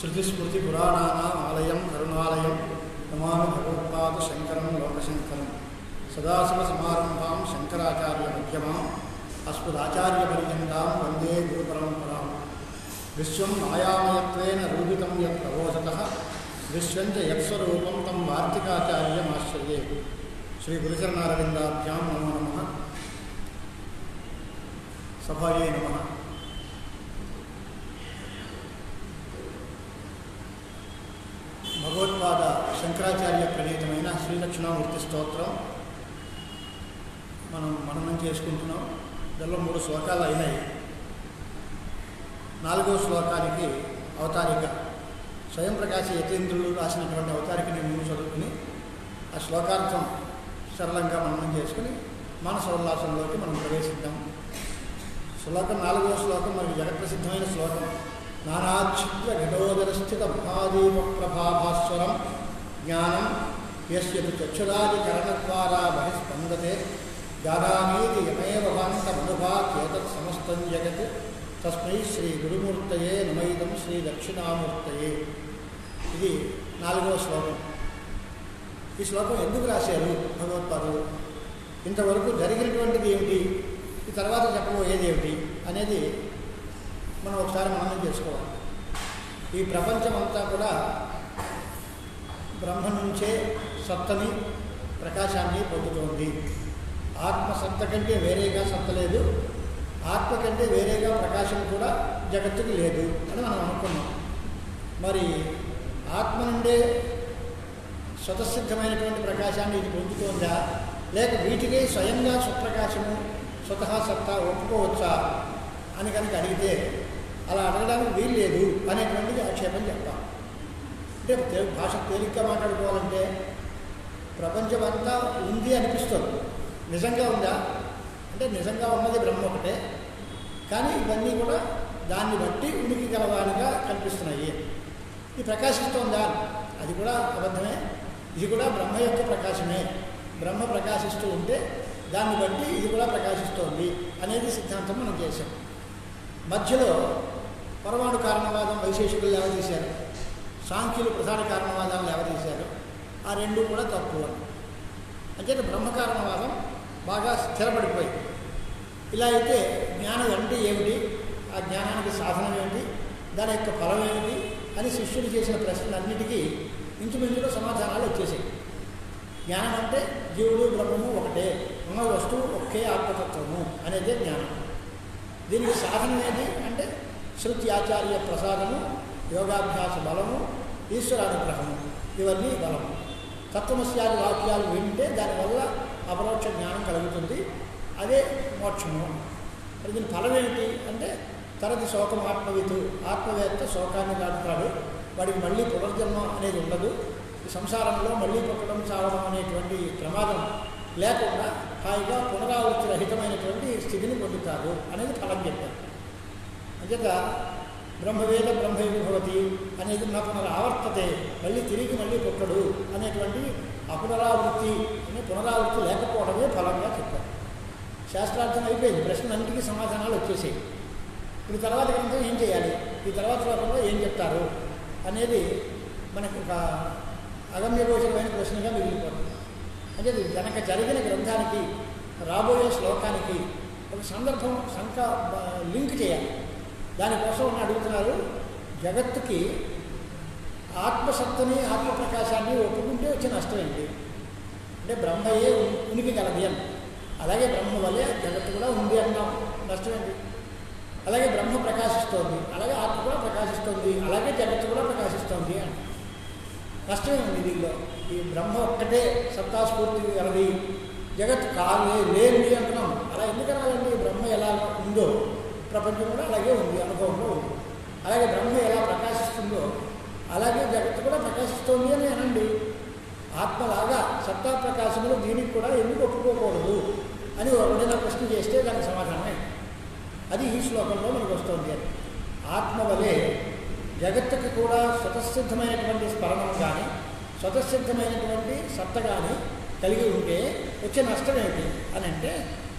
శృతిస్మృతిపురాణానాం ఆలయం కరుణాలయం నమామి భగవత్పాదశంకరం లోకశంకరం సదాశివసమారంభాం శంకరాచార్యమధ్యమాం అస్మదాచార్యపర్యంతాం వందే గురుపరంపరాం. విశ్వం మాయామయత్వేన రూపితం యత్ ప్రబోధతః విశ్వం చ యత్స్వరూపం తం వార్తికాచార్యమాశ్రయే. శ్రీ గురుచరణారవిందాభ్యాం నమో నమః. సభాయే నమః. భగవత్పాద శంకరాచార్య ప్రణీతమైన శ్రీదక్షిణామూర్తి స్తోత్రం మనం చేసుకుంటున్నాం. దానిలో 3 శ్లోకాలు అయినాయి. 4వ శ్లోకానికి అవతారిక స్వయం ప్రకాశ యతీంద్రులు రాసినటువంటి అవతారికని ముందు చదువుకుని ఆ శ్లోకార్థం సరళంగా మనం చేసుకుని మానసోల్లాసంలోకి మనం ప్రవేశిద్దాం. శ్లోకం 4వ శ్లోకం మనకి జగత్ప్రసిద్ధమైన శ్లోకం. నానాక్షిప్య ఘటోదరస్థిత మహాదీప ప్రభాభాస్వరం జ్ఞానం యస్యతు చక్షురాదికరణద్వారా బహిస్పందతే జానామీతి యమేవ భాంతమనుభాత్యేతత్ సమస్తం జగత్ తస్మై శ్రీ గురుమూర్తయే నమైదం శ్రీ దక్షిణామూర్తయే. ఇది 4వ శ్లోకం. ఈ శ్లోకం ఎందుకు రాశారు భగవత్పాదులు? ఇంతవరకు జరిగినటువంటిది ఏమిటి, ఈ తర్వాత చెప్పబోయేది ఏమిటి అనేది మనం ఒకసారి మననం చేసుకోవాలి. ఈ ప్రపంచమంతా కూడా బ్రహ్మ నుంచే సత్తని ప్రకాశాన్ని పొందుతోంది. ఆత్మసత్త కంటే వేరేగా సత్త లేదు, ఆత్మ కంటే వేరేగా ప్రకాశం కూడా జగత్తుకి లేదు అని మనం అనుకున్నాం. మరి ఆత్మ నుండే స్వతసిద్ధమైనటువంటి ప్రకాశాన్ని ఇది పొందుతోందా, లేక వీటికే స్వయంగా స్వప్రకాశము స్వతహా సత్తా ఒప్పుకోవచ్చా అని కనుక అడిగితే అలా అడగడానికి వీలు లేదు అనేటువంటిది ఆక్షేపం చెప్పాలి. అంటే భాష తేలిగ్గా మాట్లాడుకోవాలంటే ప్రపంచమంతా ఉంది అనిపిస్తుంది. నిజంగా ఉందా అంటే నిజంగా ఉన్నది బ్రహ్మ ఒకటే, కానీ ఇవన్నీ కూడా దాన్ని బట్టి ఉనికి గలవానిగా కనిపిస్తున్నాయి. ఇది ప్రకాశిస్తోందా, అది కూడా అబద్ధమే. ఇది కూడా బ్రహ్మ యొక్క ప్రకాశమే. బ్రహ్మ ప్రకాశిస్తూ ఉంటే దాన్ని బట్టి ఇది కూడా ప్రకాశిస్తోంది అనేది సిద్ధాంతం మనం చేశాం. మధ్యలో పరమాణు కారణవాదం వైశేషికులు లేవదీశారు, సాంఖ్యులు ప్రధాన కారణవాదాలు లేవదీశారు. ఆ రెండు కూడా తప్పు అని. అంటే బ్రహ్మకారణవాదం బాగా స్థిరపడిపోయింది. ఇలా అయితే జ్ఞానం అంటే ఏమిటి, ఆ జ్ఞానానికి సాధనం ఏమిటి, దాని యొక్క ఫలం ఏమిటి అని శిష్యులు చేసిన ప్రశ్నలన్నిటికీ ఇంచుమించులో సమాధానాలు వచ్చేసాయి. జ్ఞానం అంటే జీవుడు బ్రహ్మము ఒకటే, ఉన్న వస్తువు ఒకే ఆత్మతత్వము అనేదే జ్ఞానం. దీనికి సాధనం ఏది అంటే శృతి ఆచార్య ప్రసాదము, యోగాభ్యాస బలము, ఈశ్వరానుగ్రహము, ఇవన్నీ బలము. తత్వమస్యాది వాక్యాలు వింటే దానివల్ల అపరోక్ష జ్ఞానం కలుగుతుంది, అదే మోక్షము. మరి దీని ఫలం ఏమిటి అంటే తరది శోకం ఆత్మవితు, ఆత్మవేత్త శోకాన్ని దాటుతాడు, వాడికి మళ్ళీ పునర్జన్మ అనేది ఉండదు. ఈ సంసారంలో మళ్ళీ పుట్టడం చావడం అనేటువంటి ప్రమాదం లేకుండా హాయిగా పునరావృత్తి రహితమైనటువంటి స్థితిని పొందుతారు అనేది ఫలం చెప్పారు. అంచేత బ్రహ్మవేద బ్రహ్మైర్భవతి అనేది నా పునరావర్తతే, మళ్ళీ తిరిగి మళ్ళీ పుట్టడు అనేటువంటి అపునరావృత్తి అనే పునరావృత్తి లేకపోవడమే ఫలంగా చెప్పారు. శాస్త్రార్థం అయిపోయింది, ప్రశ్నలన్నింటికీ సమాధానాలు వచ్చేసాయి. ఇప్పుడు తర్వాత గ్రంథం ఏం చేయాలి, ఈ తర్వాత శ్లోకంలో ఏం చెప్తారు అనేది మనకు ఒక అగమ్యగోచరమైన ప్రశ్నగా మిగిలిపోతుంది. అంటే కనుక జరిగిన గ్రంథానికి రాబోయే శ్లోకానికి ఒక సందర్భం లింక్ చేయాలి. దానికోసం అడుగుతున్నారు, జగత్తుకి ఆత్మసత్తని ఆత్మప్రకాశాన్ని ఒప్పుకుంటే వచ్చే నష్టం ఏంటి అంటే బ్రహ్మయే ఉనికి కలది అని. అలాగే బ్రహ్మ వల్లే జగత్తు కూడా ఉంది అన్నాం, నష్టం ఏంటి? అలాగే బ్రహ్మ ప్రకాశిస్తోంది, అలాగే ఆత్మ కూడా ప్రకాశిస్తోంది, అలాగే జగత్తు కూడా ప్రకాశిస్తోంది అని నష్టమే ఉంది దీనిలో. ఈ బ్రహ్మ ఒక్కటే సత్తాస్ఫూర్తి కలది, జగత్తు లేనిది అంటున్నాం. అలా ఎందుకనాలండి? బ్రహ్మ ఎలా ఉందో ప్రపంచం కూడా అలాగే ఉంది, అనుభవంలో ఉంది. అలాగే బ్రహ్మ ఎలా ప్రకాశిస్తుందో అలాగే జగత్తు కూడా ప్రకాశిస్తోంది అని అనండి. ఆత్మలాగా సత్తా ప్రకాశములు దీనికి కూడా ఎందుకు ఒప్పుకోకూడదు అని ఎవరైనా ప్రశ్న చేస్తే దానికి సమాధానమే. అది ఈ శ్లోకంలో మనకు వస్తుంది. అని ఆత్మ వలె జగత్తుకి కూడా స్వతసిద్ధమైనటువంటి స్మరణం కానీ స్వతసిద్ధమైనటువంటి సత్త కానీ కలిగి ఉంటే వచ్చే నష్టం ఏమిటి అని అంటే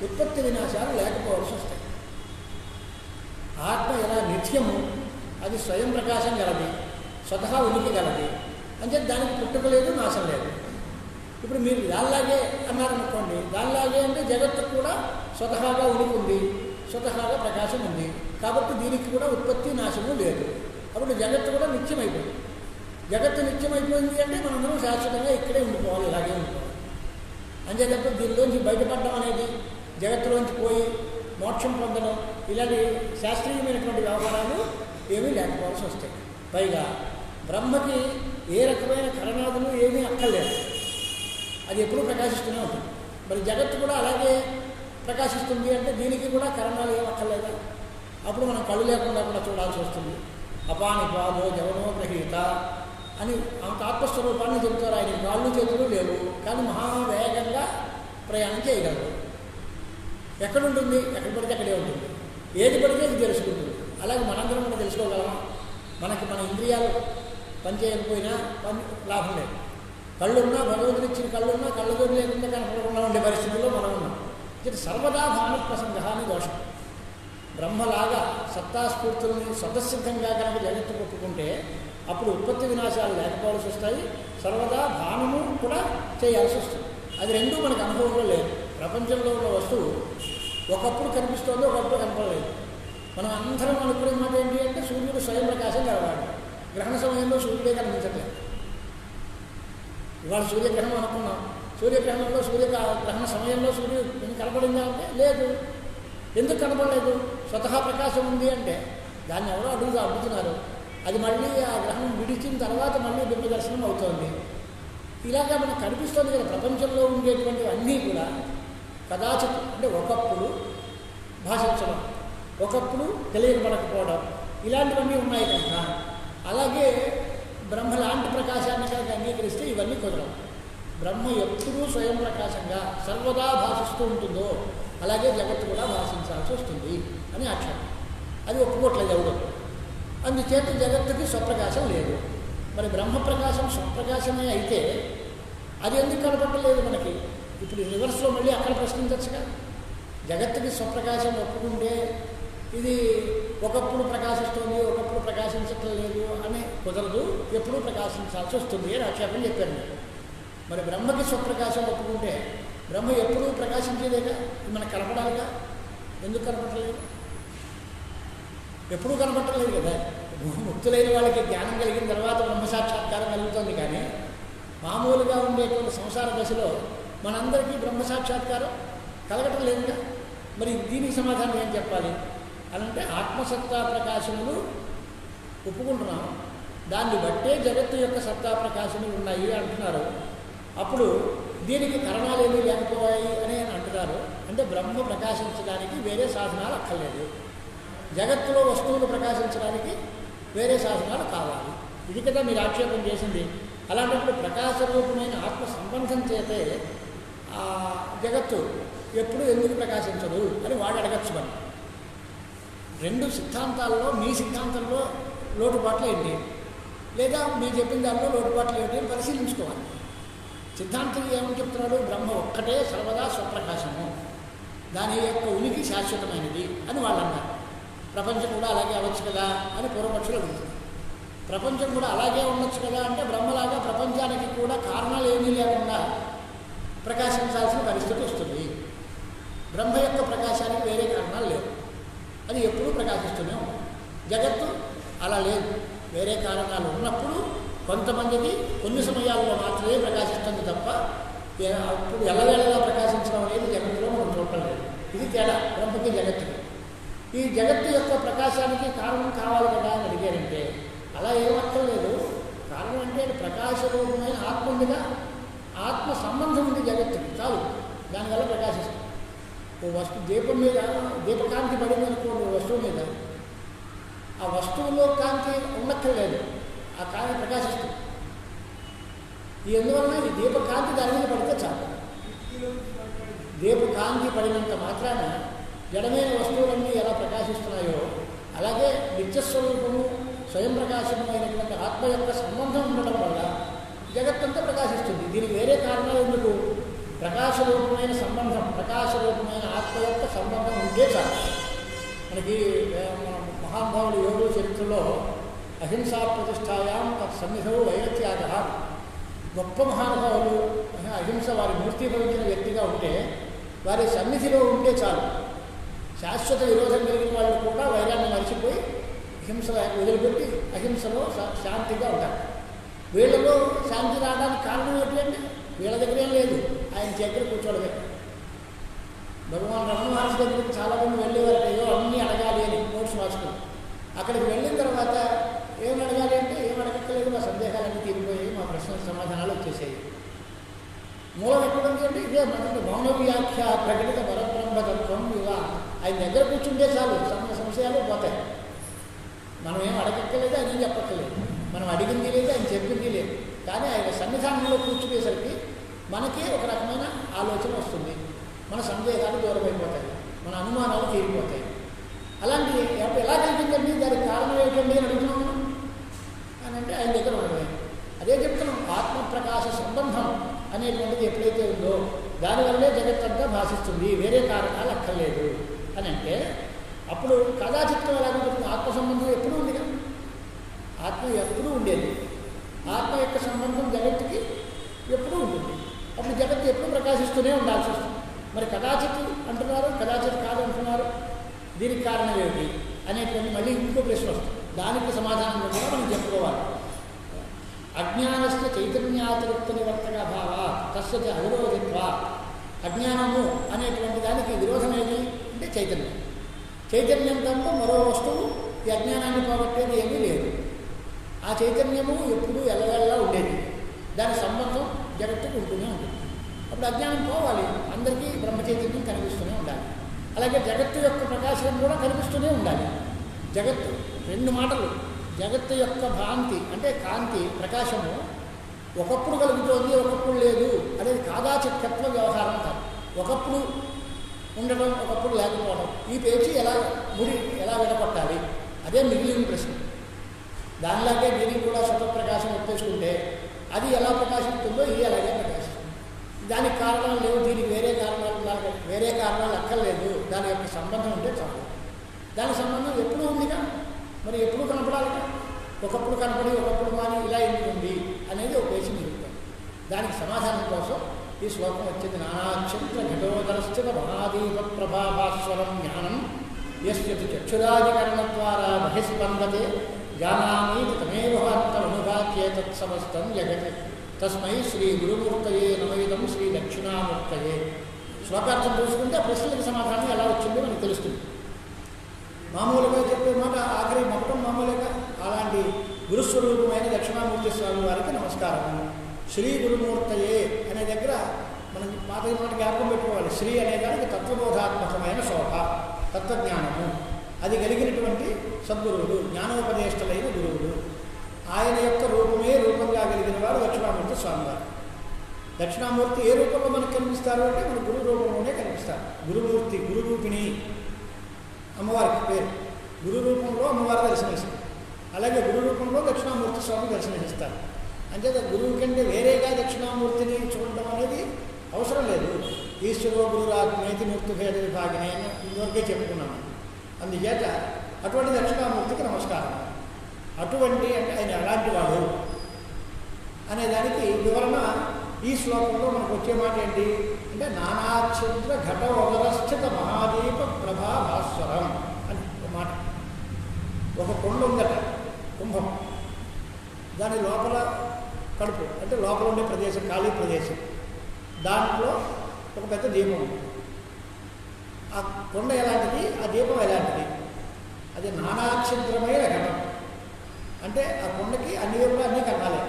ఉత్పత్తి వినాశాలు లేకపోవాల్సి వస్తాయి. ఆత్మ ఎలా నిత్యము, అది స్వయం ప్రకాశం గలది, స్వతహా ఉనికి గలది అంటే దానికి పుట్టుక లేదు, నాశం లేదు. ఇప్పుడు మీరు దానిలాగే అన్నారనుకోండి, దానిలాగే అంటే జగత్తుకు కూడా స్వతహాగా ఉనికి ఉంది, స్వతహాగా ప్రకాశం ఉంది, కాబట్టి దీనికి కూడా ఉత్పత్తి నాశము లేదు. అప్పుడు జగత్తు కూడా నిత్యమైపోయింది. జగత్తు నిత్యమైపోయింది అంటే మనందరం శాశ్వతంగా ఇక్కడే ఉండిపోవాలి, ఇలాగే ఉండిపోవాలి. అంతేతప్ప దీనిలోంచి బయటపడడం అనేది, జగత్తులోంచి పోయి మోక్షం పొందడం, ఇలాంటి శాస్త్రీయమైనటువంటి వ్యవహారాలు ఏమీ లేకపోవాల్సి వస్తాయి. పైగా బ్రహ్మకి ఏ రకమైన కరణాదులు ఏమీ అక్కర్లేదు, అది ఎప్పుడూ ప్రకాశిస్తూనే ఉంటుంది. మరి జగత్తు కూడా అలాగే ప్రకాశిస్తుంది అంటే దీనికి కూడా కరణాలు ఏం అక్కర్లేదా? అప్పుడు మనం కళ్ళు లేకుండా కూడా చూడాల్సి వస్తుంది. అపానిపాదో జవనో గ్రహీత అని అంత ఆత్మస్వరూపాన్ని చెబుతారు. ఆయన కాళ్ళు చేతులు లేవు, కానీ మహావేగంగా ప్రయాణం చేయగలరు. ఎక్కడుంటుంది? ఎక్కడ పడితే అక్కడే ఉంటుంది, ఏది పడితే అది తెలుసుకుంటుంది. అలాగే మనందరం కూడా తెలుసుకోగలమా? మనకి మన ఇంద్రియాలు పనిచేయకపోయినా లాభం లేదు. కళ్ళున్నా, భగవంతుడు ఇచ్చిన కళ్ళున్నా, కళ్ళజోడు లేకుండా కనపడకుండా ఉండే పరిస్థితుల్లో మనం ఉన్నాం. ఇది సర్వదా భానుప్రసంగ అని దోషం. బ్రహ్మలాగా సత్తాస్ఫూర్తుల్ని స్వతసిద్ధంగా కనుక జగత్తు ఒప్పుకుంటే అప్పుడు ఉత్పత్తి వినాశాలు లేకపోవాల్సి వస్తాయి, సర్వదా భానము కూడా చేయాల్సి వస్తుంది. అది రెండూ మనకు అనుభవంలో లేదు. ప్రపంచంలో ఉన్న వస్తువు ఒకప్పుడు కనిపిస్తోంది, ఒకప్పుడు కనపడలేదు. మనం అందరం అనుకునే మాట ఏంటి అంటే సూర్యుడు స్వయం ప్రకాశం కలవాడు. గ్రహణ సమయంలో సూర్యుడే కనిపించట్లేదు. ఇవాళ సూర్యగ్రహణం అనుకున్నాం, సూర్యగ్రహణంలో గ్రహణ సమయంలో సూర్యుడు కనపడిందా అంటే లేదు. ఎందుకు కనపడలేదు? స్వతహా ప్రకాశం ఉంది అంటే దాన్ని ఎవరో అడుగుతున్నారు. అది మళ్ళీ ఆ గ్రహణం విడిచిన తర్వాత మళ్ళీ బింబ దర్శనం అవుతోంది. ఇలాగా మనకు కనిపిస్తుంది కదా. ప్రపంచంలో ఉండేటువంటివి అన్నీ కూడా కదాచిత్ అంటే ఒకప్పుడు భాషించడం, ఒకప్పుడు తెలియబడకపోవడం, ఇలాంటివన్నీ ఉన్నాయి కనుక అలాగే బ్రహ్మ లాంటి ప్రకాశాన్ని కనుక అంగీకరిస్తే ఇవన్నీ కుదరవు. బ్రహ్మ ఎప్పుడూ స్వయం ప్రకాశంగా సర్వదా భాషిస్తూ ఉంటుందో అలాగే జగత్తు కూడా భాషించాల్సి వస్తుంది అని ఆక్షేపం. అది ఒప్పుకోవట్లేదు ఎవరు. అందుచేత జగత్తుకి స్వప్రకాశం లేదు. మరి బ్రహ్మప్రకాశం స్వప్రకాశమే అయితే అది ఎందుకు కనపడలేదు మనకి? ఇప్పుడు రివర్స్లో మళ్ళీ అక్కడ ప్రశ్నించచ్చుగా. జగత్తుకి స్వప్రకాశం ఒప్పుకుంటే ఇది ఒకప్పుడు ప్రకాశిస్తుంది, ఒకప్పుడు ప్రకాశించటం లేదు అని కుదరదు, ఎప్పుడూ ప్రకాశించాల్సి వస్తుంది అని ఆక్షేపం చెప్పారు. మరి బ్రహ్మకి స్వప్రకాశం ఒప్పుకుంటే బ్రహ్మ ఎప్పుడూ ప్రకాశించేదేగా, మనకు కనపడాలిగా. ఎందుకు కనపడలేదు? ఎప్పుడూ కనపడలేదు కదా. ముక్తులైన వాళ్ళకి జ్ఞానం కలిగిన తర్వాత బ్రహ్మసాక్షాత్కారం కలుగుతుంది, కానీ మామూలుగా ఉండేటువంటి సంసార దశలో మనందరికీ బ్రహ్మసాక్షాత్కారం కలగటం లేదుగా. మరి దీనికి సమాధానం ఏం చెప్పాలి అనంటే ఆత్మసత్తా ప్రకాశములు ఒప్పుకుంటున్నాం, దాన్ని బట్టే జగత్తు యొక్క సత్తా ప్రకాశములు ఉన్నాయి అంటున్నారు. అప్పుడు దీనికి కరణాలు ఏమీ లేకపోయాయి అని అంటున్నారు. అంటే బ్రహ్మ ప్రకాశించడానికి వేరే సాధనాలు అక్కర్లేదు, జగత్తులో వస్తువులు ప్రకాశించడానికి వేరే సాధనాలు కావాలి. ఇది కదా మీరు ఆక్షేపం చేసింది. అలాంటప్పుడు ప్రకాశరూపమైన ఆత్మ సంబంధం చేతే జగత్తు ఎప్పుడు ఎందుకు ప్రకాశించదు అని వాడు అడగచ్చు. మనం రెండు సిద్ధాంతాల్లో మీ సిద్ధాంతంలో లోటుపాట్లు ఏంటి, లేదా మీ చెప్పిన దానిలో లోటుపాట్లు ఏంటి అని పరిశీలించుకోవాలి. సిద్ధాంతం ఏమని చెప్తున్నాడు? బ్రహ్మ ఒక్కటే సర్వదా స్వప్రకాశము, దాని యొక్క ఉనికి శాశ్వతమైనది అని వాళ్ళు అన్నారు. ప్రపంచం కూడా అలాగే అవ్వచ్చు కదా అని పూర్వపక్షులు అడుగుతుంది. ప్రపంచం కూడా అలాగే ఉండొచ్చు కదా అంటే బ్రహ్మలాగా ప్రపంచానికి కూడా కారణాలు ఏమీ లేకుండా ప్రకాశించాల్సిన పరిస్థితి వస్తుంది. బ్రహ్మ యొక్క ప్రకాశానికి వేరే కారణాలు లేవు, అది ఎప్పుడూ ప్రకాశిస్తూనే ఉంటుంది. జగత్తు అలా లేదు, వేరే కారణాలు ఉన్నప్పుడు కొంతమందికి కొన్ని సమయాల్లో మాత్రమే ప్రకాశిస్తుంది తప్ప అప్పుడు ఎల్లవేళలా ప్రకాశించడం అనేది జగత్తులో మనం చూడలేదు. ఇది తేడా బ్రహ్మకి జగత్తుకి. ఈ జగత్తు యొక్క ప్రకాశానికి కారణం కావాలి కదా అని అడిగారంటే అలా ఏమక్కర్లేదు. కారణం అంటే ప్రకాశరూపమైన ఆత్మ ఉందిగా, ఆత్మ సంబంధం ఉంది జగత్తుకి, చాలు, దానివల్ల ప్రకాశిస్తుంది. ఓ వస్తువు దీపం మీద దీపకాంతి పడింది అనుకోండి వస్తువు మీద, ఆ వస్తువులో కాంతి ఉండక్కర్లేదు, ఆ కాంతి ప్రకాశిస్తుంది. ఎందువలన ఈ దీపకాంతి దాని మీద పడితే చాలు. దీపకాంతి పడినంత మాత్రాన జడమైన వస్తువులన్నీ ఎలా ప్రకాశిస్తున్నాయో అలాగే నిత్యస్వరూపము స్వయం ప్రకాశమైనటువంటి ఆత్మ యొక్క సంబంధం ఉండడం వల్ల జగత్తంతా ప్రకాశిస్తుంది. దీనికి వేరే కారణాలు ఎందుకు? ప్రకాశరూపమైన సంబంధం, ప్రకాశరూపమైన ఆత్మ యొక్క సంబంధం ఉంటే చాలు. మనకి మన మహానుభావుడు యోగుల చరిత్రలో అహింసా ప్రతిష్టాయాం తత్సన్నిధౌ వైరత్యాగ. గొప్ప మహానుభావులు అహింస వారి మూర్తీభవించిన వ్యక్తిగా ఉంటే వారి సన్నిధిలో ఉంటే చాలు. శాశ్వత విరోధం కలిగిన వాళ్ళు కూడా వైరాన్ని మరిచిపోయి హింస వదిలిపెట్టి అహింసలో శాంతిగా ఉంటారు. వీళ్ళలో శాంతి రావడానికి కారణం ఏంటంటే వీళ్ళ దగ్గర ఏం లేదు, ఆయన దగ్గర కూర్చోడమే. భగవాన్ రమణ మహర్షి దగ్గరికి చాలామంది వెళ్ళేవారు, ఏదో అన్నీ అడగాలి అని నోట్స్ రాసుకుని. అక్కడికి వెళ్ళిన తర్వాత ఏం అడగాలి అంటే ఏం అడగక్కలేదు, మా సందేహాలన్నీ తీరిపోయాయి, మా ప్రశ్నల సమాధానాలు వచ్చేసాయి. మూలం ఎక్కడుంది అంటే ఇదే మన మౌన వ్యాఖ్య ప్రకటిత పరబ్రహ్మతత్వం. ఇలా ఆయన దగ్గర కూర్చుంటే చాలు, సంశయాలు పోతాయి. మనం ఏం అడగక్కలేదు, ఆయన ఏం చెప్పక్కలేదు, మనం అడిగింది లేదు, ఆయన చెప్పింది లేదు. కానీ ఆయన సన్నిధానంలో కూర్చునేసరికి మనకి ఒక రకమైన ఆలోచన వస్తుంది, మన సందేహాలు దూరం అయిపోతాయి, మన అనుమానాలు తీరిపోతాయి. అలాంటి ఎలా కలిగిందండి, దానికి కారణం ఏమిటండి అని అడుగుతున్నాం మనం అని అంటే ఆయన దగ్గర ఉండదు. అదే చెప్తున్నాం, ఆత్మప్రకాశ సంబంధం అనేటువంటిది ఎప్పుడైతే ఉందో దానివల్లే జగత్తంతా భాషిస్తుంది, వేరే కారణాలు అక్కర్లేదు అని అంటే అప్పుడు కదాచిత్తం ఎలా ఉంటుంది. ఆత్మ సంబంధం ఎప్పుడూ ఉంది కదా, ఆత్మ ఎప్పుడూ ఉండేది. ఆత్మ యొక్క సంబంధం జగత్తుకి ఎప్పుడూ ఉంటుంది. అప్పుడు జగత్తు ఎప్పుడు ప్రకాశిస్తూనే ఉండాల్సి వస్తుంది. మరి కదాచిత్ అంటున్నారు, కదాచిత్ కాదు అంటున్నారు, దీనికి కారణం ఏమిటి అనేటువంటి మళ్ళీ ఇంకో ప్రశ్న వస్తుంది. దానికి సమాధానం కూడా మనం చెప్పుకోవాలి. అజ్ఞానస్య చైతన్యాతిరిక్త నివర్తక భావ తస్య అవిరోధిత్వ. అజ్ఞానము అనేటువంటి దానికి విరోధం ఏది అంటే చైతన్యం. చైతన్యం తప్ప మరో వస్తువు ఈ అజ్ఞానాన్ని పోగొట్టేది ఏమీ లేదు. ఆ చైతన్యము ఎప్పుడూ ఎల్లవెల్లా ఉండేది, దాని సంబంధం జగత్తుకు ఉంటూనే ఉంటుంది. అప్పుడు అజ్ఞానం పోవాలి, అందరికీ బ్రహ్మ చైతన్యం కనిపిస్తూనే ఉండాలి. అలాగే జగత్తు యొక్క ప్రకాశం కూడా కనిపిస్తూనే ఉండాలి. జగత్తు రెండు మాటలు, జగత్తు యొక్క భ్రాంతి అంటే కాంతి ప్రకాశము ఒకప్పుడు కలుగుతోంది, ఒకప్పుడు లేదు అనేది కాదాచిత్కత్వ వ్యవహారం అంటారు. ఒకప్పుడు ఉండడం, ఒకప్పుడు లేకపోవడం, ఈ పేచి ఎలా విడగొట్టాలి, అదే మిగిలిన ప్రశ్న. దానిలాగే దీనికి కూడా స్వతప్రకాశం ఒప్పేసుకుంటే అది ఎలా ప్రకాశిస్తుందో ఇది అలాగే ప్రకాశిస్తుంది. దానికి కారణాలు లేవు, దీనికి వేరే కారణాలు అక్కర్లేదు, దాని యొక్క సంబంధం ఉంటే చాలు. దాని సంబంధం ఎప్పుడూ ఉందిగా, మరి ఎప్పుడు కనపడాలిగా. ఒకప్పుడు కనపడి ఒకప్పుడు మాని ఇలా ఎందుకు ఉంది అనేది ఒక పేచి మిగులుతుంది. దానికి సమాధానం కోసం ఈ శ్లోకం వచ్చింది. నానాక్షంత్ర ఘటోదరస్థిత మహాదీప ప్రభాభాస్వరం జ్ఞానం యస్యతు చక్షురాధికరణ ద్వారా బహిస్పందతే జానామీతి తమేవాంతమనుభాత్యే తత్సమస్తం జగత్ తస్మై శ్రీ గురుమూర్తయే నమయిదం శ్రీ దక్షిణామూర్తయే. శ్లోకార్థం చూసుకుంటే ఆ ప్రశ్నలకు సమాధానం ఎలా వచ్చిందో మనకు తెలుస్తుంది. మామూలుగా చెప్పే మాట ఆఖరి మొత్తం మామూలుగా అలాంటి గురుస్వరూపమైన దక్షిణామూర్తి స్వామి వారికి నమస్కారము. శ్రీ గురుమూర్తయే అనే దగ్గర మనం మాట జ్ఞాపకం పెట్టుకోవాలి. శ్రీ అనేదానికి తత్వబోధాత్మకమైన శోభ, తత్వజ్ఞానము అది కలిగినటువంటి సద్గురువులు, జ్ఞానోపదేష్టలైన గురువులు. ఆయన యొక్క రూపమే రూపంగా కలిగిన వారు దక్షిణామూర్తి స్వామివారు. దక్షిణామూర్తి ఏ రూపంలో మనకు కనిపిస్తారు అంటే మన గురు రూపంలోనే కనిపిస్తారు. గురుమూర్తి, గురురూపిణి అమ్మవారికి పేరు. గురు రూపంలో అమ్మవారు దర్శనమిస్తారు. అలాగే గురు రూపంలో దక్షిణామూర్తి స్వామి దర్శనమిస్తారు. అంచేత గురువు కంటే వేరేగా దక్షిణామూర్తిని చూడడం అనేది అవసరం లేదు. ఈశ్వరో గురురాత్మేతి మూర్తి భేద విభాగిని అని ఇదివరకే చెప్పుకున్నాము. అందుచేత అటువంటి దక్షిణామూర్తికి నమస్కారం. అటువంటి అంటే ఆయన ఎలాంటి వాడు అనేదానికి వివరణ ఈ శ్లోకంలో మనకు వచ్చే మాట ఏంటి అంటే నానాక్షుద్ర ఘట ఉదరస్థిత మహాదీప ప్రభాభాస్వరం అని ఒక మాట. ఒక కొండ ఉందట, కుంభం. దాని లోపల కడుపు అంటే లోపల ఉండే ప్రదేశం, ఖాళీ ప్రదేశం, దాంట్లో ఒక పెద్ద దీపం ఉంది. ఆ కొండ ఎలాంటిది, ఆ దీపం ఎలాంటిది? అది నానాక్షుద్రమైన ఘటం. అంటే ఆ కొండకి అన్ని వైపులా అన్నీ కన్నాలే,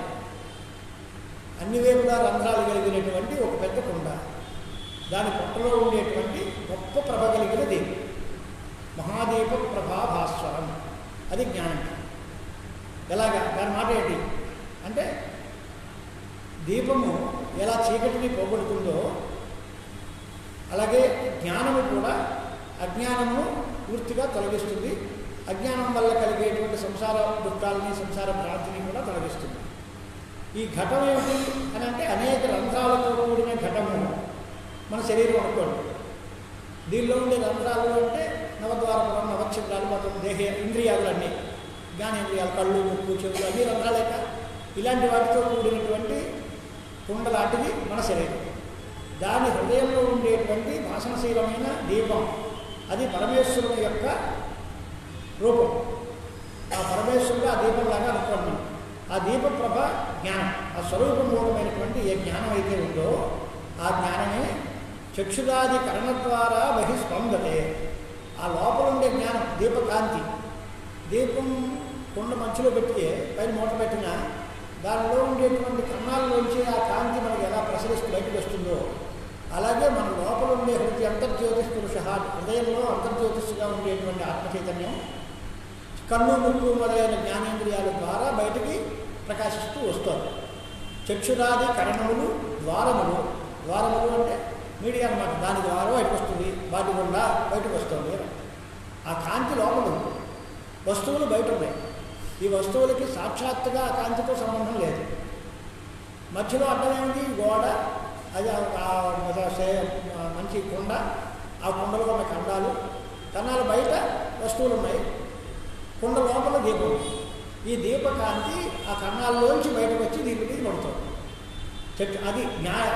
అన్ని వైపులా రంధ్రాలు కలిగినటువంటి ఒక పెద్ద కొండ. దాని పొట్టలో ఉండేటువంటి గొప్ప ప్రభ కలిగిన దీపం, మహాదీప ప్రభాభాస్వరం. అది జ్ఞానం. ఎలాగా దాని మాట ఏంటి అంటే దీపము ఎలా చీకటిని పోగొడుతుందో అలాగే జ్ఞానము కూడా అజ్ఞానమును పూర్తిగా తొలగిస్తుంది. అజ్ఞానం వల్ల కలిగేటువంటి సంసార దుఃఖాలని, సంసార భ్రాంతిని కూడా తొలగిస్తుంది. ఈ ఘటం ఏమిటి అని అంటే అనేక రంధ్రాలతో కూడిన ఘటము మన శరీరం అనుకోండి. దీనిలో ఉండే రంధ్రాలు అంటే నవద్వారపురం, నవక్షిద్రాలు, మొత్తం దేహ ఇంద్రియాలన్నీ. జ్ఞానేంద్రియాలు, కళ్ళు, ముక్కు, చెవులు అన్ని రంధ్రాలేక ఇలాంటి వాటితో కూడినటువంటి కుండ లాంటిది మన శరీరం. దాని హృదయంలో ఉండేటువంటి వాసనశీలమైన దీపం, అది పరమేశ్వరుని యొక్క రూపం. ఆ పరమేశ్వరుడు ఆ దీపంలాగా అనుకున్నాం. ఆ దీపప్రభ జ్ఞానం, ఆ స్వరూపమూలమైనటువంటి ఏ జ్ఞానం అయితే ఉందో ఆ జ్ఞానమే చక్షురాది కరణ ద్వారా బహిస్పందతే. ఆ లోపల ఉండే జ్ఞానం దీపకాంతి. దీపం కుండ మంచులో పెట్టి పైన మూట పెట్టినా దానిలో ఉండేటువంటి కన్నాల్లోంచి ఆ కాంతి మనకి ఎలా ప్రసరిస్తూ బయటకు వస్తుందో అలాగే మన లోపల ఉండే అంతర్జ్యోతిష్ పురుష, హృదయంలో అంతర్జ్యోతిష్గా ఉండేటువంటి ఆత్మచైతన్యం కన్ను, ముక్కు మొదలైన జ్ఞానేంద్రియాల ద్వారా బయటికి ప్రకాశిస్తూ వస్తుంది. చక్షురాది కరణములు ద్వారములు. ద్వారములు అంటే మీడియా అన్నమాట. దాని ద్వారా బయటకు వస్తుంది, వాటి గుండా బయటకు వస్తుంది. ఆ కాంతి లోపల వస్తువులు బయట ఉన్నాయి. ఈ వస్తువులకి సాక్షాత్తుగా ఆ కాంతితో సంబంధం లేదు. మధ్యలో అడ్డమేమిటి? గోడ, అది మంచి కుండ, ఆ కుండలో ఉన్న ఖండాలు, కన్నాల బయట వస్తువులు ఉన్నాయి, కుండ లోపల దీపం. ఈ దీపకాంతి ఆ కన్నాల్లోంచి బయటకు వచ్చి దీని మీద పడుతుంది. అది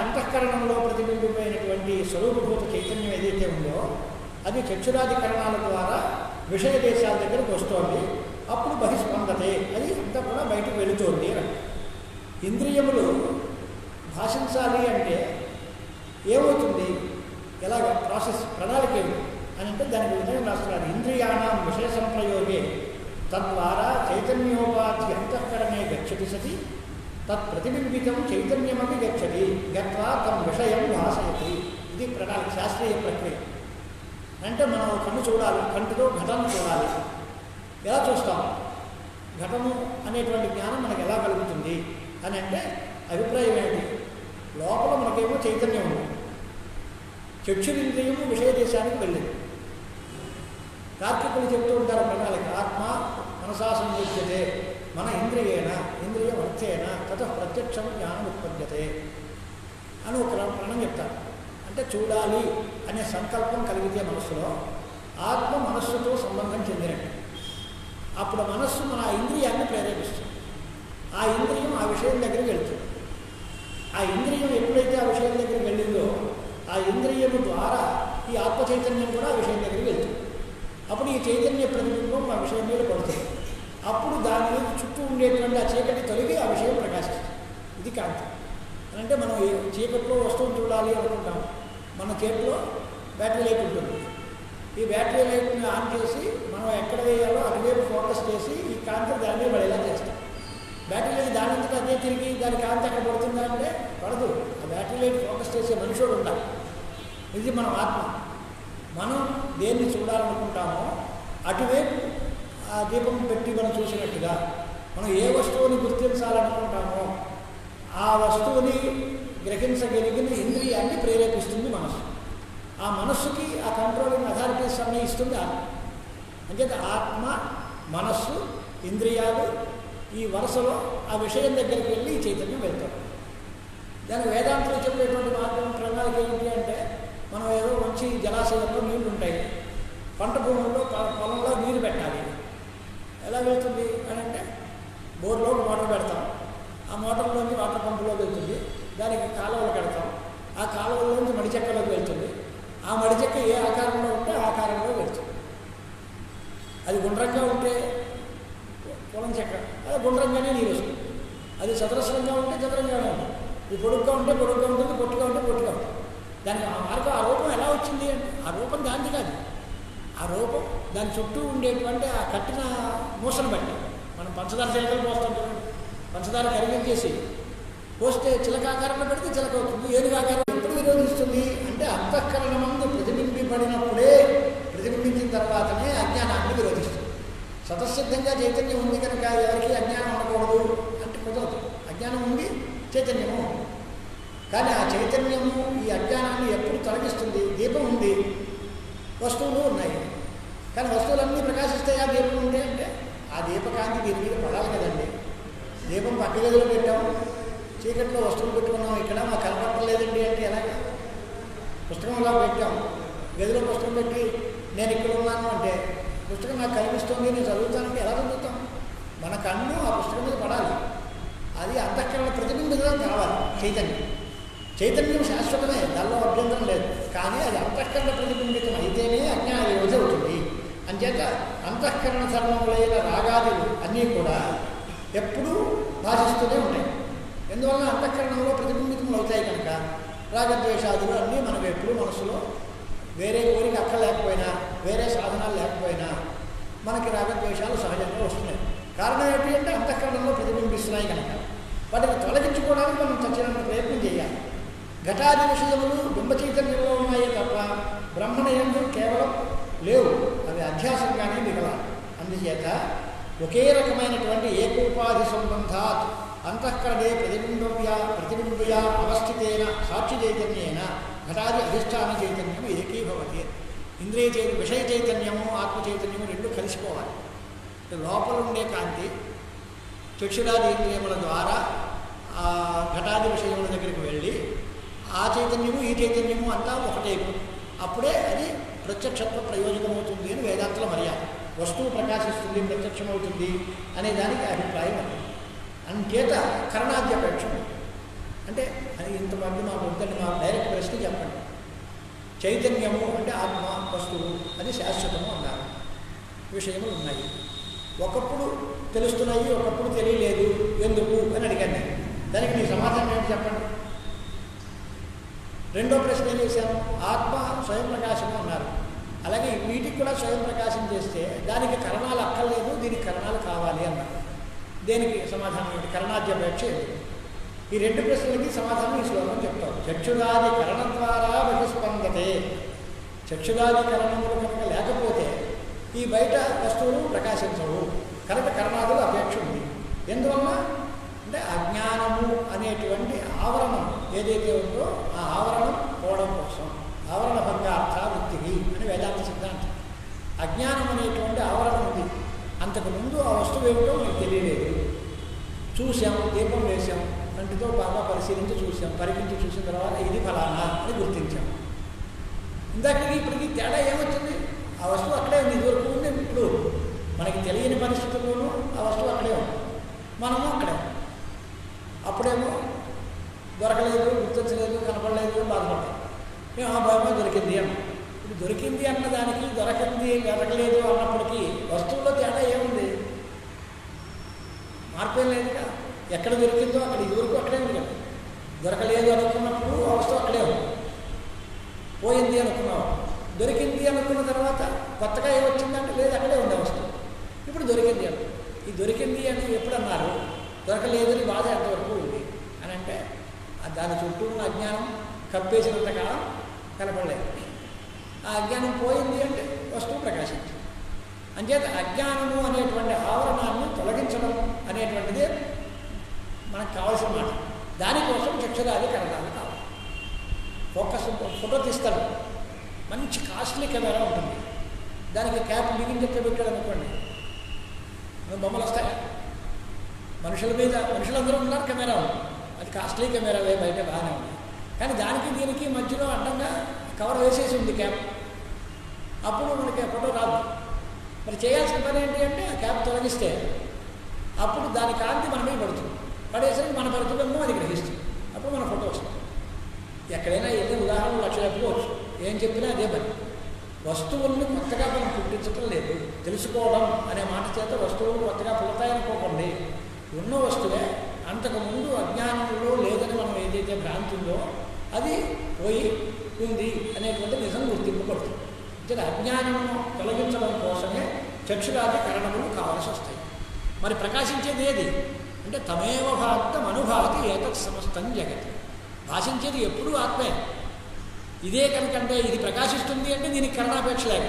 అంతఃకరణంలో ప్రతిబింబింపైనటువంటి స్వరూపభూత చైతన్యం ఏదైతే ఉందో అది చక్షురాధికరణాల ద్వారా విషయ దేశాల దగ్గరకు వస్తోంది. అప్పుడు బహిస్పందతే, అది అంతా కూడా బయటకు వెళుతోంది. ఇంద్రియములు భాషించాలి అంటే ఏమవుతుంది, ఎలాగ ప్రాసెస్, ప్రణాళిక ఏమిటి అని అంటే దానికి విధంగా రాస్తున్నారు. ఇంద్రియాణం విషయ సంప్రయోగే తద్వారా చైతన్యోపాధి అంతఃకరణే గచ్చతి సతి తత్ ప్రతిబింబితం చైతన్యమపి గచ్చతి గత్వా తమ విషయం భాషయతి. ఇది ప్రణాళిక, శాస్త్రీయ ప్రక్రియ. అంటే మనం కన్ను చూడాలి, కంటితో ఘటన చూడాలి. ఎలా చూస్తాం? ఘటము అనేటువంటి జ్ఞానం మనకు ఎలా కలుగుతుంది అని అంటే అభిప్రాయం ఏంటి? లోపల మనకేమో చైతన్యం ఉంది, చక్షురింద్రియము విషయ దేశానికి వెళ్ళింది. తార్కికులు చెప్తూ ఉంటారు ప్రణాళిక. ఆత్మ మనసా సంయుజ్యతే, మన ఇంద్రియేణ ఇంద్రియమర్థేన తత ప్రత్యక్షం జ్ఞానం ఉత్పద్యతే అని ఒక ప్రణం చెప్తారు. అంటే చూడాలి అనే సంకల్పం కలిగితే మనస్సులో ఆత్మ మనస్సుతో సంబంధం చెందినట్టు. అప్పుడు మనస్సు మన ఇంద్రియాన్ని ప్రేరేపిస్తుంది. ఆ ఇంద్రియం ఆ విషయం దగ్గరికి వెళ్తుంది. ఆ ఇంద్రియం ఎప్పుడైతే ఆ విషయం దగ్గరికి వెళ్ళిందో ఆ ఇంద్రియము ద్వారా ఈ ఆత్మ చైతన్యం కూడా ఆ విషయం దగ్గరికి వెళ్తుంది. అప్పుడు ఈ చైతన్య ప్రతిబింబం ఆ విషయం మీద పడుతుంది. అప్పుడు దాని మీద చుట్టూ ఉండేటువంటి ఆ చీకటి తొలగి ఆ విషయం ప్రకాశిస్తుంది. ఇది కాంతి. అంటే మనం చీకట్లో వస్తువును చూడాలి అనుకుంటాం. మన చేతిలో బ్యాటరీ లైట్ ఉంటుంది. ఈ బ్యాటరీ లైట్ని ఆన్ చేసి మనం ఎక్కడ వేయాలో అటువైపు ఫోకస్ చేసి ఈ కాంతి దాని మీద పడేలా చేస్తాం. బ్యాటరీ లైట్ దాని అంతటా అదే తిరిగి దాని కాంతి అక్కడ పడుతుందా అంటే పడదు. ఆ బ్యాటరీ లైట్ ఫోకస్ చేసే మనుషుడు ఉండాలి. ఇది మనం ఆత్మ. మనం దేన్ని చూడాలనుకుంటామో అటువైపు ఆ దీపం పెట్టి మనం చూసినట్టుగా మనం ఏ వస్తువుని గుర్తించాలనుకుంటామో ఆ వస్తువుని గ్రహించగలిగిన ఇంద్రియాన్ని ప్రేరేపిస్తుంది మనస్సు. ఆ మనస్సుకి ఆ కంట్రోలింగ్ అథారిటీస్ అన్నీ ఇస్తుంది ఆత్మ. అంచేత ఆత్మ, మనస్సు, ఇంద్రియాలు ఈ వరుసలో ఆ విషయం దగ్గరికి వెళ్ళి ఈ చైతన్యం వెళ్తాం. దాని వేదాంతులు చెప్పేటువంటి మార్గం ప్రణాళిక ఏంటి అంటే మనం ఏదో మంచి జలాశయంలో నీళ్లు ఉంటాయి, పంట భూముల్లో పొలంలో నీరు పెట్టాలి. ఎలా వెళ్తుంది అని అంటే బోర్లో మోటార్ పెడతాం, ఆ మోటార్లోంచి వాటర్ పంపులోకి వెళ్తుంది, దానికి కాలువలు పెడతాం, ఆ కాలువలోంచి మడిచెక్కలోకి వెళ్తుంది, ఆ మడిచెక్క ఏ ఆకారంలో ఉంటే ఆ ఆకారంలో వెళ్తుంది. అది గుండ్రంగా ఉంటే పొలం చెక్క, అది గుండ్రంగానే నీరు వస్తుంది. అది చతురస్రంగా ఉంటే చతురంగానే ఉంటుంది. ఇది పొడుగ్గా ఉంటే పొడుగ్గా ఉంటుంది, పొట్టుగా ఉంటే పొట్టుగా ఉంటుంది. దానికి ఆ మార్గం, ఆ రూపం ఎలా వచ్చింది అంటే ఆ రూపం దాంది కాదు. ఆ రూపం దాని చుట్టూ ఉండేటువంటి ఆ కట్టిన మూసను బట్టి. మనం పంచదార చిలకలు పోస్తాం చూడండి, పంచదార కరిగించేసి పోస్తే చిలకాకారంలో పెడితే చిలక అవుతుంది. ఏనుగు ఆకారం ఎప్పుడు విరోధిస్తుంది అంటే అంతఃకరణమందు ప్రతిబింబింపడినప్పుడే, ప్రతిబింబించిన తర్వాతనే అజ్ఞానాన్ని విరోధిస్తుంది. స్వతసిద్ధంగా చైతన్యం ఉంది కనుక ఎవరికి అజ్ఞానం ఉండకూడదు అంటే కుదరదు. అజ్ఞానం ఉంది, చైతన్యము. కానీ ఆ చైతన్యము ఈ అజ్ఞానాన్ని ఎప్పుడు తొలగిస్తుంది? దీపం ఉంది, వస్తువులు ఉన్నాయి, కానీ వస్తువులన్నీ ప్రకాశిస్తాయి. ఆ దీపం ఉంటే అంటే ఆ దీపకాంతి దీని మీద పడాలి కదండి. దీపం పక్క గదిలో పెట్టాము, చీకట్లో వస్తువులు పెట్టుకున్నాం, ఇక్కడ మాకు కనపడలేదండి అంటే ఎలాగా? పుస్తకంలో పెట్టాం, గదిలో పుస్తకం పెట్టి నేను ఇక్కడ ఉన్నాను అంటే పుస్తకం నాకు కనిపిస్తుంది, నేను చదువుతానంటే ఎలా చదువుతాం? మన కన్ను ఆ పుస్తకం మీద పడాలి. అది అంతఃకరణ ప్రతిబింబితం కావాలి. చైతన్యం శాశ్వతమే, దానిలో అభ్యంతరం లేదు. కానీ అది అంతఃకరణ ప్రతిబింబితం అయితేనే అజ్ఞాన యోజ అవుతుంది. అంచేత అంతఃకరణ ధర్మములైన రాగాదులు అన్నీ కూడా ఎప్పుడూ భాషిస్తూనే ఉంటాయి. ఎందువల్ల అంతఃకరణంలో ప్రతిబింబితములు అవుతాయి కనుక రాగద్వేషాదులు అన్నీ మనకు ఎప్పుడూ మనసులో వేరే కోరిక అక్కర్లేకపోయినా, వేరే సాధనాలు లేకపోయినా మనకి రాగద్వేషాలు సహజంగా వస్తున్నాయి. కారణం ఏంటి అంటే అంతఃకరణంలో ప్రతిబింబిస్తున్నాయి కనుక వాటిని తొలగించుకోవడానికి మనం తచ్చినంత ప్రయత్నం చేయాలి. ఘటాది విషయములు బింబ చైతన్యంలో ఉన్నాయే తప్ప బ్రహ్మణయంలో కేవలం లేవు, అవి అధ్యాసంగానే మిగలాలి. అందుచేత ఒకే రకమైనటువంటి ఏకోపాధి సంబంధాత్ అంతఃకరణే ప్రతిబింబయా అవస్థితేన సాక్షి చైతన్యేన ఘటాది అధిష్టాన చైతన్యం ఏకీభవతి. ఇంద్రియ విషయ చైతన్యము ఆత్మ చైతన్యము రెండు కలిసిపోవాలి. లోపల ఉండే కాంతి చక్షురాది ఇంద్రియముల ద్వారా ఆ ఘటాది విషయముల దగ్గరికి వెళ్ళి ఆ చైతన్యము ఈ చైతన్యము అంతా ఒకటే. అప్పుడే అది ప్రత్యక్షత్వ ప్రయోజకమవుతుంది అని వేదాంతుల మర్యాద. వస్తువు ప్రకాశిస్తుంది, ప్రత్యక్షమవుతుంది అనే దానికి అభిప్రాయం అది. అంచేత కరణాద్యపేక్ష అంటే అది ఇంతమంది మాకు వద్దండి, మాకు డైరెక్ట్ ప్రశ్న చెప్పండి. చైతన్యము అంటే ఆత్మ వస్తువు, అది శాశ్వతము అన్నారు. విషయములు ఉన్నాయి, ఒకప్పుడు తెలుస్తున్నాయి, ఒకప్పుడు తెలియలేదు, ఎందుకు అని అడిగాను నేను. దానికి మీ సమాధానం ఏంటి చెప్పండి. రెండో ప్రశ్న ఏం చేశాను, ఆత్మ స్వయం ప్రకాశము అన్నారు. అలాగే వీటికి కూడా స్వయం ప్రకాశం చేస్తే దానికి కరణాలు అక్కర్లేదు, దీనికి కరణాలు కావాలి అన్నారు. దేనికి సమాధానం ఏంటి? కరణాద్యపేక్ష. ఈ రెండు ప్రశ్నలకి సమాధానం ఈ శ్లోకం చెప్తారు. చక్షురాది కరణ ద్వారా బహిస్పందతే. చక్షురాది కరణములు కనుక లేకపోతే ఈ బయట వస్తువులు ప్రకాశించవు, కనుక కరణాదులు అపేక్ష ఉంది. ఎందువల్ల అంటే అజ్ఞానము అనేటువంటి ఆవరణం ఏదైతే ఉందో ఆ ఆవరణం పోవడం కోసం, ఆవరణ భంగార్థ వృత్తికి అని వేదాంత సిద్ధాంతం. అజ్ఞానం అనేటువంటి ఆవరణం ఉంది. అంతకుముందు ఆ వస్తువు ఏమిటో మీకు తెలియలేదు. చూసాం, దీపం వేసాం, కంటితో బాగా పరిశీలించి చూసాం, పరికించి చూసిన తర్వాత ఇది ఫలానా అని గుర్తించాం. ఇందాకకి ఇప్పటికి తేడా ఏమొచ్చింది? ఆ వస్తువు అక్కడే ఉంది, ఇదివరకు ఉంది, ఇప్పుడు మనకి తెలియని పరిస్థితుల్లోనూ ఆ వస్తువు అక్కడే ఉంది, మనము అక్కడే. అప్పుడేమో దొరకలేదు, గుర్తించలేదు, కనపడలేదు, బాధపడతాం. మేము ఆ భయమో దొరికింది అన్న. ఇప్పుడు దొరికింది అన్నదానికి దొరకింది దొరకలేదు అన్నప్పటికీ వస్తువులో తేడా ఏముంది? మార్పేం లేదుగా. ఎక్కడ దొరికిందో అక్కడ ఇదివరకు అక్కడే ఉంది కదా. దొరకలేదు అనుకున్నప్పుడు ఆ వస్తువు అక్కడే ఉంది. పోయింది అనుకున్నావు, దొరికింది అనుకున్న తర్వాత కొత్తగా ఏమొచ్చిందంటే లేదు, అక్కడే ఉంది ఆ వస్తువు. ఇప్పుడు దొరికింది అని. ఈ దొరికింది అని ఎప్పుడు అన్నారు? దొరకలేదని బాధ ఎంతవరకు ఉంది అని అంటే దాని చుట్టూ ఉన్న అజ్ఞానం కప్పేసినంత కాలం కనపడలేదు. ఆ అజ్ఞానం పోయింది అంటే వస్తువు ప్రకాశించింది. అంచేత అజ్ఞానము అనేటువంటి ఆవరణాన్ని తొలగించడం అనేటువంటిదే మనకు కావాల్సిన మాట. దానికోసం చక్షురాది కరణాలు కావాలి. ఫోకస్ ఫోటో తీస్తాడు, మంచి కాస్ట్లీ కెమెరా ఉంటుంది, దానికి క్యాప్ బిగించి పెట్టాడు అనుకోండి, బొమ్మలు వస్తాయా? మనుషులందరూ ఉన్నారు, కెమెరా ఉంది, అది కాస్ట్లీ కెమెరా, బయట బాగానే ఉంది. కానీ దానికి దీనికి మధ్యలో అడ్డంగా కవర్ వేసేసి ఉంది క్యాప్. అప్పుడు మనకి ఫోటో రాదు. మరి చేయాల్సిన పని ఏంటి అంటే ఆ క్యాప్ తొలగిస్తే అప్పుడు దాని కాంతి మన మీద పడుతుంది. పడేసరికి మన ప్రతిబింబం అది గ్రహిస్తుంది. అప్పుడు మన ఫోటో వస్తుంది. ఎక్కడైనా ఎన్ని ఉదాహరణలు లక్ష చెప్పుకోవచ్చు, ఏం చెప్పినా అదే పని. వస్తువుల్ని కొత్తగా మనం పుట్టించటం లేదు. తెలుసుకోవడం అనే మాట చేత వస్తువులు కొత్తగా పుడతాయనుకోకండి. ఉన్న వస్తువే అంతకుముందు అజ్ఞానంలో లేదని మనం ఏదైతే భ్రాంతి ఉందో అది పోయి ఉంది అనేటువంటి నిజం గుర్తింపబడుతుంది. అంటే అజ్ఞానమును తొలగించడం కోసమే చక్షురాది కరణములు కావాల్సి వస్తాయి. మరి ప్రకాశించేది ఏది అంటే తమేవ భాక్తం అనుభాతి ఏతత్ సమస్తం జగత్. భాషించేది ఎప్పుడూ ఆత్మే. ఇదే కనుకంటే ఇది ప్రకాశిస్తుంది అంటే దీనికి కరణాపేక్ష లేక,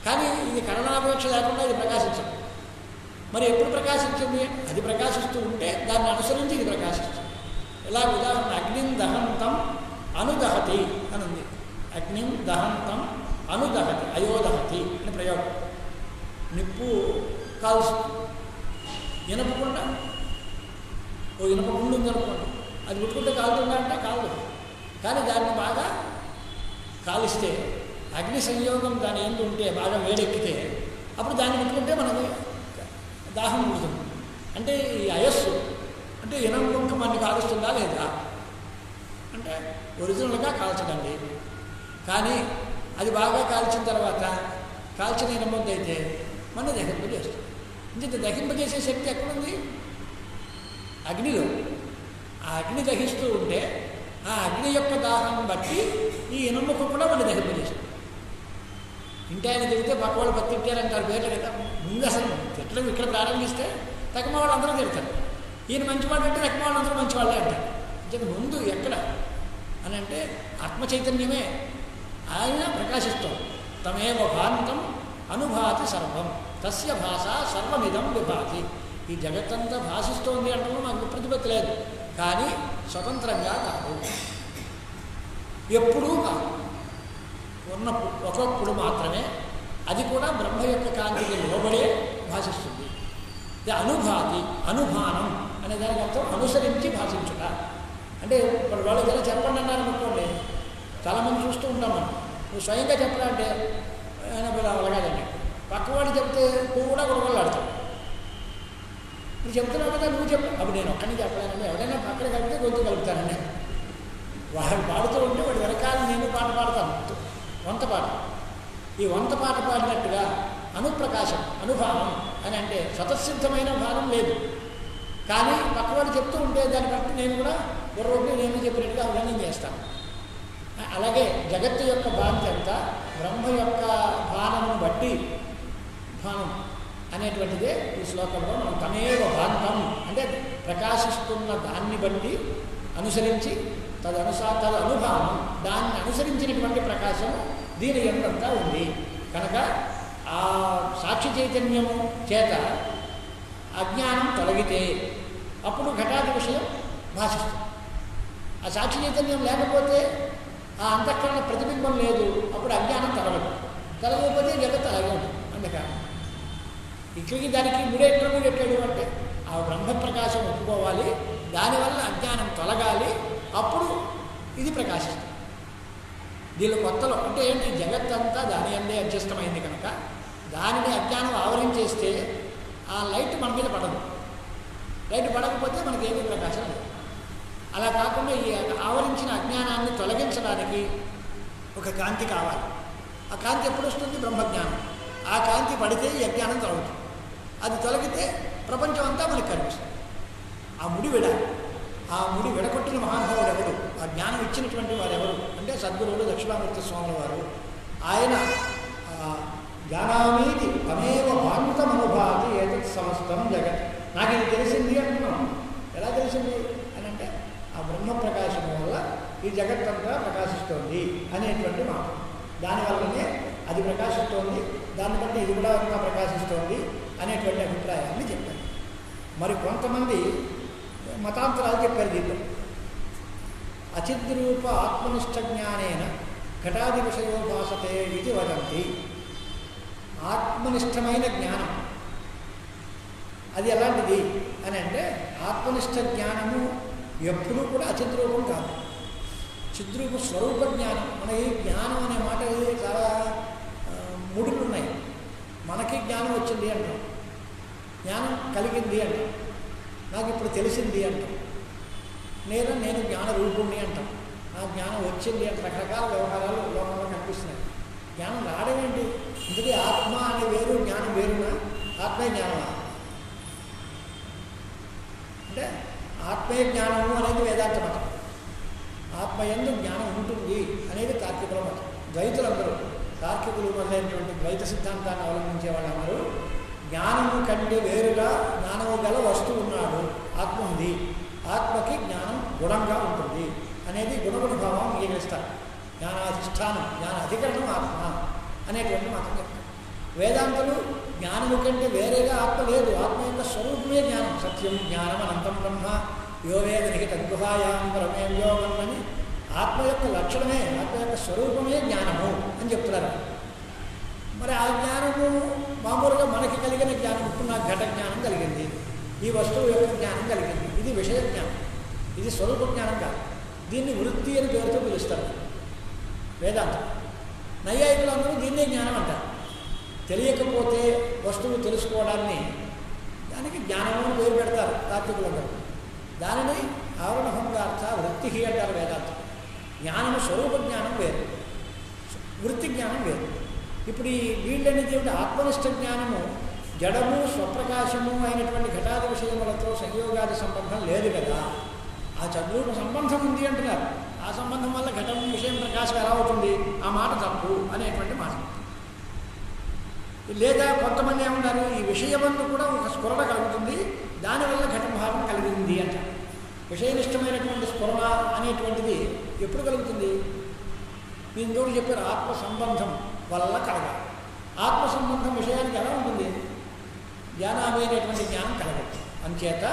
కానీ ఇది కరణాపేక్ష లేకుండా ఇది ప్రకాశించదు. మరి ఎప్పుడు ప్రకాశించింది? అది ప్రకాశిస్తూ ఉంటే దాన్ని అనుసరించి ఇది ప్రకాశిస్తుంది. ఇలా ఉదాహరణ అగ్నిం దహంతం అనుదహతి అని ఉంది. అగ్నిం దహంతం అనుదహతి, అయోదహతి అని ప్రయోగం. నిప్పు కాల్స్తుంది. ఇనపకుండా ఓ ఇనప గుండు ఉందనుకోండి, అది ముట్టుకుంటే కాలుతుందా అంటే కాదు. కానీ దాన్ని బాగా కాలిస్తే అగ్ని సంయోగం దాని ఏంటి ఉంటే బాగా వేడెక్కితే అప్పుడు దాన్ని ముట్టుకుంటే మనకి దాహం ఉంటుంది. అంటే ఈ అయస్సు అంటే ఇనం ముక్క మనకి కాలుస్తుందా లేదా అంటే ఒరిజినల్గా కాల్చదండి. కానీ అది బాగా కాల్చిన తర్వాత కాల్చిన ఇనముద్ద అయితే మన దహింపజేస్తుంది. ఇంత దహింపజేసే శక్తి ఎక్కడుంది? అగ్నిలో. ఆ అగ్ని దహిస్తూ ఉంటే ఆ అగ్ని యొక్క దాహం బట్టి ఈ ఇనముక కూడా మన దహింపజేస్తుంది. ఇంటి ఆయన తిరిగితే పక్క వాళ్ళు పత్తి తిట్టారంటారు పేర్లు కదా. ముందు అసలు తిట్టడం ఇక్కడ ప్రారంభిస్తే తక్కువ వాళ్ళు అందరూ తిడతారు. ఈయన మంచివాడు అంటే తక్కువ వాళ్ళు అందరూ మంచివాళ్ళే అంటారు. అంటే ముందు ఎక్కడ అని అంటే ఆత్మ చైతన్యమే ఆయన ప్రకాశిస్తాం. తమేవ భాంతం అనుభాతి సర్వం తస్య భాష సర్వమిదం విభాతి. ఈ జగత్తంతా భాషిస్తోంది అంటే మాకు ప్రతిపత్తి లేదు, కానీ స్వతంత్రంగా కాదు, ఎప్పుడూ కాదు. ఒకప్పుడు మాత్రమే అది కూడా బ్రహ్మ యొక్క కాంతికి లోబడే భాషిస్తుంది. ఇది అనుభాతి, అనుభానం అనే దానికి అర్థం అనుసరించి భాషించుట. అంటే ఇప్పుడు వాళ్ళు ఏదైనా చెప్పండి అన్నారు అనుకోండి, చాలామంది చూస్తూ ఉంటాం మనం. నువ్వు స్వయంగా చెప్పాలంటే అలాగదండి, పక్కవాడు చెప్తే నువ్వు కూడా గొడవలాడతావు. నువ్వు చెప్తున్నావు కదా, నువ్వు చెప్పు. అప్పుడు నేను ఒక్కడిని చెప్పలేనండి, ఎవరైనా పక్కన కలిపితే గొంతు కలుపుతానండి. వాడు పాడుతూ ఉంటే వాడు వెనకాల నేను పాట పాడతాను, వంత పాట. ఈ వంత పాట పాడినట్టుగా అనుప్రకాశం, అనుభావం అని అంటే స్వతసిద్ధమైన భావం లేదు. కానీ పక్కవాడు చెప్తూ ఉంటే దాన్ని బట్టి నేను కూడా గుర్రొడ్డి నేను చెప్పినట్టుగా అవన్నీ చేస్తాను. అలాగే జగత్తు యొక్క భాంతి అంతా బ్రహ్మ యొక్క భానమును బట్టి, భానం అనేటువంటిదే ఈ శ్లోకంలో మనం తమేవ భాంతం అంటే ప్రకాశిస్తున్న దాన్ని బట్టి అనుసరించి తదనుభావం దాన్ని అనుసరించినటువంటి ప్రకాశం దీని ఎంతంతా ఉంది. కనుక ఆ సాక్షి చైతన్యము చేత అజ్ఞానం తొలగితే అప్పుడు ఘటాది విషయం భాషిస్తుంది. ఆ సాక్షి చైతన్యం లేకపోతే ఆ అంతఃకరణ ప్రతిబింబం లేదు, అప్పుడు అజ్ఞానం తొలగకపోతే జగత్తు అలాగే ఉంటుంది. అందుకని ఇక్కడికి దానికి ముడెట్టాడు అంటే ఆ బ్రహ్మప్రకాశం ఒప్పుకోవాలి, దానివల్ల అజ్ఞానం తొలగాలి, అప్పుడు ఇది ప్రకాశిస్తుంది. దీనిలో కొత్తలో అంటే ఏంటి, జగత్తంతా దాని అందే అధ్యస్తమైంది కనుక దానిని అజ్ఞానం ఆవరించేస్తే ఆ లైట్ మన మీద పడదు. లైట్ పడకపోతే మనకి ఏమీ ప్రకాశం లేదు. అలా కాకుండా ఈ ఆవరించిన అజ్ఞానాన్ని తొలగించడానికి ఒక కాంతి కావాలి. ఆ కాంతి ఎప్పుడు వస్తుంది? బ్రహ్మజ్ఞానం. ఆ కాంతి పడితే ఈ అజ్ఞానం తొలగుతుంది. అది తొలగితే ప్రపంచం అంతా మనకు కనిపిస్తుంది. ఆ ముడి విడాలి. ఆ ముడి విడగొట్టిన మహానుభావుడు ఎవరు, ఆ జ్ఞానం ఇచ్చినటువంటి వారు ఎవరు అంటే సద్గురువులు దక్షిణామూర్తి స్వాముల వారు. ఆయన జ్ఞానామీది తమేవ భాంతమనుభాతి ఏతత్ సమస్తం జగత్. నాకు ఇది తెలిసింది అంటున్నాం. ఎలా తెలిసింది అని అంటే ఆ బ్రహ్మ ప్రకాశం వల్ల ఈ జగత్తంతా ప్రకాశిస్తోంది అనేటువంటి మాట. దానివల్లనే అది ప్రకాశిస్తోంది, దాన్ని బట్టి ఇది కూడా అంతా ప్రకాశిస్తోంది అనేటువంటి అభిప్రాయాన్ని చెప్పారు. మరి కొంతమంది మతాంతరాలు చెప్పారు దీంట్లో. అచిద్రూప ఆత్మనిష్ట జ్ఞానేన ఘటాది విషయోపాసతే ఇది వదంతి. ఆత్మనిష్టమైన జ్ఞానం అది ఎలాంటిది అని అంటే ఆత్మనిష్ట జ్ఞానము ఎప్పుడూ కూడా అచిద్రూపం కాదు, చిద్రూప స్వరూప జ్ఞానం. మన ఈ జ్ఞానం అనే మాట చాలా ముడులు ఉన్నాయి. మనకి జ్ఞానం వచ్చింది అంటాం, జ్ఞానం కలిగింది అంటాం, నాకు ఇప్పుడు తెలిసింది అంటాం, నేను జ్ఞాన రూపుణ్ణి అంటాం, నా జ్ఞానం వచ్చింది అంటే రకరకాల వ్యవహారాలు లోకంలో కనిపిస్తున్నాయి. జ్ఞానం రావడం ఏంటి? ఇందుకే ఆత్మ అనే వేరు, జ్ఞానం వేరునా? ఆత్మే జ్ఞానమా అంటే ఆత్మే జ్ఞానము అనేది వేదాంత మతం. ఆత్మయందు జ్ఞానం ఉంటుంది అనేది తార్కికుల మతం. ద్వైతులందరూ తార్కికులు మొదలైనటువంటి ద్వైత సిద్ధాంతాన్ని అవలంబించే వాళ్ళందరూ జ్ఞానము కంటే వేరుగా జ్ఞానము గల వస్తువు ఉన్నాడు, ఆత్మ ఉంది, ఆత్మకి జ్ఞానం గుణంగా ఉంటుంది అనేది గుణగుణభావం అంగీకరిస్తారు. జ్ఞానాధిష్టానం, జ్ఞాన అధికరణం ఆత్మ అనేటువంటి మాత్రం చెప్తారు. వేదాంతులు జ్ఞానము కంటే వేరేగా ఆత్మ లేదు, ఆత్మ యొక్క స్వరూపమే జ్ఞానం. సత్యం జ్ఞానం అనంతం బ్రహ్మ యోవేద నిహిత గుహాయాం పరమేవ్యోమం అని ఆత్మ యొక్క లక్షణమే, ఆత్మ యొక్క స్వరూపమే జ్ఞానము అని చెప్తున్నారు. మరి ఆ జ్ఞానము మామూలుగా మనకి కలిగిన జ్ఞానం, ఇప్పుడు నాకు ఘట జ్ఞానం కలిగింది, ఈ వస్తువు యొక్క జ్ఞానం కలిగింది, ఇది విషయ జ్ఞానం, ఇది స్వరూప జ్ఞానం కాదు. దీన్ని వృత్తి అని పేరుతో పిలుస్తారు వేదాంతం. నైయాయికులందరూ దీన్నే జ్ఞానం అంటారు. తెలియకపోతే వస్తువు తెలుసుకోవడాన్ని దానికి జ్ఞానము అని పేరు పెడతారు తాత్వికులందరూ. దానిని ఆవరణహంగార్థ వృత్తి అంటారు వేదాంతం. జ్ఞానము స్వరూప జ్ఞానం వేరు, వృత్తి జ్ఞానం వేరు. ఇప్పుడు ఈ వీళ్ళనేది ఏమిటి? ఆత్మనిష్ట జ్ఞానము జడము స్వప్రకాశము అయినటువంటి ఘటాది విషయములతో సంయోగాది సంబంధం లేదు కదా. ఆ చదువుకు సంబంధం ఉంది అంటున్నారు. ఆ సంబంధం వల్ల ఘటం విషయం ప్రకాశం ఎలా అవుతుంది? ఆ మాట తప్పు అనేటువంటి మాట. లేదా కొంతమంది ఏమన్నారు, ఈ విషయమందు కూడా ఒక స్ఫురణ కలుగుతుంది, దానివల్ల ఘటం భావం కలిగింది అంటారు. విషయనిష్టమైనటువంటి స్ఫురణ అనేటువంటిది ఎప్పుడు కలుగుతుంది? నేను ఇంకోటి చెప్పారు, ఆత్మ సంబంధం వల్ల కలగాలి. ఆత్మ సంబంధం విషయానికి ఎలా ఉంటుంది? జ్ఞానామి అనేటువంటి జ్ఞానం కలగదు. అంచేత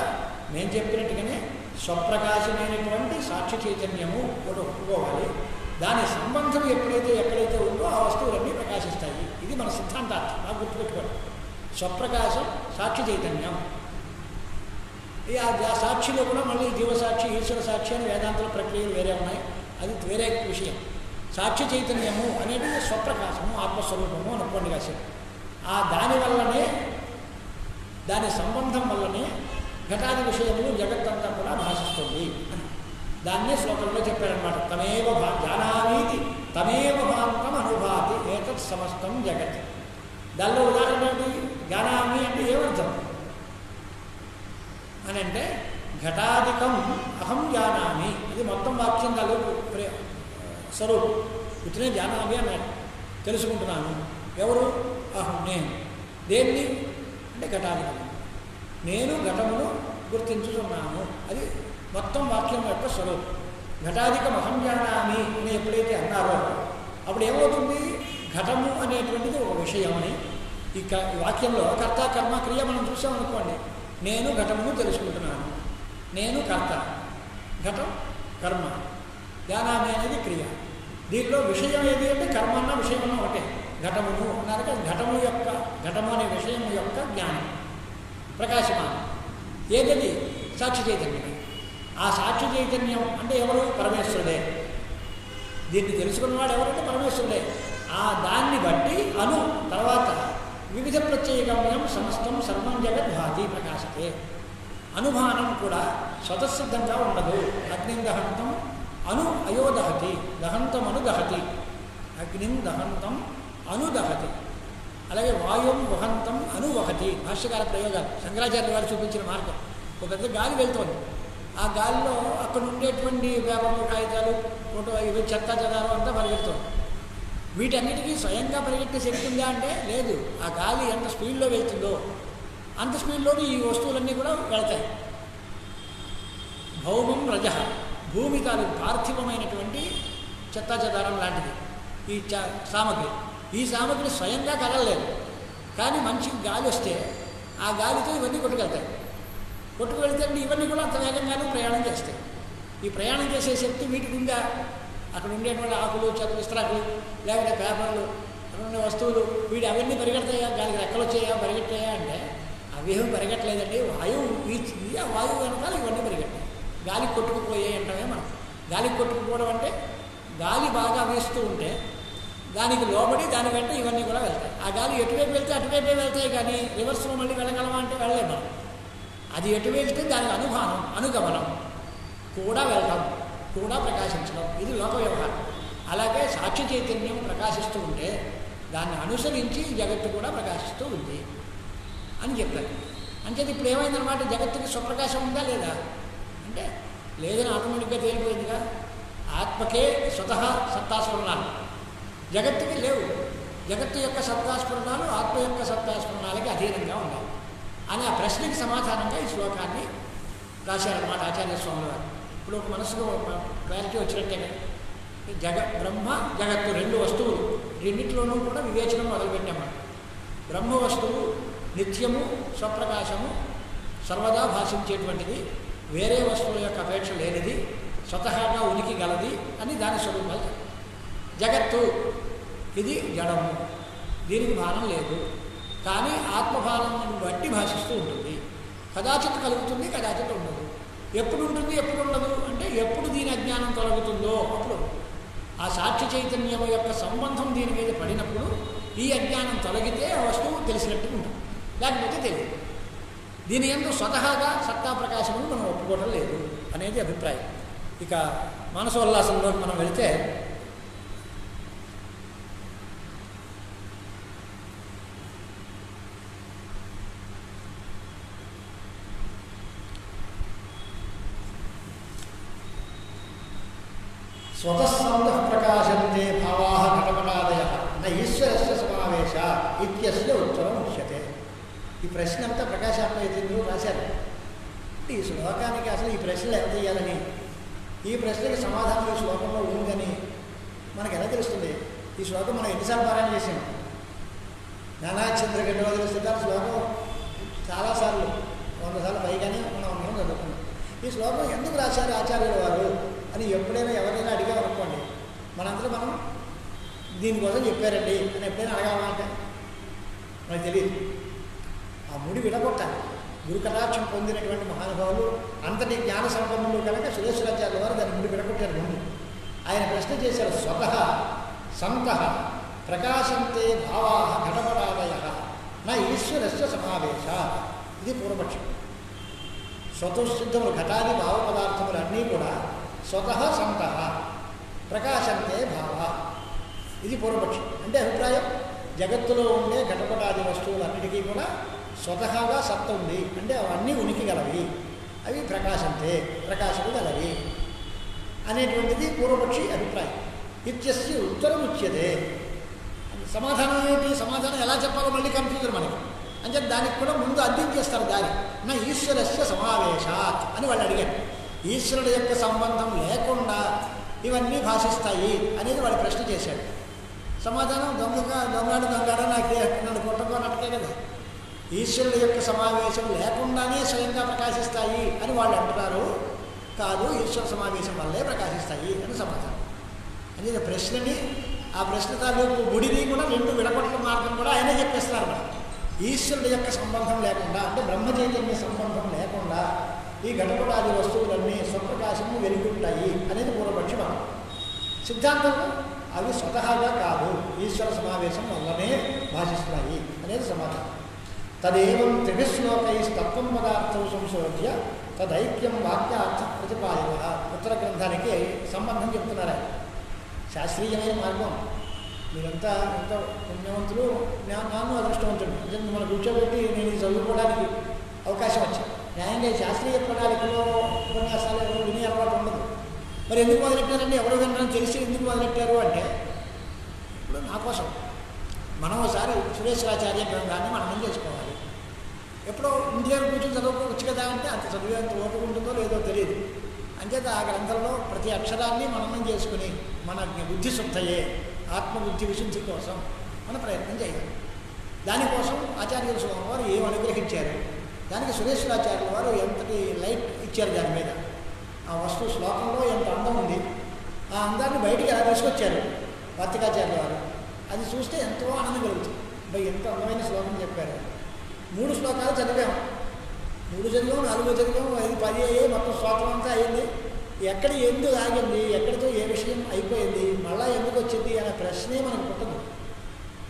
నేను చెప్పినట్టుగానే స్వప్రకాశమైనటువంటి సాక్షి చైతన్యము కూడా ఒప్పుకోవాలి. దాని సంబంధం ఎక్కడైతే ఉందో ఆ వస్తువులన్నీ ప్రకాశిస్తాయి. ఇది మన సిద్ధాంతార్థం, నాకు గుర్తుపెట్టుకోండి. స్వప్రకాశం సాక్షి చైతన్యం. ఆ సాక్షిలో కూడా మళ్ళీ జీవసాక్షి ఈశ్వర సాక్షి అని వేదాంతుల ప్రక్రియలు వేరే ఉన్నాయి, అది వేరే విషయం. సాక్షి చైతన్యము అనేది స్వప్రకాశము ఆత్మస్వరూపము అనుకోండి కాసేపు. ఆ దానివల్లనే, దాని సంబంధం వల్లనే ఘటాది విషయములు జగత్తంతా కూడా భాషిస్తుంది అని దాన్నే శ్లోకంలో చెప్పారనమాట. తమేవ జానామీతి తమేవ భాంతం అనుభాతి ఏతత్ సమస్తం జగత్. దానిలో ఉదాహరణ ఏంటి? జానామి అంటే ఏమర్థం అని అంటే ఘటాధికం అహం జానామి, అది మొత్తం వాక్యం దానిలో స్వరూపం. ఇతనే జానామి అన్నాడు, తెలుసుకుంటున్నాను. ఎవరు? అహం, నేను. దేన్ని అంటే ఘటాధికం, నేను ఘటమును గుర్తించుతున్నాను. అది మొత్తం వాక్యం యొక్క స్వరూపం. ఘటాధికం అహం జానామి అని ఎప్పుడైతే అన్నారో అప్పుడు ఏమవుతుంది? ఘటము అనేటువంటిది ఒక విషయం అని ఈ వాక్యంలో కర్త కర్మ క్రియ మనం చూసామనుకోండి. నేను ఘటమును తెలుసుకుంటున్నాను, నేను కర్త, ఘటం కర్మ, జానామి అనేది క్రియ. దీనిలో విషయం ఏది అంటే కర్మ అన్న విషయం అన్న ఒకటే. ఘటమును అన్నారు కదా, ఘటము అనే విషయం యొక్క జ్ఞానం ప్రకాశమానం. ఏదది? సాక్షి చైతన్యమే. ఆ సాక్షి చైతన్యం అంటే ఎవరు? పరమేశ్వరుడే. దీన్ని తెలుసుకున్నవాడు ఎవరంటే పరమేశ్వరుడే. ఆ దాన్ని బట్టి తర్వాత వివిధ ప్రత్యేకమ్యం సమస్తం సర్వం జగద్భాతి ప్రకాశతే. అనుమానం కూడా స్వతసిద్ధంగా ఉండదు. అగ్నిం దహంతం అయోదహతి, దహంతం అనుదహతి, అగ్నిం దహంతం అనుదహతి. అలాగే వాయుం వహంతం అనువహతి. భాష్యకాల ప్రయోగాలు శంకరాచార్య గారు చూపించిన మార్గం. ఒక పెద్ద గాలి వెళ్తోంది, ఆ గాలిలో అక్కడ ఉండేటువంటి పేపర్లు, కాగితాలు, ఫోటో, ఇవి చెత్త చెదారం అంతా పరిగెడుతోంది. వీటన్నిటికీ స్వయంగా పరిగెట్టే శక్తి ఉందా అంటే లేదు. ఆ గాలి ఎంత స్పీడ్లో వెళ్తుందో అంత స్పీడ్లోనే ఈ వస్తువులన్నీ కూడా వెళ్తాయి. భౌమం రజ, భూమి కాదు పార్థివమైనటువంటి చెత్త చెదారం లాంటిది ఈ సామగ్రి. ఈ సామగ్రి స్వయంగా కదలలేదు, కానీ మంచి గాలి వస్తే ఆ గాలితో ఇవన్నీ కొట్టుకెళ్తాయి. కొట్టుకెళ్తే ఇవన్నీ కూడా అంత వేగంగానే ప్రయాణం చేస్తాయి. ఈ ప్రయాణం చేసే శక్తి వీటికి ఉందా? అక్కడ ఉండేటువంటి ఆకులు, విస్తరాకులు, లేకపోతే పేపర్లు, అక్కడ ఉండే వస్తువులు, అవన్నీ పరిగెడతాయా? గాలికి రెక్కలు వచ్చాయా, పరిగెట్టాయా అంటే అవేమీ పరిగెట్టలేదండి. వాయువు వీచింది, ఆ వాయువు వెనకాల ఇవన్నీ పరిగెట్టాయి. గాలి కొట్టుకుపోయాయి అంటామే మనం. గాలికి కొట్టుకుపోవడం అంటే గాలి బాగా వీస్తూ ఉంటే దానికి లోబడి దాని వెంట ఇవన్నీ కూడా వెళ్తాయి. ఆ గాలి ఎటువైపు వెళ్తే అటువైపే వెళ్తాయి, కానీ రివర్స్లో మళ్ళీ వెళ్ళగలమా అంటే వెళ్ళలేము మనం. అది ఎటు వెళ్తే దానికి అనుగమనం కూడా వెళ్ళటం, కూడా ప్రకాశించడం, ఇది లోక వ్యవహారం. అలాగే సాక్షి చైతన్యం ప్రకాశిస్తూ ఉంటే దాన్ని అనుసరించి జగత్తు కూడా ప్రకాశిస్తూ ఉంది అని చెప్పారు. అంచేది ఇప్పుడు ఏమైందనమాట, జగత్తుకి స్వప్రకాశం ఉందా లేదా అంటే లేదని ఆటోమేటిక్గా తేలిపోయిందిగా. ఆత్మకే స్వతహా సత్తాస్ఫురణాలు, జగత్తుకి లేవు. జగత్తు యొక్క సత్తాస్ఫురణాలు ఆత్మ యొక్క సత్తాస్ఫురణాలకి అధీనంగా ఉన్నాయి అని ఆ ప్రశ్నకి సమాధానంగా ఈ శ్లోకాన్ని రాశారన్నమాట ఆచార్య స్వామి వారు. ఇప్పుడు ఒక మనసులో క్లారిటీ వచ్చినట్టే. బ్రహ్మ జగత్తు రెండు వస్తువులు, రెండింటిలోనూ కూడా వివేచనం మొదలుపెట్టాము. బ్రహ్మ వస్తువు నిత్యము, స్వప్రకాశము, సర్వదా భాషించేటువంటిది, వేరే వస్తువుల యొక్క అపేక్ష లేనిది, స్వతహాగా ఉనికి గలది అని దాని స్వరూపాలు. జగత్తు ఇది జడము, దీనికి భారం లేదు, కానీ ఆత్మభావాన్ని బట్టి భాషిస్తూ ఉంటుంది. కదాచిత్ కలుగుతుంది, కదాచిత్ ఉండదు. ఎప్పుడు ఉంటుంది, ఎప్పుడు ఉండదు అంటే ఎప్పుడు దీని అజ్ఞానం తొలగుతుందో అప్పుడు. ఆ సాక్షి చైతన్యం యొక్క సంబంధం దీని మీద పడినప్పుడు ఈ అజ్ఞానం తొలగితే ఆ వస్తువు తెలిసినట్టు ఉంటుంది, లేకపోతే తెలియదు. దీని యందు స్వతహాగా సత్తా ప్రకాశమును మనం ఒప్పుకోవడం లేదు అనేది అభిప్రాయం. ఇక మానసోల్లాసంలో మనం వెళితే స్వతస్సంతః ప్రకాశంతే భావాః ఘటపటాదయః న ఈశ్వరస్య సమావేశ ఇత్యస్య ఉత్తరం ఉచ్యతే. ఈ ప్రశ్న అంతా ప్రకాశాత్మ యతీంద్రులు రాశారు. ఈ శ్లోకానికి అసలు ఈ ప్రశ్నలు ఎలా చేయాలని, ఈ ప్రశ్నకి సమాధానం ఈ శ్లోకంలో ఉందని మనకు ఎలా తెలుస్తుంది? ఈ శ్లోకం మనం ఎన్నిసార్లు పారాయణ చేసాం? నానాచంద్ర గడ్డవదిలి స్థితాలు శ్లోకం చాలాసార్లు 100 సార్లు పైగానే మనం అందరం చదువుకున్నాం. ఈ శ్లోకం ఎందుకు రాశారు ఆచార్యుల వారు అని ఎప్పుడైనా ఎవరైనా అడిగామనుకోండి, మనందరూ మనం దీనికోసం చెప్పారండి అని ఎప్పుడైనా అడగాలంటే మనకు తెలియదు. ఆ ముడి విడగొట్టాలి. గురు కటాక్షం పొందినటువంటి మహానుభావులు అంతటి జ్ఞాన సంపన్నులు కనుక సురేశ్వరాచార్యుల వారు దాన్ని ముడి విడగొట్టారు. ముందు ఆయన ప్రశ్న చేశారు, స్వతః సంతః ప్రకాశంతే భావాః ఘటపటాదయః నా ఈశ్వరస్య సమావేశ. ఇది పూర్వపక్షం. స్వతఃసిద్ధములు ఘటాది భావ పదార్థములు అన్నీ కూడా స్వతః సంతః ప్రకాశంతే భావ. ఇది పూర్వపక్షం. అంటే అభిప్రాయం, జగత్తులో ఉండే ఘటపటాది వస్తువులన్నిటికీ కూడా స్వతహాగా సత్త ఉంది, అంటే అవన్నీ ఉనికి గలవి, అవి ప్రకాశంతే ప్రకాశము గలవి అనేటువంటిది పూర్వపక్షి అభిప్రాయం. ఇత్యస్య ఉత్తరం ఉచ్యతే. సమాధానం ఏంటి? సమాధానం ఎలా చెప్పాలో మళ్ళీ కన్ఫ్యూజన్ మనకి. అంటే దానికి కూడా ముందు అర్థం చేస్తారు దారి. నా ఈశ్వరస్య సమావేశాత్ అని వాళ్ళు అడిగారు. ఈశ్వరుడు యొక్క సంబంధం లేకుండా ఇవన్నీ భాషిస్తాయి అనేది వాడు ప్రశ్న చేశాడు. సమాధానం దొంగాడు నాకు నన్ను కొట్టకోనట్టుకే కదా. ఈశ్వరుడు యొక్క సమావేశం లేకుండానే స్వయంగా ప్రకాశిస్తాయి అని వాళ్ళు అంటున్నారు. కాదు, ఈశ్వర సమావేశం వల్లే ప్రకాశిస్తాయి అని సమాధానం. అనేది ప్రశ్నని, ఆ ప్రశ్న తాలూకు గుడిని కూడా రెండు విడగొట్టిన మార్గం కూడా ఆయనే చెప్పేస్తున్నారు. మనం ఈశ్వరుడు యొక్క సంబంధం లేకుండా, అంటే బ్రహ్మ చైతన్య సంబంధం లేకుండా ఈ ఘటపటాది వస్తువులన్నీ స్వప్రకాశము వెలుగుంటాయి అనేది పూర్వపక్షి భావం. సిద్ధాంతంలో అవి స్వతహాగా కాదు, ఈశ్వర సమావేశం వల్లనే భాషిస్తున్నాయి అనేది సమాధానం. తదేవం త్రివిశ్లోకైస్తత్వం పదార్థం సంశోధ్య తదైక్యం వాక్యార్థ ప్రతిపాదిత. ఉత్తర గ్రంథానికి సంబంధం చెప్తున్నారు. శాస్త్రీయమైన మార్గం. మీరంతా ఎంతో పుణ్యవంతులు, నాను అదృష్టవంతుడు. మిమ్మల్ని కూర్చోబెట్టి నేను ఇది చదువుకోవడానికి అవకాశం వచ్చింది. న్యాయంగా శాస్త్రీయ ప్రణాళికలో ఉపన్యాసాలు ఎవరు వినే అలవాటు ఉండదు. మరి ఎందుకు మొదలెట్టారండి? ఎవరు విన్నారని తెలిసి ఎందుకు మొదలెట్టారు అంటే, ఇప్పుడు నా కోసం మనం ఒకసారి సురేశ్వరాచార్య గ్రంథాన్ని మనం చేసుకోవాలి. ఎప్పుడో ఇండియా కూర్చొని చదువుకోవచ్చు కదా అంటే అంత చదివే అంత ఓపిక ఉంటుందో లేదో తెలియదు. అంచేత ఆ గ్రంథంలో ప్రతి అక్షరాన్ని మననం చేసుకుని మన బుద్ధి శుద్ధయే ఆత్మబుద్ధి విశుద్ధి కోసం మన ప్రయత్నం చేయాలి. దానికోసం ఆచార్యుల స్వామి వారు ఏం అనుగ్రహించారు, దానికి సురేశ్వరాచార్యుల వారు ఎంతటి లైట్ ఇచ్చారు దాని మీద. ఆ వస్తువు శ్లోకంలో ఎంత అందం ఉంది, ఆ అందాన్ని బయటికి ఎలా తీసుకొచ్చారు వార్తికాచార్యుల వారు. అది చూస్తే ఎంతో ఆనందం కలుగుతుంది. ఎంత అందమైన శ్లోకం చెప్పారు. 3 శ్లోకాలు చదివాము, 3 చదివాము, 4 చదివాము, 5, 10 అయ్యాయి. మొత్తం శ్లోకం అంతా అయ్యింది. ఎక్కడ ఎందుకు ఆగింది, ఎక్కడితో ఏ విషయం అయిపోయింది, మళ్ళా ఎందుకు వచ్చింది అనే ప్రశ్నే మనకు పుట్టదు.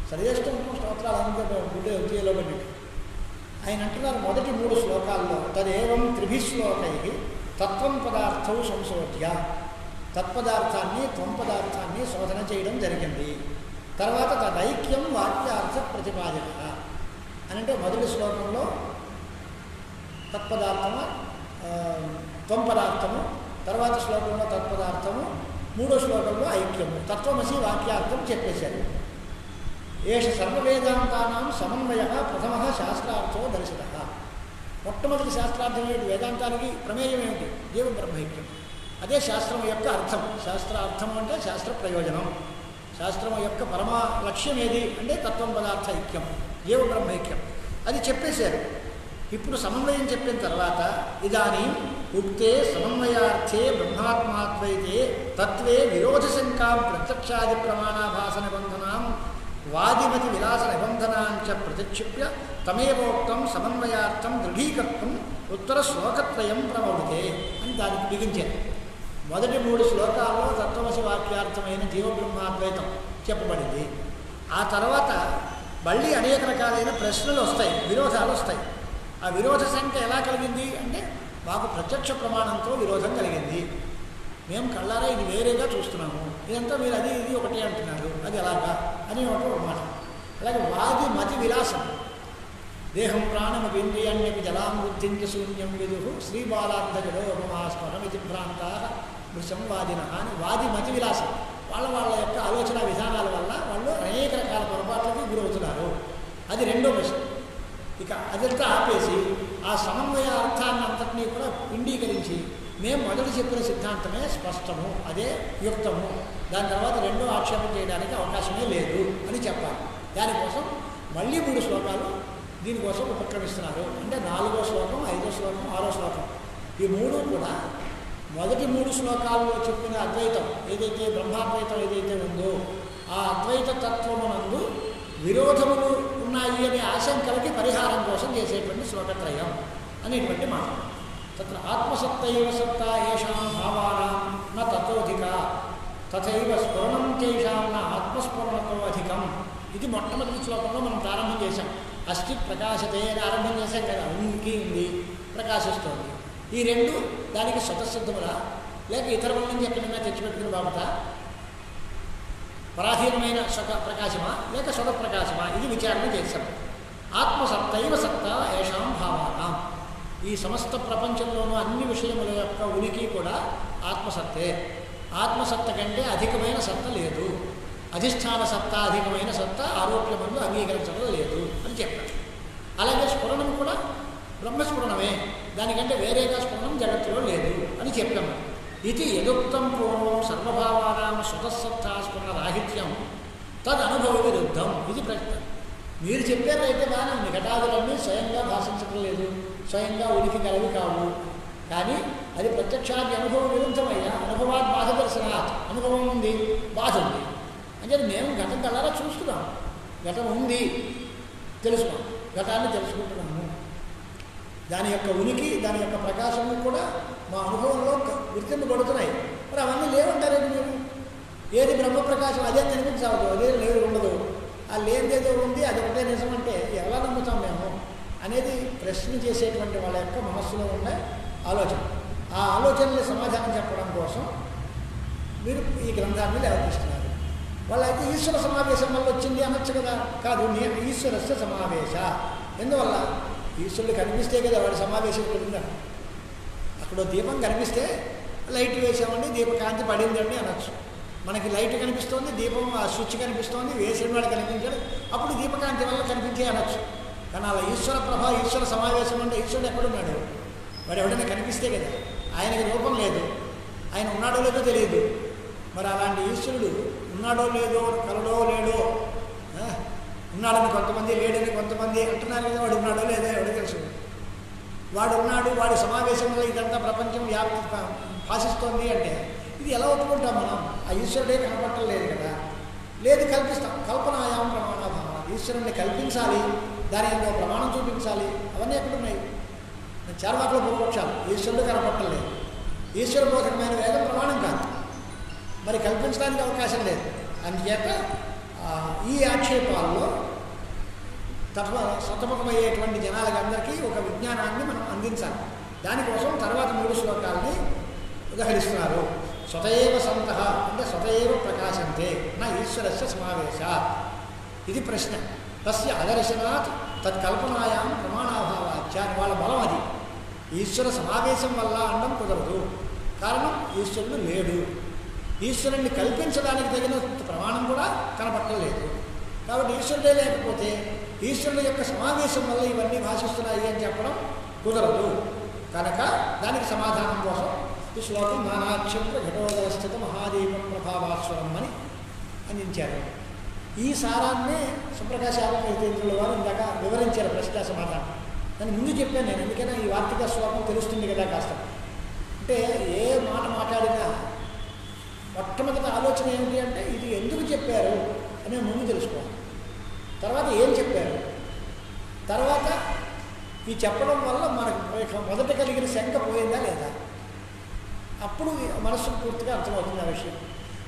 సరిచేస్తూ స్తోత్రాలు అంతా గుడ్డే ఉద్యోగంలో పడినట్టు. ఆయన అంటున్నారు మొదటి 3 శ్లోకాల్లో తదేవం త్రిభిశ్లోకై తత్వం పదార్థం సంశోధ్య. తత్పదార్థాన్ని త్వం పదార్థాన్ని శోధన చేయడం జరిగింది. తర్వాత తదైక్యం వాక్యార్థ ప్రతిపాదిత అని అంటే మొదటి శ్లోకంలో తత్పదార్థము త్వం పదార్థము, తర్వాత శ్లోకంలో తత్పదార్థము, 3వ శ్లోకంలో ఐక్యము తత్వమసి వాక్యార్థం చెప్పేశారు. ఏష సర్వవేదాంతానాం సమన్వయ ప్రథమ శాస్త్రార్థో దర్శిత. మొట్టమొదటి శాస్త్రార్థం ఏమిటి? వేదాంతానికి ప్రమేయం ఏమిటి? జీవ బ్రహ్మైక్యం. అదే శాస్త్రం యొక్క అర్థం. శాస్త్రార్థం అంటే శాస్త్ర ప్రయోజనం. శాస్త్రం యొక్క పరమా లక్ష్యం ఏది అంటే తత్వం పదార్థ ఐక్యం, జీవ బ్రహ్మైక్యం. అది చెప్పేశారు. ఇప్పుడు సమన్వయం చెప్పిన తర్వాత ఇదానీ ఉక్తే సమన్వయార్థే బ్రహ్మాత్మాద్వైతే తత్వే విరోధ శంకాం ప్రత్యక్షాది ప్రమాణాభాస నిబంధనాం వాదిమతి విలాస నిబంధనాంచ ప్రతిక్షిప్య తమేవోక్తం సమన్వయార్థం దృఢీకర్తం ఉత్తర శ్లోకత్రయం ప్రమౌడితే అని దానికి బిగించారు. మొదటి 3 శ్లోకాల్లో తత్వమసి వాక్యార్థమైన జీవబ్రహ్మాద్వైతం చెప్పబడింది. ఆ తర్వాత మళ్ళీ అనేక రకాలైన ప్రశ్నలు వస్తాయి, విరోధాలు వస్తాయి. ఆ విరోధ సంఖ్య ఎలా కలిగింది అంటే మాకు ప్రత్యక్ష ప్రమాణంతో విరోధం కలిగింది. మేము కళ్ళారా ఇది వేరేగా చూస్తున్నాము, ఇదంతా మీరు అది ఇది ఒకటే అంటున్నారు, అది ఎలాగా అని ఒక మాట. అలాగే వాది మతి విలాసం, దేహం ప్రాణమపి ఇంద్రియాణ్యపి జలాం బుద్ధించ శూన్యం విదుః శ్రీబాలాంతజడోపమాస్మరమితి భ్రాంతా వృషం వాదిన అని వాది మతి విలాసం. వాళ్ళ యొక్క ఆలోచన విధానాల వల్ల వాళ్ళు అనేక రకాల పొరపాట్లకి గురవుతున్నారు. అది రెండో ప్రశ్న. ఇక అదంతా ఆపేసి ఆ సమన్వయ అర్థాన్ని అంతటినీ కూడా పిండీకరించి మేము మొదటి చెప్పిన సిద్ధాంతమే స్పష్టము, అదే యుక్తము, దాని తర్వాత రెండో ఆక్షేపం చేయడానికి అవకాశమే లేదు అని చెప్పాలి. దానికోసం మళ్ళీ 3 శ్లోకాలు దీనికోసం ఉపక్రమిస్తున్నారు. అంటే 4వ శ్లోకం, 5వ శ్లోకం, 6వ శ్లోకం, ఈ 3 కూడా మొదటి 3 శ్లోకాల్లో చెప్పిన అద్వైతం ఏదైతే బ్రహ్మాద్వైతం ఏదైతే ఉందో ఆ అద్వైత తత్వమునందు విరోధములు ఉన్నాయి అనే ఆశంకలకి పరిహారం కోసం చేసేటువంటి శ్లోకత్రయం అనేటువంటి మాట. తత్ర ఆత్మసత్తైవ సత్తా ఏషాం భావానాం న తతోధిక తథైవ స్ఫురణం తేషాం న ఆత్మస్ఫురణతో అధికం. ఇది మొట్టమొదటి శ్లోకంలో మనం ప్రారంభం చేశాం. అస్థి ప్రకాశతే అని ఆరంభం చేశాం కదా, ఉనికి ఉంది, ప్రకాశిస్తోంది. ఈ రెండు దానికి స్వతసిద్ధములా లేక ఇతరుల నుంచి ఎక్కడైనా తెచ్చిపెట్టుకుని బాబుతా, పరాధీనమైన స్వత ప్రకాశమా లేక స్వత ప్రకాశమా, ఇది విచారణ చేశాం. ఆత్మసత్తైవ సత్తా ఏషాం భావానాం, ఈ సమస్త ప్రపంచంలోనూ అన్ని విషయముల యొక్క ఉనికి కూడా ఆత్మసత్తే. ఆత్మసత్త కంటే అధికమైన సత్త లేదు, అధిష్టాన సత్తా అధికమైన సత్తా ఆరోగ్యమందు అంగీకరించడం లేదు అని చెప్పారు. అలాగే స్ఫురణం కూడా బ్రహ్మస్ఫురణమే, దానికంటే వేరేగా స్ఫురణం జగత్తులో లేదు అని చెప్పాము. ఇది యదుక్తం పూర్వం సర్వభావానాం స్వతసత్తా స్ఫురణ రాహిత్యం తదనుభవ విరుద్ధం. ఇది ప్రశ్న. మీరు చెప్పారైతే బాగానే ఉంది, ఘటాదులన్నీ స్వయంగా భాషించడం లేదు, స్వయంగా ఉనికి కలవి కావు, కానీ అది ప్రత్యక్షాది అనుభవం విరుద్ధమయ్యా. అనుభవాత్ బాధ దర్శనాత్, అనుభవం ఉంది, బాధ ఉంది అంటే మేము ఘటం కలరా చూస్తున్నాం, ఘటం ఉంది తెలుసుకున్నాం, ఘటాన్ని తెలుసుకుంటున్నాము, దాని యొక్క ఉనికి దాని యొక్క ప్రకాశము కూడా మా అనుభవంలో గుర్తింపబడుతున్నాయి. మరి అవన్నీ లేవంటారేంటి మీరు? ఏది బ్రహ్మప్రకాశం అదే కనిపించవద్దు, అదే లేదు ఉండదు, ఆ లేనిదేదో ఉంది అది ఒకటే నిజం అంటే ఎలా నమ్ముతాం మేము అనేది ప్రశ్న చేసేటువంటి వాళ్ళ యొక్క మనస్సులో ఉండే ఆలోచన. ఆ ఆలోచనలు సమాధానం చెప్పడం కోసం మీరు ఈ గ్రంథాన్ని లేవతీస్తున్నారు. వాళ్ళైతే ఈశ్వర సమావేశం వల్ల వచ్చింది అనొచ్చు కదా. కాదు, నేను ఈశ్వరస్య సమావేశ. ఎందువల్ల? ఈశ్వరుడు కనిపిస్తే కదా వాడి సమావేశం ఇక్కడ ఉందని. అక్కడ దీపం కనిపిస్తే లైట్ వేసామండి, దీపకాంతి పడిందండి అనొచ్చు. మనకి లైట్ కనిపిస్తోంది, దీపం ఆ స్విచ్ కనిపిస్తోంది, వేసిన వాడు కనిపించాడు, అప్పుడు దీపకాంతి వల్ల కనిపించే అనొచ్చు. కానీ అలా ఈశ్వర ప్రభ ఈశ్వర సమావేశం అంటే ఈశ్వరుడు ఎక్కడున్నాడు? వాడు ఎవడైనా కనిపిస్తే కదా. ఆయనకి రూపం లేదు, ఆయన ఉన్నాడో లేదో తెలియదు. మరి అలాంటి ఈశ్వరుడు ఉన్నాడో లేదో, కలడో లేడో, ఉన్నాడని కొంతమంది లేడని కొంతమంది అంటున్నారు కదా. వాడు ఉన్నాడో లేదో ఎవడో తెలుసు. వాడు ఉన్నాడు, వాడి సమావేశం వల్ల ఇదంతా ప్రపంచం భాషిస్తోంది అంటే ఇది ఎలా ఒప్పుకుంటాం మనం? ఆ ఈశ్వరుడే కనపడటం లేదు కదా. లేదు, కల్పిస్తాం. కల్పనాయాం ప్రమాణాభావం. ఈశ్వరుణ్ణి కల్పించాలి, దాని ఏదో ప్రమాణం చూపించాలి, అవన్నీ ఎక్కడున్నాయి? చార్వాకుల పూర్వపక్షాలు ఈశ్వరుడు కనపడటం లేదు, ఈశ్వర బోధకమైన వేదం ప్రమాణం కాదు, మరి కల్పించడానికి అవకాశం లేదు. అందుచేత ఈ ఆక్షేపాల్లో సతమతమయ్యేటువంటి జనాలకి అందరికీ ఒక విజ్ఞానాన్ని మనం అందించాలి. దానికోసం తర్వాత 3 శ్లోకాలని ఉదహరిస్తున్నారు. స్వతయేవ సంతః అంటే స్వతయేవ ప్రకాశంతే నా ఈశ్వరస్య సమావేశ. ఇది ప్రశ్న. తస్య అదర్శనాత్ తత్కల్పనాయాం ప్రమాణాభావాచ్య అని వాళ్ళ బలం అది. ఈశ్వర సమావేశం వల్ల అనడం కుదరదు, కారణం ఈశ్వరుడు లేడు. ఈశ్వరుణ్ణి కల్పించడానికి తగిన ప్రమాణం కూడా కనపట్టలేదు. కాబట్టి ఈశ్వరుడే లేకపోతే ఈశ్వరుడు యొక్క సమావేశం వల్ల ఇవన్నీ భాషిస్తున్నాయి అని చెప్పడం కుదరదు. కనుక దానికి సమాధానం కోసం ఈ శ్లోకం నానాక్షేత్ర ఘటోదరస్థిత మహాదీపం ప్రభావాస్వరం అని అందించారు. ఈ సారాన్నే సుప్రకాశ ఆత్మచైతన్యుల వారు ఇందాక వివరించారు ప్రశ్న సమాధానం. దాన్ని ముందు చెప్పాను నేను, ఎందుకైనా ఈ వార్తిక శ్లోకం తెలుస్తుంది కదా కాస్త. అంటే ఏ మాట మాట్లాడినా మొట్టమొదటి ఆలోచన ఏమిటి అంటే ఇది ఎందుకు చెప్పారు అని ముందు తెలుసుకోవాలి. తర్వాత ఏం చెప్పారు, తర్వాత ఈ చెప్పడం వల్ల మనకు మొదట కలిగిన శంక పోయిందా లేదా, అప్పుడు మనస్సుకు పూర్తిగా అర్థమవుతుంది ఆ విషయం.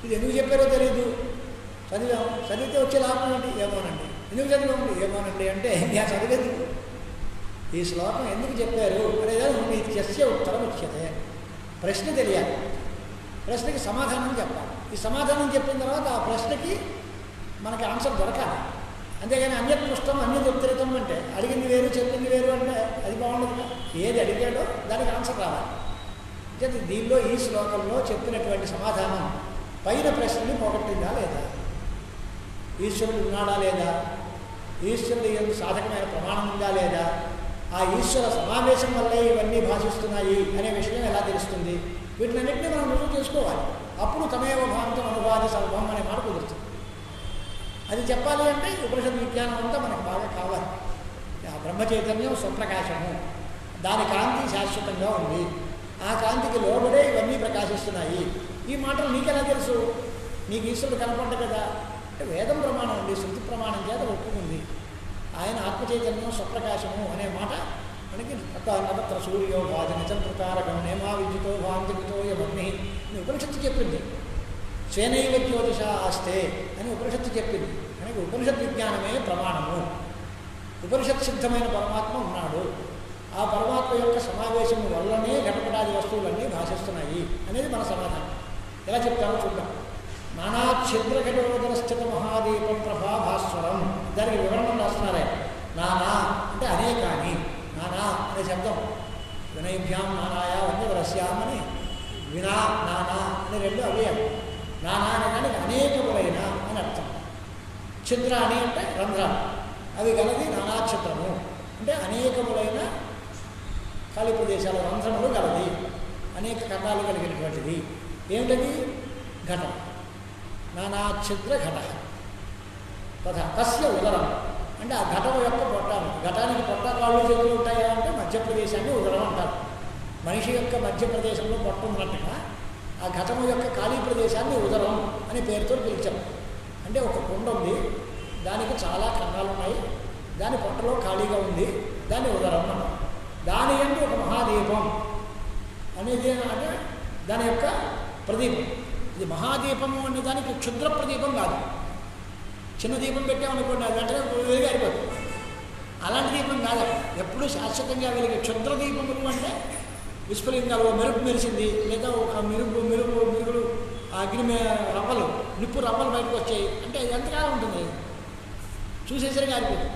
ఇది ఎందుకు చెప్పారో తెలియదు, చదివితే వచ్చే లాభం ఏంటి? ఏమోనండి. ఎందుకు చదివామండి? ఏమోనండి అంటే చదివేది ఈ శ్లోకం ఎందుకు చెప్పారు అనేది నీకు చర్చ ఉత్తరం ఇచ్చదే. ప్రశ్న తెలియాలి, ప్రశ్నకి సమాధానం చెప్పాలి. ఈ సమాధానం చెప్పిన తర్వాత ఆ ప్రశ్నకి మనకి ఆన్సర్ దొరకాలి. అంతేగాని అన్యత్పుష్టం అన్యదుత్తరితం అంటే అడిగింది వేరు చెప్పింది వేరు అంటే అది బాగుండదు. ఏది అడిగాడో దానికి ఆన్సర్ రావాలి. అంటే దీనిలో ఈ శ్లోకంలో చెప్పినటువంటి సమాధానం పైన ప్రశ్నని పోగొట్టిందా లేదా, ఈశ్వరుడు ఉన్నాడా లేదా, ఈశ్వరుడు ఎందు సాధకమైన ప్రమాణం ఉందా లేదా, ఆ ఈశ్వర సమావేశం వల్లే ఇవన్నీ భాషిస్తున్నాయి అనే విషయం ఎలా తెలుస్తుంది, వీటినన్నింటినీ మనం రుజువు చేసుకోవాలి. అప్పుడు తమేవ భాంతం అనువాది సర్వం అనే మాట కుదురుతుంది. అది చెప్పాలి అంటే ఉపనిషత్ విజ్ఞానం అంతా మనకు బాగా కావాలి. ఆ బ్రహ్మ చైతన్యం స్వప్రకాశము, దాని కాంతి శాశ్వతంగా ఉంది, ఆ కాంతికి లోబడే ఇవన్నీ ప్రకాశిస్తున్నాయి. ఈ మాటలు నీకెలా తెలుసు, నీకు ఈశ్వరుడు కనపడ్డ కదా అంటే వేదం ప్రమాణం ఉంది, శృతి ప్రమాణం చేత ఒప్పుకుంది. ఆయన ఆత్మచైతన్యం స్వప్రకాశము అనే మాట మనకి నవత్ర సూర్యో భాజ నిచంద్రతారకం నేమా విద్యుతో భాంతితో యమగ్ని అని ఉపనిషత్తు చెప్పింది. స్వేనైవ జ్యోతిష ఆస్తే అని ఉపనిషత్తు చెప్పింది. మనకి ఉపనిషత్ విజ్ఞానమే ప్రమాణము. ఉపనిషత్ సిద్ధమైన పరమాత్మ ఉన్నాడు, ఆ పరమాత్మ యొక్క సమావేశం వల్లనే ఘటపటాది వస్తువులన్నీ భాషిస్తున్నాయి అనేది మన సమాధానం. ఎలా చెప్తామో చూద్దాం. నానా ఛిద్రఘటోదర స్థిత మహాదీపం ప్రభాభాస్వరం, దానికి వివరణం రాస్తున్నారే. నానా అంటే అనేకాని, నానా అనే శబ్దం వినయభ్యాం నానాయ వన్యవరస్యాం అని, వినా నానా అని రెండు అవ్యయం. నానా అనే దానికి అనేకములైన అని అర్థం. ఛిద్రాని అంటే రంధ్రాలు, అవి గలది నానా ఛిద్రము అంటే అనేకములైన ఖాళీ ప్రదేశాల రంధ్రములు గలది, అనేక కథాలు కలిగినటువంటిది. ఏమిటది? ఘటం. నానా ఛిద్ర ఘట తథా తస్య ఉదరం అంటే ఆ ఘటం యొక్క పొట్టాలు. ఘటానికి పొట్ట కాళ్ళు చేతులు ఉంటాయా అంటే మధ్యప్రదేశాన్ని ఉదరం అంటారు. మనిషి యొక్క మధ్యప్రదేశంలో పొట్ట ఉన్నట్టుగా ఆ ఘటము యొక్క ఖాళీ ప్రదేశాన్ని ఉదరం అనే పేరుతో పిలిచాం. అంటే ఒక కుండ ఉంది, దానికి చాలా కన్నాలు ఉన్నాయి, దాని పొట్టలో ఖాళీగా ఉంది, దాన్ని ఉదరం అన్నాం. దాని అంటే ఒక మహాదీపం అనేది అంటే దాని యొక్క ప్రదీపం. ఇది మహాదీపము అనే దానికి క్షుద్ర ప్రదీపం కాదు. చిన్న దీపం పెట్టామనుకోండి అది వెంటనే వెలుగారిపోతుంది. అలాంటి దీపం కాదు, ఎప్పుడూ శాశ్వతంగా వెలిగే క్షుద్ర దీపములు అంటే విస్ఫులింగాలు, మెరుపు మెరిసింది లేదా ఒక మిరుగులు అగ్ని రవ్వలు, నిప్పు రవ్వలు బయటకు వచ్చాయి అంటే ఎంతకాలం ఉంటుంది, చూసేసరికి ఆరిపోతుంది.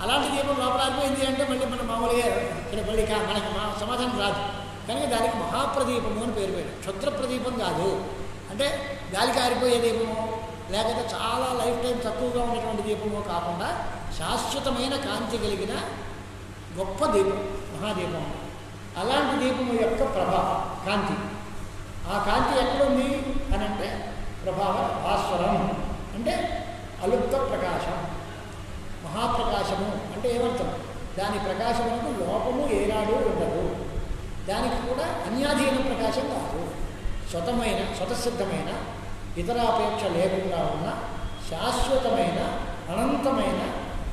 అలాంటి దీపం లోపల ఆరిపోయింది అంటే మళ్ళీ మనం మామూలుగా ఇక్కడ మళ్ళీ మనకి సమాధానం రాదు. కనుక దానికి మహాప్రదీపము అని పేరు పెట్టారు. క్షుద్ర ప్రదీపం కాదు అంటే గాలికి ఆరిపోయే దీపము లేకపోతే చాలా లైఫ్ టైం తక్కువగా ఉన్నటువంటి దీపము కాకుండా శాశ్వతమైన కాంతి కలిగిన గొప్ప దీపం మహాదీపం. అలాంటి దీపము యొక్క ప్రభావం కాంతి. ఆ కాంతి ఎక్కడుంది అని అంటే ప్రభావం భాస్వరం అంటే అలుప్త ప్రకాశం. మహాప్రకాశము అంటే ఏమర్థం? దాని ప్రకాశమునకు లోపము ఏనాడు ఉండదు, దానికి కూడా అన్యాధీన ప్రకాశం కాదు. స్వతసిద్ధమైన ఇతరాపేక్ష లేకుండా ఉన్న శాశ్వతమైన అనంతమైన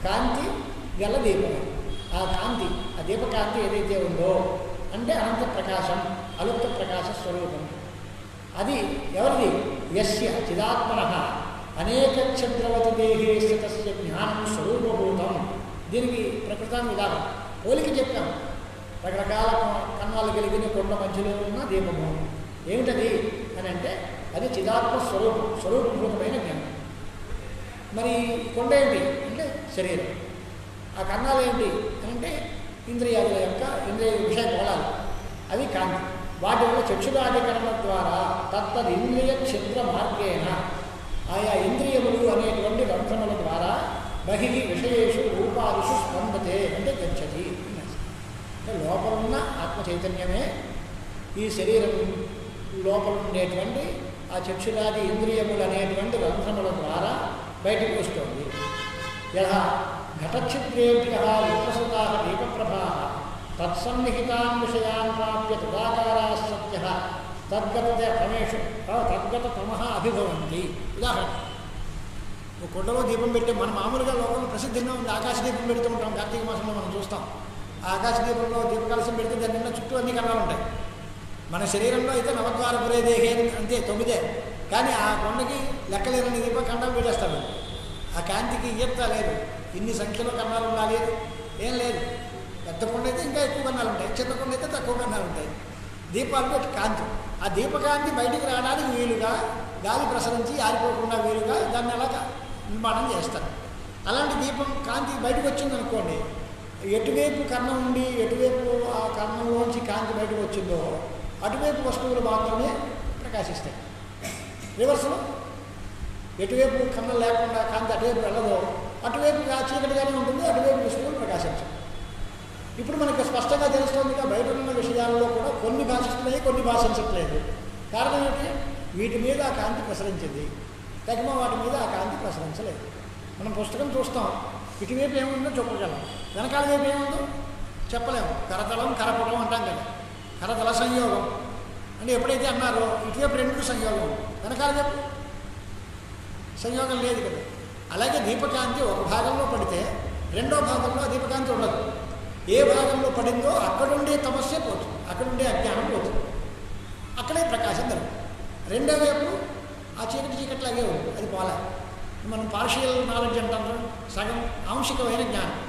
కాంతి గల దీపం. ఆ కాంతి, ఆ దీపకాంతి ఏదైతే ఉందో అంటే అనంత ప్రకాశం, అలుప్త ప్రకాశ స్వరూపం. అది ఎవరిది? యస్య చిదాత్మనః అనేక చంద్రవతి దేహే స్థితస్య జ్ఞానం స్వరూపభూతం. దీనికి ప్రకృతాన్ని ఉదాహరణ పోలిక చెప్పాం. రకరకాల కన్నాలు కలిగిన కొండ మధ్యలో ఉన్న దీపము ఏమిటది అని అంటే అది చిదాత్మ స్వరూపభూతమైన జ్ఞానం. మరి కొండ ఏంటి అంటే శరీరం. ఆ కన్నాలు ఏంటి అని అంటే ఇంద్రియాల యొక్క విషయ గోళాలు, అవి కాంతి. వాటి వల్ల చక్షురాధికరణ ద్వారా తత్తదింద్రియ క్షిద్ర మార్గేణ ఆయా ఇంద్రియములు అనేటువంటి రంధ్రముల ద్వారా బహిః విషయేషు రూపాదిషు స్పందతే అంటే గచ్చతి. అంటే లోపల ఉన్న ఆత్మ చైతన్యమే ఈ శరీరం లోపల ఉండేటువంటి ఆ చక్షురాది ఇంద్రియములు అనేటువంటి రంధ్రముల ద్వారా బయటకు వస్తుంది. యథా ఘటఛిద్రేభ్యః విప్రసృతాః దీపప్రభాః తత్సన్నిహితాన్ విషయాన్ ప్రాప్య తదాకారాः సత్యః తద్గత తమః అభిభవంతి. ఉదాహరణ, ఒక కొండలో దీపం పెట్టి మన మామూలుగా లోకంలో ప్రసిద్ధంగా ఉంది ఆకాశ దీపం పెడుతూ ఉంటాం. కార్తీక మాసంలో మనం చూస్తాం. ఆ ఆకాశ దీపంలో దీపకలశం పెడితే దాని నిన్న చుట్టూ అన్ని కన్నాలు ఉంటాయి. మన శరీరంలో అయితే నవద్వార పురేదేహి అంతే 9, కానీ ఆ కొండకి లెక్కలేనని దీపకండాలు పెట్టేస్తారు. ఆ కాంతికి ఈర్త లేదు, ఇన్ని సంఖ్యలో కన్నాలు ఉండాలి ఏం లేదు. పెద్ద కొండ అయితే ఇంకా ఎక్కువ కన్నాలు ఉంటాయి, చిన్న కొండ అయితే తక్కువ కన్నాలు ఉంటాయి. దీపాలు పెట్టి కాంతి, ఆ దీపకాంతి బయటికి రావడానికి వీలుగా, గాలి ప్రసరించి ఆరిపోకుండా వీలుగా దాన్ని అలాగా నిర్మాణం చేస్తారు. అలాంటి దీపం కాంతి బయటకు వచ్చింది అనుకోండి, ఎటువైపు కన్నం ఉండి ఎటువైపు ఆ కన్నంలోంచి కాంతి బయటకు వచ్చిందో అటువైపు వస్తువులు మాత్రమే ప్రకాశిస్తాయి. రివర్స్లో ఎటువైపు కన్నం లేకుండా కాంతి అటువైపు వెళ్ళదో అటువైపు చీకటిగానే ఉంటుంది, అటువైపు వస్తువులు ప్రకాశించవు. ఇప్పుడు మనకు స్పష్టంగా తెలుస్తుందిగా బయట ఉన్న విషయాల్లో కూడా కొన్ని భాషిస్తున్నాయి, కొన్ని భాషించట్లేదు. కారణం ఏంటి? వీటి మీద ఆ కాంతి ప్రసరించింది, తగిన వాటి మీద ఆ కాంతి ప్రసరించలేదు. మనం పుస్తకం చూస్తాం, ఇటువైపు ఏముందో చెప్పగలం, వెనకాల వైపు ఏముందో చెప్పలేము. కరతలం కరపుటం అంటాం కదా, కరతల సంయోగం అంటే ఎప్పుడైతే అన్నారో ఇటువైపు రెండు సంయోగం, వెనకాల వైపు సంయోగం లేదు కదా. అలాగే దీపకాంతి ఒక భాగంలో పడితే రెండో భాగంలో ఆ దీపకాంతి ఉండదు. ఏ భాగంలో పడిందో అక్కడుండే తమస్య పోతుంది, అక్కడుండే అజ్ఞానం పోతుంది, అక్కడే ప్రకాశం జరుగుతుంది. రెండో వైపు ఆ చీకటిలాగే ఉంది, అది పోలే. మనం పార్షియల్ నాలెడ్జ్ అంటాం, సగం ఆంశికమైన జ్ఞానం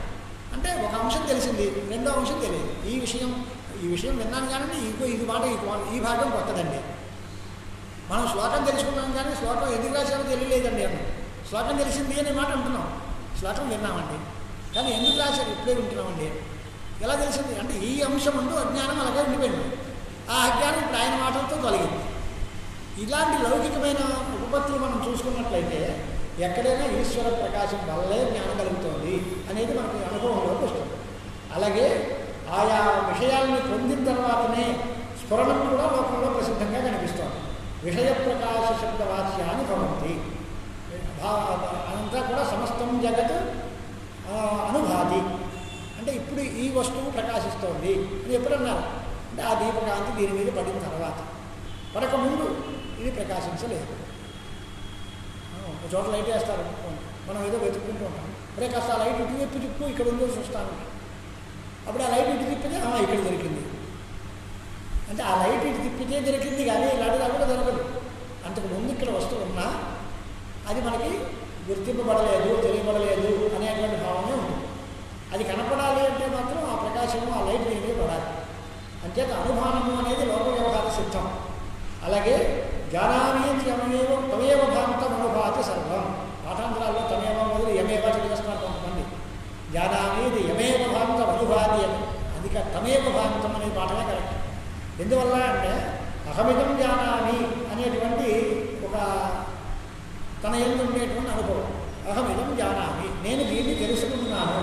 అంటే ఒక అంశం తెలిసింది, రెండో అంశం తెలియదు. ఈ విషయం విన్నాను కానీ ఇది మాట ఈ భాగం కొత్తదండి. మనం శ్లోకం తెలుసుకున్నాం కానీ శ్లోకం ఎందుకు రాశారో తెలియలేదండి అన్న. శ్లోకం తెలిసింది అనే మాట అంటున్నాం, శ్లోకం విన్నామండి కానీ ఎందుకు రాశారు ఇప్పుడే వింటున్నామండి. ఎలా తెలిసింది అంటే ఈ అంశం ఉంటూ అజ్ఞానం అలాగే ఉండిపోయింది, ఆ అజ్ఞానం ఇప్పుడు ఆయన మాటలతో తొలగింది. ఇలాంటి లౌకికమైన ఉపపత్తులు మనం చూసుకున్నట్లయితే ఎక్కడైనా ఈశ్వర ప్రకాశం వల్లే జ్ఞానం కలుగుతుంది అనేది మనకి అనుభవంలోకి వస్తుంది. అలాగే ఆయా విషయాలను పొందిన తర్వాతనే స్ఫురణం కూడా లోకంలో ప్రసిద్ధంగా కనిపిస్తుంది. విషయ ప్రకాశ శబ్దవాచ్యాన్ని భవంతి, అంతా కూడా సమస్తం జగత్ అనుభాతి అంటే ఇప్పుడు ఈ వస్తువు ప్రకాశిస్తోంది అని ఎప్పుడన్నారు అంటే ఆ దీపకాంతి దీని మీద పడిన తర్వాత, పడక ముందు ఇది ప్రకాశించలేదు. ఒక చోట లైట్ వేస్తారు అనుకోండి, మనం ఏదో వెతుక్కుంటూ ఉంటాం, అరే కాస్త ఆ లైట్ ఇటు తిప్పు తిప్పు ఇక్కడ ఉందో చూస్తాను, అప్పుడు ఆ లైట్ ఇటు తిప్పితే ఇక్కడ దొరికింది అంటే ఆ లైట్ ఇటు తిప్పితే దొరికింది కానీ ఇలాంటిది కూడా దొరకదు. అంతకు ముందు ఇక్కడ వస్తువు ఉన్నా అది మనకి గుర్తింపబడలేదు, తెలియబడలేదు అనేటువంటి భావమే ఉంది. అది కనపడాలి అంటే మాత్రం ఆ ప్రకాశము ఆ లైట్ దీని మీద పడాలి. అంచేత అనుమానము అనేది లోక వ్యవహార సిద్ధం. అలాగే జానామి తమేవ భాంతం అనుభాతి సర్వం, పాఠాంతరాల్లో తమేవ మొదలు యమేవ చదివేస్తున్నారు కొంతమంది. జానామి ఇది యమేవ భాంతం అనుభాతి అని, అది తమేవ భాంతం అనే పాఠమే కరెక్ట్. ఎందువల్ల అంటే అహమిదం జానామి అనేటువంటి ఒక తన ఎందు ఉండేటువంటి అనుభవం. అహమిదం జానామి, నేను దీన్ని తెలుసుకుంటున్నాను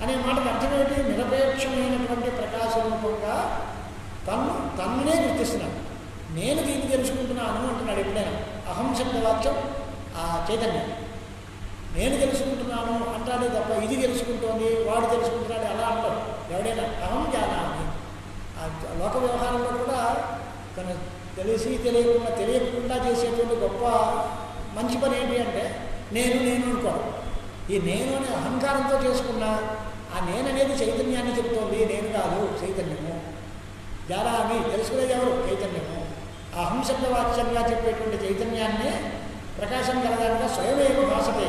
అనే మాటకు అర్థం ఏంటి? నిరపేక్షమైనటువంటి ప్రకాశ రూపంగా తన్నే గుర్తిస్తున్నాను, నేను దీన్ని తెలుసుకుంటున్నాను అంటున్నాడు. ఎప్పుడైనా అహం శబ్దవాక్యం ఆ చైతన్యం నేను తెలుసుకుంటున్నాను అంటాడే తప్ప ఇది తెలుసుకుంటోంది వాడు తెలుసుకుంటున్నాడు అలా అంటారు ఎవడైనా. అహం జానామి లోక వ్యవహారంలో కూడా తన తెలియకుండా చేసేటువంటి గొప్ప మంచి పని ఏంటి అంటే నేను అనుకోవడం. ఈ నేను అనే అహంకారంతో చేసుకున్న ఆ నేను అనేది చైతన్యాన్ని చెప్తోంది, నేను కాదు చైతన్యము. జానామి తెలుసుకునేది ఎవరు? చైతన్యము. ఆ అహంశబ్దవాచ్యంగా చెప్పేటువంటి చైతన్యాన్నే ప్రకాశం కలగాలిగా స్వయమేవ భాసతే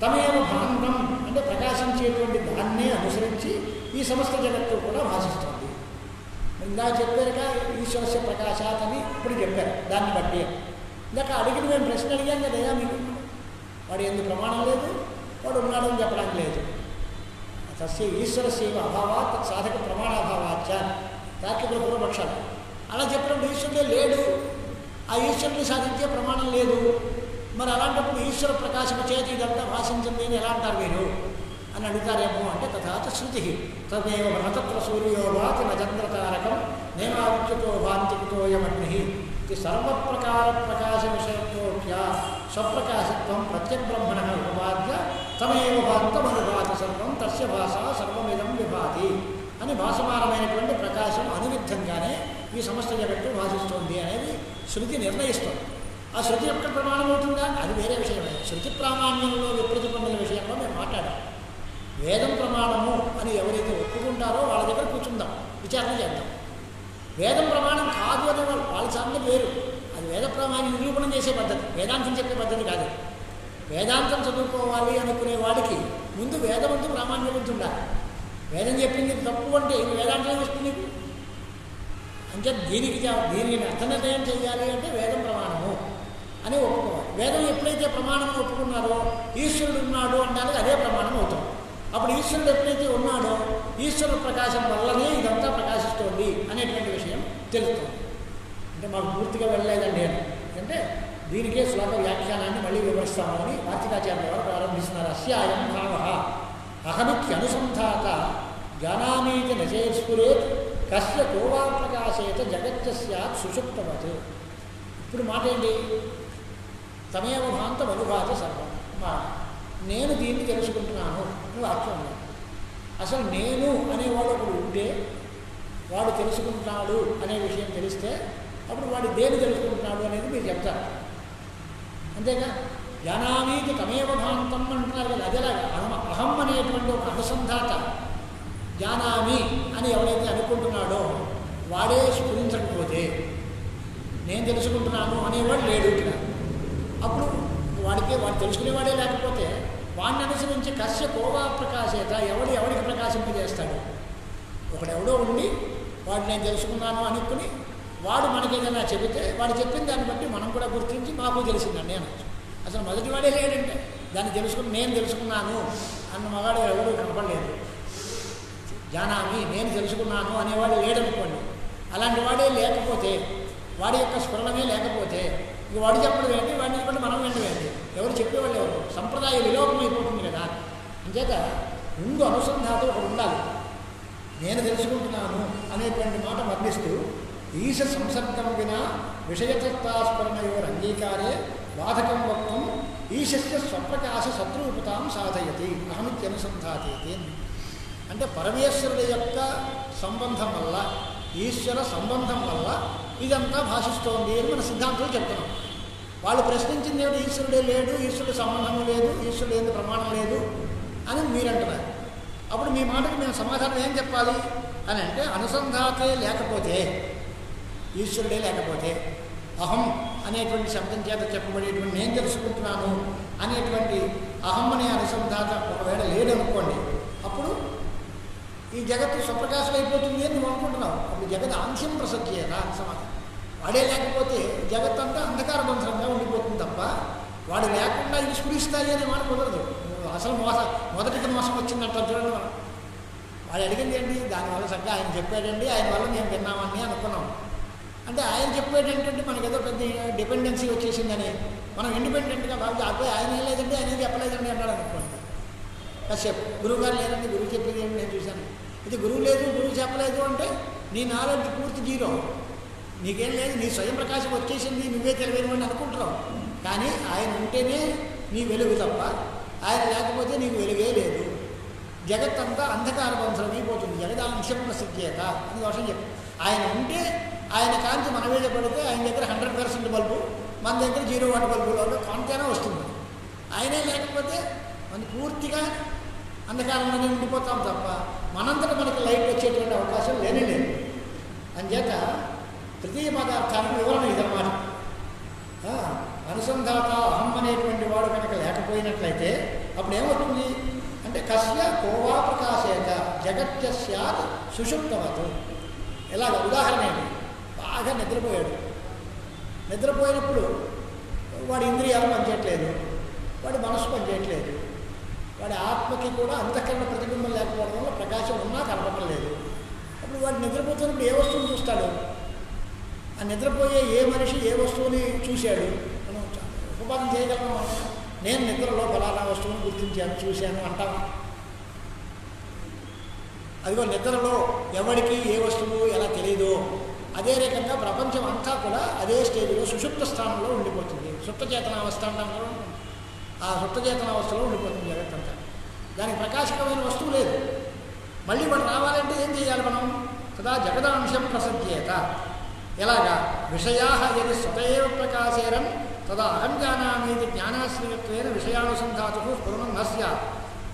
తమేవ భాంతం అంటే ప్రకాశించేటువంటి దాన్నే అనుసరించి ఈ సమస్త జగత్తు కూడా భాషిస్తుంది. ఇందా చెప్పారుగా ఈశ్వరస్య ప్రకాశాత్ అని ఇప్పుడు చెప్పారు. దాన్ని బట్టి ఇందాక అడిగిన మేము ప్రశ్న అడిగాం కదా, మీకు వాడు ఎందుకు ప్రమాణం లేదు, వాడు ఉన్నాడని చెప్పడానికి లేదు. తస్య ఈశ్వరస్యవ అభావాత్ సాధక ప్రమాణాభావాచ తార్కికుల పూర్వపక్షాలు అలా చెప్పినప్పుడు ఈశ్వరుడే లేడు, ఆ ఈశ్వరుని సాధించే ప్రమాణం లేదు. మరి అలాంటప్పుడు ఈశ్వర ప్రకాశము చేతి ఇదంతా భాషించింది అని ఎలా అంటారు మీరు అని అడుగుతారేమో అంటే తథాచ శృతి తదేవ నతత్ర సూర్యో వాతి నచంద్రతారకం నేమావిద్యుతో భాంతికుతోయమగ్ని ఇది సర్వప్రకార ప్రకాశ విషయతోభ్య స్వప్రకాశత్వం ప్రత్యబ్రహ్మణ ఉపపాద్య తమేవ భాంతమనుభాతి సర్వం తస్య భాష సర్వమిదం విభాతి అని భాసమానమైనటువంటి ప్రకాశం అనువిద్ధంగానే ఈ సమస్త జగత్తు భాషిస్తోంది అనేది శృతి నిర్ణయిస్తుంది. ఆ శృతి యొక్క ప్రమాణం అవుతుందా అది వేరే విషయమే. శృతి ప్రామాణ్యంలో విప్రతిపన్నుల విషయంలో మేము మాట్లాడాం. వేదం ప్రమాణము అని ఎవరైతే ఒప్పుకుంటారో వాళ్ళ దగ్గర కూర్చుందాం, విచారణ చేద్దాం. వేదం ప్రమాణం కాదు అనే వాళ్ళ సంగతి వేరు. అది వేద ప్రమాణం నిరూపణం చేసే పద్ధతి, వేదాంతం చెప్పే పద్ధతి కాదు. వేదాంతం చదువుకోవాలి అనుకునే వాడికి ముందు వేదవంతు ప్రామాణ్యం ఉండాలి. వేదం చెప్పింది తప్పు అంటే వేదాంతం వస్తుంది నీకు అంటే దీనికి అర్థనిర్ణయం చేయాలి అంటే వేదం ప్రమాణము అని ఒప్పుకోవాలి. వేదం ఎప్పుడైతే ప్రమాణం ఒప్పుకున్నారో ఈశ్వరుడు ఉన్నాడు అనడానికి అదే ప్రమాణం అవుతాం. అప్పుడు ఈశ్వరుడు ఎప్పుడైతే ఉన్నాడో ఈశ్వరుడు ప్రకాశం వల్లనే ఇదంతా ప్రకాశిస్తోంది అనేటువంటి విషయం తెలుస్తుంది. అంటే మాకు పూర్తిగా వెళ్ళలేదండి అంటే దీనికే శ్లోక వ్యాఖ్యానాన్ని మళ్ళీ వివరిస్తాము అని వార్తికాచార్య వారు ప్రారంభిస్తున్నారు. అస్యాయం భావ అహమిత్యనుసంధాత జానామీతి నచేస్ఫురేత్ కస్య కోవా ప్రకాశేత జగత్య స్యాత్ సుషుప్తవత్. ఇప్పుడు మాట ఏంటి? తమేవ భాంతం అనుభాత సర్వం. నేను దీన్ని తెలుసుకుంటున్నాను అని వాక్యం ఉంది. అసలు నేను అనేవాడు ఒకడు ఉంటే వాడు తెలుసుకుంటున్నాడు అనే విషయం తెలిస్తే అప్పుడు వాడు దేని తెలుసుకుంటున్నాడు అనేది మీరు చెప్తారు. అంతేగా జానామీతి తమేవ భాంతం అంటున్నారు కదా. అదేలాగా అహం అనేటువంటి ఒక అనుసంధాత జానామి అని ఎవరైతే అనుకుంటున్నాడో వాడే స్ఫురించకపోతే నేను తెలుసుకుంటున్నాను అనేవాడు లేడు ఇక్కడ. అప్పుడు వాడు తెలుసుకునేవాడే లేకపోతే వాడిని అనుసరించి కస్య కోవా ప్రకాశేత ఎవడికి ప్రకాశింపజేస్తాడు? ఒకడెవడో ఉండి వాడు నేను తెలుసుకున్నాను అనుకుని వాడు మనకేదైనా చెబితే వాడు చెప్పిన దాన్ని బట్టి మనం కూడా గుర్తించి మాకు తెలిసిందండి అనొచ్చు. అసలు మొదటి వాడే లేడంటే దాన్ని నేను తెలుసుకున్నాను అన్న మగాడు ఎవరు కనపడలేదు. జానామి నేను తెలుసుకున్నాను అనేవాడు లేడనుకోండి. అలాంటి వాడే లేకపోతే వాడి యొక్క స్ఫురణమే లేకపోతే ఇక వాడు చెప్పడం ఏంటి, వాడిని చెప్పండి మనం ఏంటి ఏంటి ఎవరు చెప్పేవాళ్ళు ఎవరు? సంప్రదాయ విలోపం అయిపోతుంది కదా. అంచేత ముందు అనుసంధాత ఒకడు ఉండాలి. నేను తెలుసుకుంటున్నాను అనేటువంటి మాట వర్ణిస్తూ ఈశ సంసర్గం వినా విషయతత్వాస్మరణయోర్ అంగీకారే బాధకం వక్తం ఈశస్య స్వప్రకాశ శత్రూపతాం సాధయతి అహమిత్యనుసంధాతేతి. అంటే పరమేశ్వరుడి యొక్క సంబంధం వల్ల ఈశ్వర సంబంధం వల్ల ఇదంతా భాషిస్తోంది అని మన సిద్ధాంతులు చెప్తున్నాం. వాళ్ళు ప్రశ్నించింది ఏమిటి? ఈశ్వరుడే లేడు, ఈశ్వరుడు సంబంధము లేదు, ఈశ్వరుడు ఏంది ప్రమాణం లేదు అని మీరంటున్నారు. అప్పుడు మీ మాటకి మేము సమాధానం ఏం చెప్పాలి అని అంటే అనుసంధాతే లేకపోతే ఈశ్వరుడే లేకపోతే అహం అనేటువంటి శబ్దం చేత చెప్పబడేటువంటి నేను తెలుసుకుంటున్నాను అనేటువంటి అహం అనే అనుసంధాత ఒకవేళ లేదనుకోండి అప్పుడు ఈ జగత్తు స్వప్రకాశం అయిపోతుంది అని నువ్వు అనుకుంటున్నావు. అప్పుడు జగత్ ఆంధ్యం ప్రసజ్యేనా సమాధానం. వాడే లేకపోతే జగత్తంతా అంధకారబంధంగా ఉండిపోతుంది తప్ప వాడు లేకుండా ఇది స్ఫురిస్తాయి అనే మాట కుదరదు. అసలు మొదటికి మోసం వచ్చిందంట చూడండి. మనం వాడు అడిగింది ఏంటి? దానివల్ల చక్కగా ఆయన చెప్పాడండి, ఆయన వల్ల మేము విన్నామని అనుకున్నాం. అంటే ఆయన చెప్పేటంటే మనకి ఏదో పెద్ద డిపెండెన్సీ వచ్చేసిందని మనం ఇండిపెండెంట్గా బాగా అబ్బాయి ఆయన ఏం లేదండి, ఆయన చెప్పలేదండి అన్నాడు అనుకోండి. కాసేపు గురువు గారు లేదండి, గురువు చెప్పేది ఏమి నేను చూశాను. ఇది గురువు లేదు, గురువు చెప్పలేదు అంటే నీ నాలెడ్జ్ పూర్తి జీరో. నీకేం లేదు, నీ స్వయం ప్రకాశం వచ్చేసింది, నువ్వే తెలియని అనుకుంటున్నావు. కానీ ఆయన ఉంటేనే నీ వెలుగు తప్ప ఆయన లేకపోతే నీకు వెలుగే లేదు. జగత్తంతా అంధకార బంధనం అయిపోతుంది. జగదాంశం ప్రసిద్ధేత అని దోషం చెప్పు. ఆయన ఉంటే ఆయన కాంతి మన మీద పడితే ఆయన దగ్గర 100% బల్బు, మన దగ్గర 0 వాట్ బల్బులో కాంతేనా వస్తుంది. ఆయనే లేకపోతే మన పూర్తిగా అంధకారంలోనే ఉండిపోతాం తప్ప మనంతట మనకి లైట్ వచ్చేటువంటి అవకాశం లేనే లేదు. అంచేత తృతీయ పదార్థానికి వివరణ ఇదన్నమాట. అనుసంధాత అహం అనేటువంటి వాడు కనుక లేకపోయినట్లయితే అప్పుడు ఏమవుతుంది అంటే కస్య కోవా ప్రకాశేత జగత్య స్యాత్ సుషుప్తవత్. ఎలాగ ఉదాహరణ ఏంటి? బాగా నిద్రపోయాడు. నిద్రపోయినప్పుడు వాడి ఇంద్రియాలు పనిచేయట్లేదు, వాడి మనసు పనిచేయట్లేదు, వాడి ఆత్మకి కూడా అంతఃకరణ ప్రతిబింబం లేకపోవడం వల్ల ప్రకాశం ఉన్నా కనపడటం లేదు. అప్పుడు వాడు నిద్రపోతున్నప్పుడు ఏ వస్తువుని చూస్తాడు? ఆ నిద్రపోయే ఏ మనిషి ఏ వస్తువుని చూశాడు? మనం ఉపపాదన చేయగలం. నేను నిద్రలో ఫలానా వస్తువుని గుర్తించాను, చూశాను అంటాము. అదిగో నిద్రలో ఎవరికి ఏ వస్తువు ఎలా తెలియదో అదే రకంగా ప్రపంచం అంతా కూడా అదే స్టేజ్లో సుషుప్త స్థానంలో ఉండిపోతుంది. సుప్తచేతనావస్థ అంటాం కూడా. ఆ సుప్తచేతనావస్థలో ఉండిపోతుంది జగత్తంతా. దానికి ప్రకాశకమైన వస్తువు లేదు. మళ్ళీ వాడు రావాలంటే ఏం చేయాలి మనం? తదా జగదాంశం ప్రసజ్యేత. ఎలాగా? విషయా యది స్వతయేవ ప్రకాశేరన్ తదా అహం జానామీతి జ్ఞానాశ్రయత్వేన విషయానుసంధాతు స్ఫురణం న స్యాత్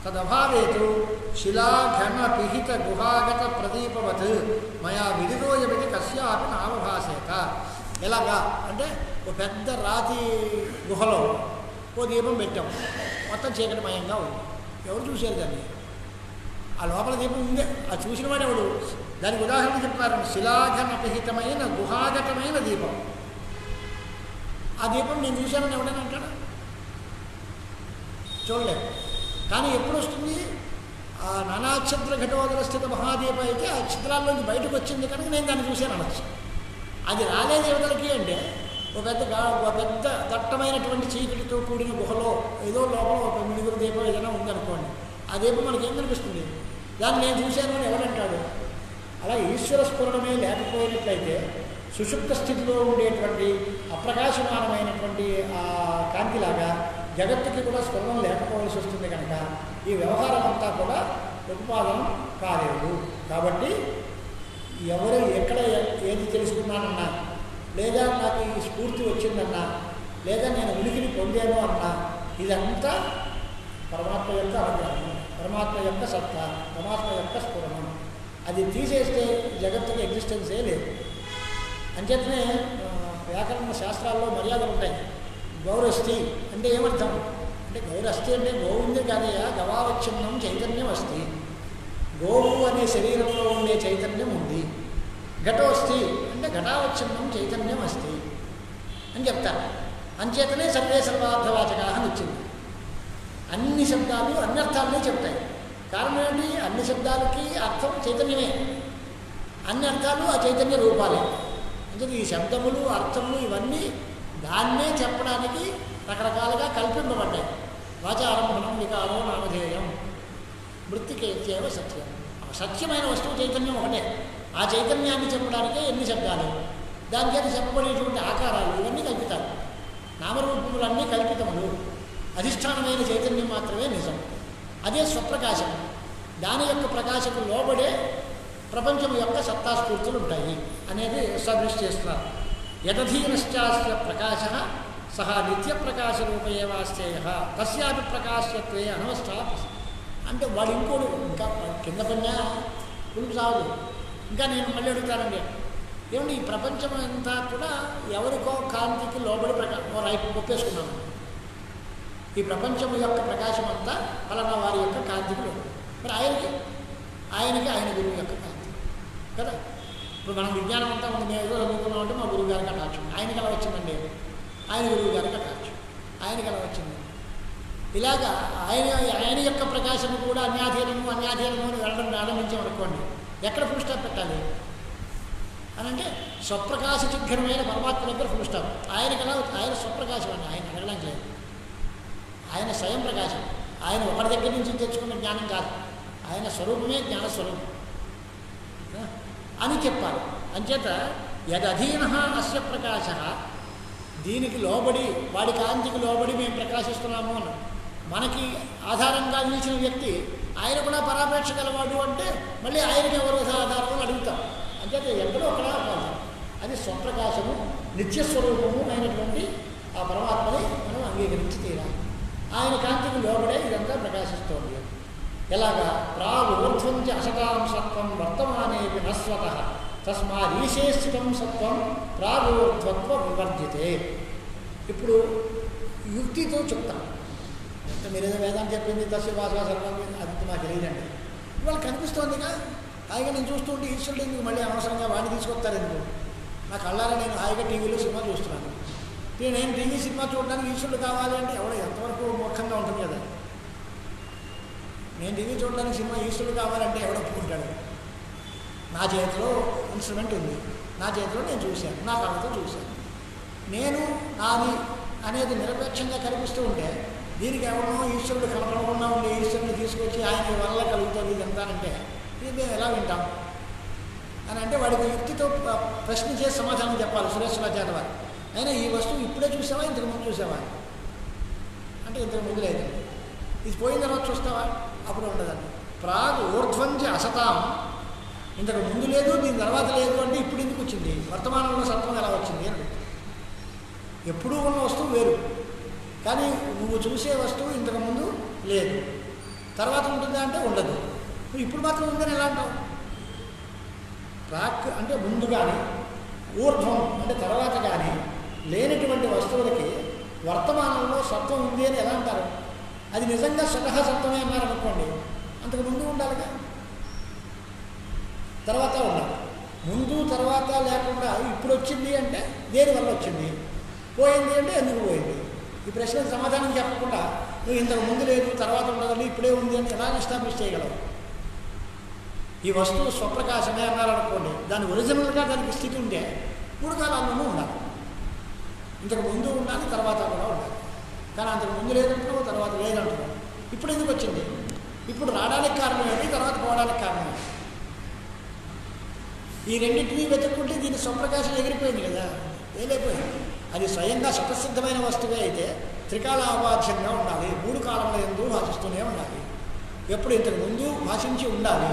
తదభావేతు శిలాఘన పిహిత గుహాగత ప్రదీపవత్ మయా విదిరోయమితి కస్యాపి నావభాసేత. ఎలాగా అంటే ఒక పెద్ద రాతి గుహలో ఓ దీపం పెట్టాం, మొత్తం చీకటిమయంగా ఉంది. ఎవరు చూశారు దాన్ని? ఆ లోపల దీపం ఉందే, ఆ చూసిన వాడు ఎవడు? దానికి ఉదాహరణ చెప్తారు, శిలాఘనపహితమైన గుహాగతమైన దీపం. ఆ దీపం నేను చూశానని ఎవడని అంటాడు? చూడలేదు. కానీ ఎప్పుడు వస్తుంది? ఆ నానాఛిద్ర ఘటోదర స్థిత మహాదీప అయితే ఆ చిత్రాల్లోంచి బయటకు వచ్చింది కనుక నేను దాన్ని చూశాను అనొచ్చు. అది రాలేదు ఎవరికి అంటే ఒక పెద్ద దట్టమైనటువంటి చీకటితో కూడిన గుహలో ఏదో లోపల ఒక మిడుగురు దీపం ఏదైనా ఉందనుకోండి, ఆ దీపం మనకేం కనిపిస్తుంది? దాన్ని నేను చూశాను అని ఎవరంటాడు? అలా ఈశ్వర స్ఫురణమే లేకపోయినట్లయితే సుషుప్త స్థితిలో ఉండేటువంటి అప్రకాశమానమైనటువంటి ఆ కాంతిలాగా జగత్తుకి కూడా స్ఫురణం లేకపోవలసి వస్తుంది కనుక ఈ వ్యవహారం అంతా కూడా ప్రతిపాదనం కాలేదు. కాబట్టి ఎవరు ఎక్కడ ఏది తెలుసుకున్నానన్నా, లేదా నాకు ఈ స్ఫూర్తి వచ్చిందన్నా, లేదా నేను ఉనికిని పొందాను అన్నా, ఇదంతా పరమాత్మ యొక్క అనుగ్రహం, పరమాత్మ యొక్క సత్తా, పరమాత్మ యొక్క స్ఫురణం. అది తీసేస్తే జగత్తుకి ఎగ్జిస్టెన్సే లేదు. అంచేతనే వ్యాకరణ శాస్త్రాల్లో మర్యాదలు ఉంటాయి. గౌరస్తి అంటే ఏమర్థం అంటే, గౌరస్తి అంటే గోవుంది కాదయ్యా, గవావచ్ఛిన్నం చైతన్యం అస్తి. గోవు అనే శరీరంలో ఉండే చైతన్యం ఉంది. ఘటోస్తి అంటే ఘటావచ్ఛిన్నం చైతన్యం అస్తి అని చెప్తారు. అంచేతనే సర్వే సర్వార్థవాచకా అని వచ్చింది. అన్ని శబ్దాలు అన్ని అర్థాలనే చెప్తాయి. కారణం ఏంటి? అన్ని శబ్దాలకి అర్థం చైతన్యమే, అన్ని అర్థాలు ఆ చైతన్య రూపాలే. అంటే ఈ శబ్దములు అర్థములు ఇవన్నీ దాన్నే చెప్పడానికి రకరకాలుగా కల్పింపబడ్డాయి. వాచారంభణం వికారో నామధేయం మృత్తికేత్యేవ సత్యం. సత్యమైన వస్తువు చైతన్యం ఒకటే. ఆ చైతన్యాన్ని చెప్పడానికే ఎన్ని శబ్దాలు, దాని చేత చెప్పబడేటువంటి ఆకారాలు ఇవన్నీ కల్పితాలు. నామరూపములన్నీ కల్పితములు. అధిష్టానమైన చైతన్యం మాత్రమే నిజం. అదే స్వప్రకాశం. దాని యొక్క ప్రకాశకు లోబడే ప్రపంచం యొక్క సత్తాస్ఫూర్తులు ఉంటాయి అనేది ఎస్టాబ్లిష్ చేస్తున్నారు. యదధీనశ్చాస్య ప్రకాశ సహ నిత్యప్రకాశ రూపేవాశ్చేయ తస్యాపి ప్రకాశత్వే అనవస్థా. అంటే వాడు ఇంకోడు ఇంకా కింద పన్నా పులుపు సాగదు. ఇంకా నేను మళ్ళీ అడుగుతానండి, ఏమంటే ఈ ప్రపంచం అంతా కూడా ఎవరికో కాంతికి లోబడి ఒప్పేసుకున్నాను. ఈ ప్రపంచం యొక్క ప్రకాశం అంతా ఫలానా వారి యొక్క కాంతికి లోబడి. మరి ఆయనకి ఆయన గురువు యొక్క కాంతి కదా. ఇప్పుడు మనం విజ్ఞానం అంతా ఉంది, మేము ఏదో చదువుకున్నామంటే మా గురువు గారికి అటాచం. ఆయనకి ఎలా వచ్చిందండి? ఆయన గురువు గారికి అటాచం. ఆయనకి ఎలా వచ్చింది? ఇలాగా ఆయన యొక్క ప్రకాశము కూడా అన్యాధీనము అని వెళ్ళడం ప్రారంభించామనుకోండి, ఎక్కడ ఫుల్ స్టాప్ పెట్టాలి అని అంటే స్వప్రకాశ చిఘ్రమైన పరమాత్మ దగ్గర ఫుల్ స్టాప్. ఆయనకి ఎలా? ఆయన స్వప్రకాశం అండి, ఆయన అడగడానికి లేదు. ఆయన స్వయం ప్రకాశం. ఆయన ఒకరి దగ్గర నుంచి తెచ్చుకున్న జ్ఞానం కాదు, ఆయన స్వరూపమే జ్ఞానస్వరూపం అని చెప్పాలి. అంచేత యదధీన అస్య ప్రకాశ, దీనికి లోబడి వాడి కాంతికి లోబడి మేము ప్రకాశిస్తున్నాము అన్నాం. మనకి ఆధారంగా నిలిచిన వ్యక్తి ఆయన కూడా పరాపేక్ష గలవాడు అంటే మళ్ళీ ఆయనకి ఎవరు ఆధారం అని అడుగుతాం. అంచేత ఎక్కడో ఒకడా కాదు, అది స్వప్రకాశము నిత్యస్వరూపము అయినటువంటి ఆ పరమాత్మని మనం అంగీకరించి తీరాలి. ఆయన కాంతికి లోబడే ఇదంతా ప్రకాశిస్తోంది. ఎలాగా? ప్రాగుర్ధ్వంచ అసతాం సత్వం వర్తమానే వినస్వత తస్మాదీశే స్థితం సత్వం ప్రాగూర్ధ్వత్వ వివర్జితే. ఇప్పుడు యుక్తితో చెప్తాం. ఎంత మీరేదో వేదాంతం చెప్పింది తస్య భాష సర్వం అది నాకు తెలియదండి. ఇవాళ కనిపిస్తోందిగా, హాయిగా నేను చూస్తుంటే ఈశ్వరుడు ఎందుకు మళ్ళీ అనవసరంగా వాడిని తీసుకొస్తారు ఎందుకు? నా కళ్ళారా నేను హాయిగా టీవీలో సినిమా చూస్తున్నాను. నేను టీవీ సినిమా చూడడానికి ఈశ్వరుడు కావాలి అంటే ఎవడో ఎంతవరకు మూర్ఖంగా ఉంటుంది కదా. నేను టీవీ చూడడానికి సినిమా ఈశ్వరుడు కావాలంటే ఎవడో ఒప్పుకుంటాడు? నా చేతిలో ఇన్స్ట్రుమెంట్ ఉంది, నా చేతిలో నేను చూశాను, నా కళ్ళతో చూశాను. నేను నాది అనేది నిరపేక్షంగా కనిపిస్తూ ఉంటే దీనికి ఎవరినో ఈశ్వరుడు కనపడకుండా ఉండే ఈశ్వరుని తీసుకొచ్చి ఆయన వల్ల కలుగుతుంది ఇదంతానంటే ఇది మేము ఎలా వింటాం అని అంటే వాడికి యుక్తితో ప్రశ్న చేసి సమాధానం చెప్పాలి సురేశ్వరాచార్య వారు. అయినా ఈ వస్తువు ఇప్పుడే చూసావా, ఇంతకుముందు చూసావా అంటే ఇంతకుముందు లేదండి. ఇది పోయిన తర్వాత చూస్తావా? అప్పుడు ఉండదండి. ప్రాగ్ ఊర్ధ్వంచి అసతాం, ఇంతకు ముందు లేదు దీని తర్వాత లేదు అంటే ఇప్పుడు ఎందుకు వచ్చింది? వర్తమానంలో సత్వం ఎలా వచ్చింది అని. ఎప్పుడూ ఉన్న వస్తువు వేరు, కానీ నువ్వు చూసే వస్తువు ఇంతకుముందు లేదు, తర్వాత ఉంటుందా అంటే ఉండదు. నువ్వు ఇప్పుడు మాత్రం ఉందని ఎలా అంటావు? ప్రాక్ అంటే ముందు కానీ, ఊర్ధ్వం అంటే తర్వాత కానీ లేనటువంటి వస్తువులకి వర్తమానంలో సత్వం ఉంది అని ఎలా అంటారు? అది నిజంగా స్వతహా సత్వమే అన్నారనుకోండి, అంతకు ముందు ఉండాలిగా. తర్వాత ఉండాలి. ముందు తర్వాత లేకుండా ఇప్పుడు వచ్చింది అంటే దేనివల్ల వచ్చింది, పోయింది అంటే ఎందుకు పోయింది. ఈ ప్రశ్నకు సమాధానం చెప్పకుండా నువ్వు ఇంతకు ముందు లేదు తర్వాత ఉండదండి ఇప్పుడే ఉంది అని ఎలా ఎస్టాబ్లిష్ చేయగలవు? ఈ వస్తువు స్వప్రకాశమే అన్నారనుకోండి, దాని ఒరిజినల్గా దానికి స్థితి ఉంటే 3 కాలాల్లోనూ ఉండాలి. ఇంతకు ముందు ఉండాలి, తర్వాత కూడా ఉండాలి. కానీ అంతకు ముందు లేదంటున్నావు, తర్వాత లేదంటున్నావు. ఇప్పుడు ఎందుకు వచ్చింది? ఇప్పుడు రావడానికి కారణం ఏంటి, తర్వాత పోవడానికి కారణం ఏంటి? ఈ రెండింటినీ వెతుక్కుంటే దీని స్వప్రకాశం ఎగిరిపోయింది కదా, ఏలైపోయింది. అది స్వయంగా స్వతసిద్ధమైన వస్తువే అయితే త్రికాలాబాధ్యంగా ఉండాలి, 3 కాలంలో ఎందుకు భాషిస్తూనే ఉండాలి. ఎప్పుడు ఇంతకు ముందు భాషించి ఉండాలి,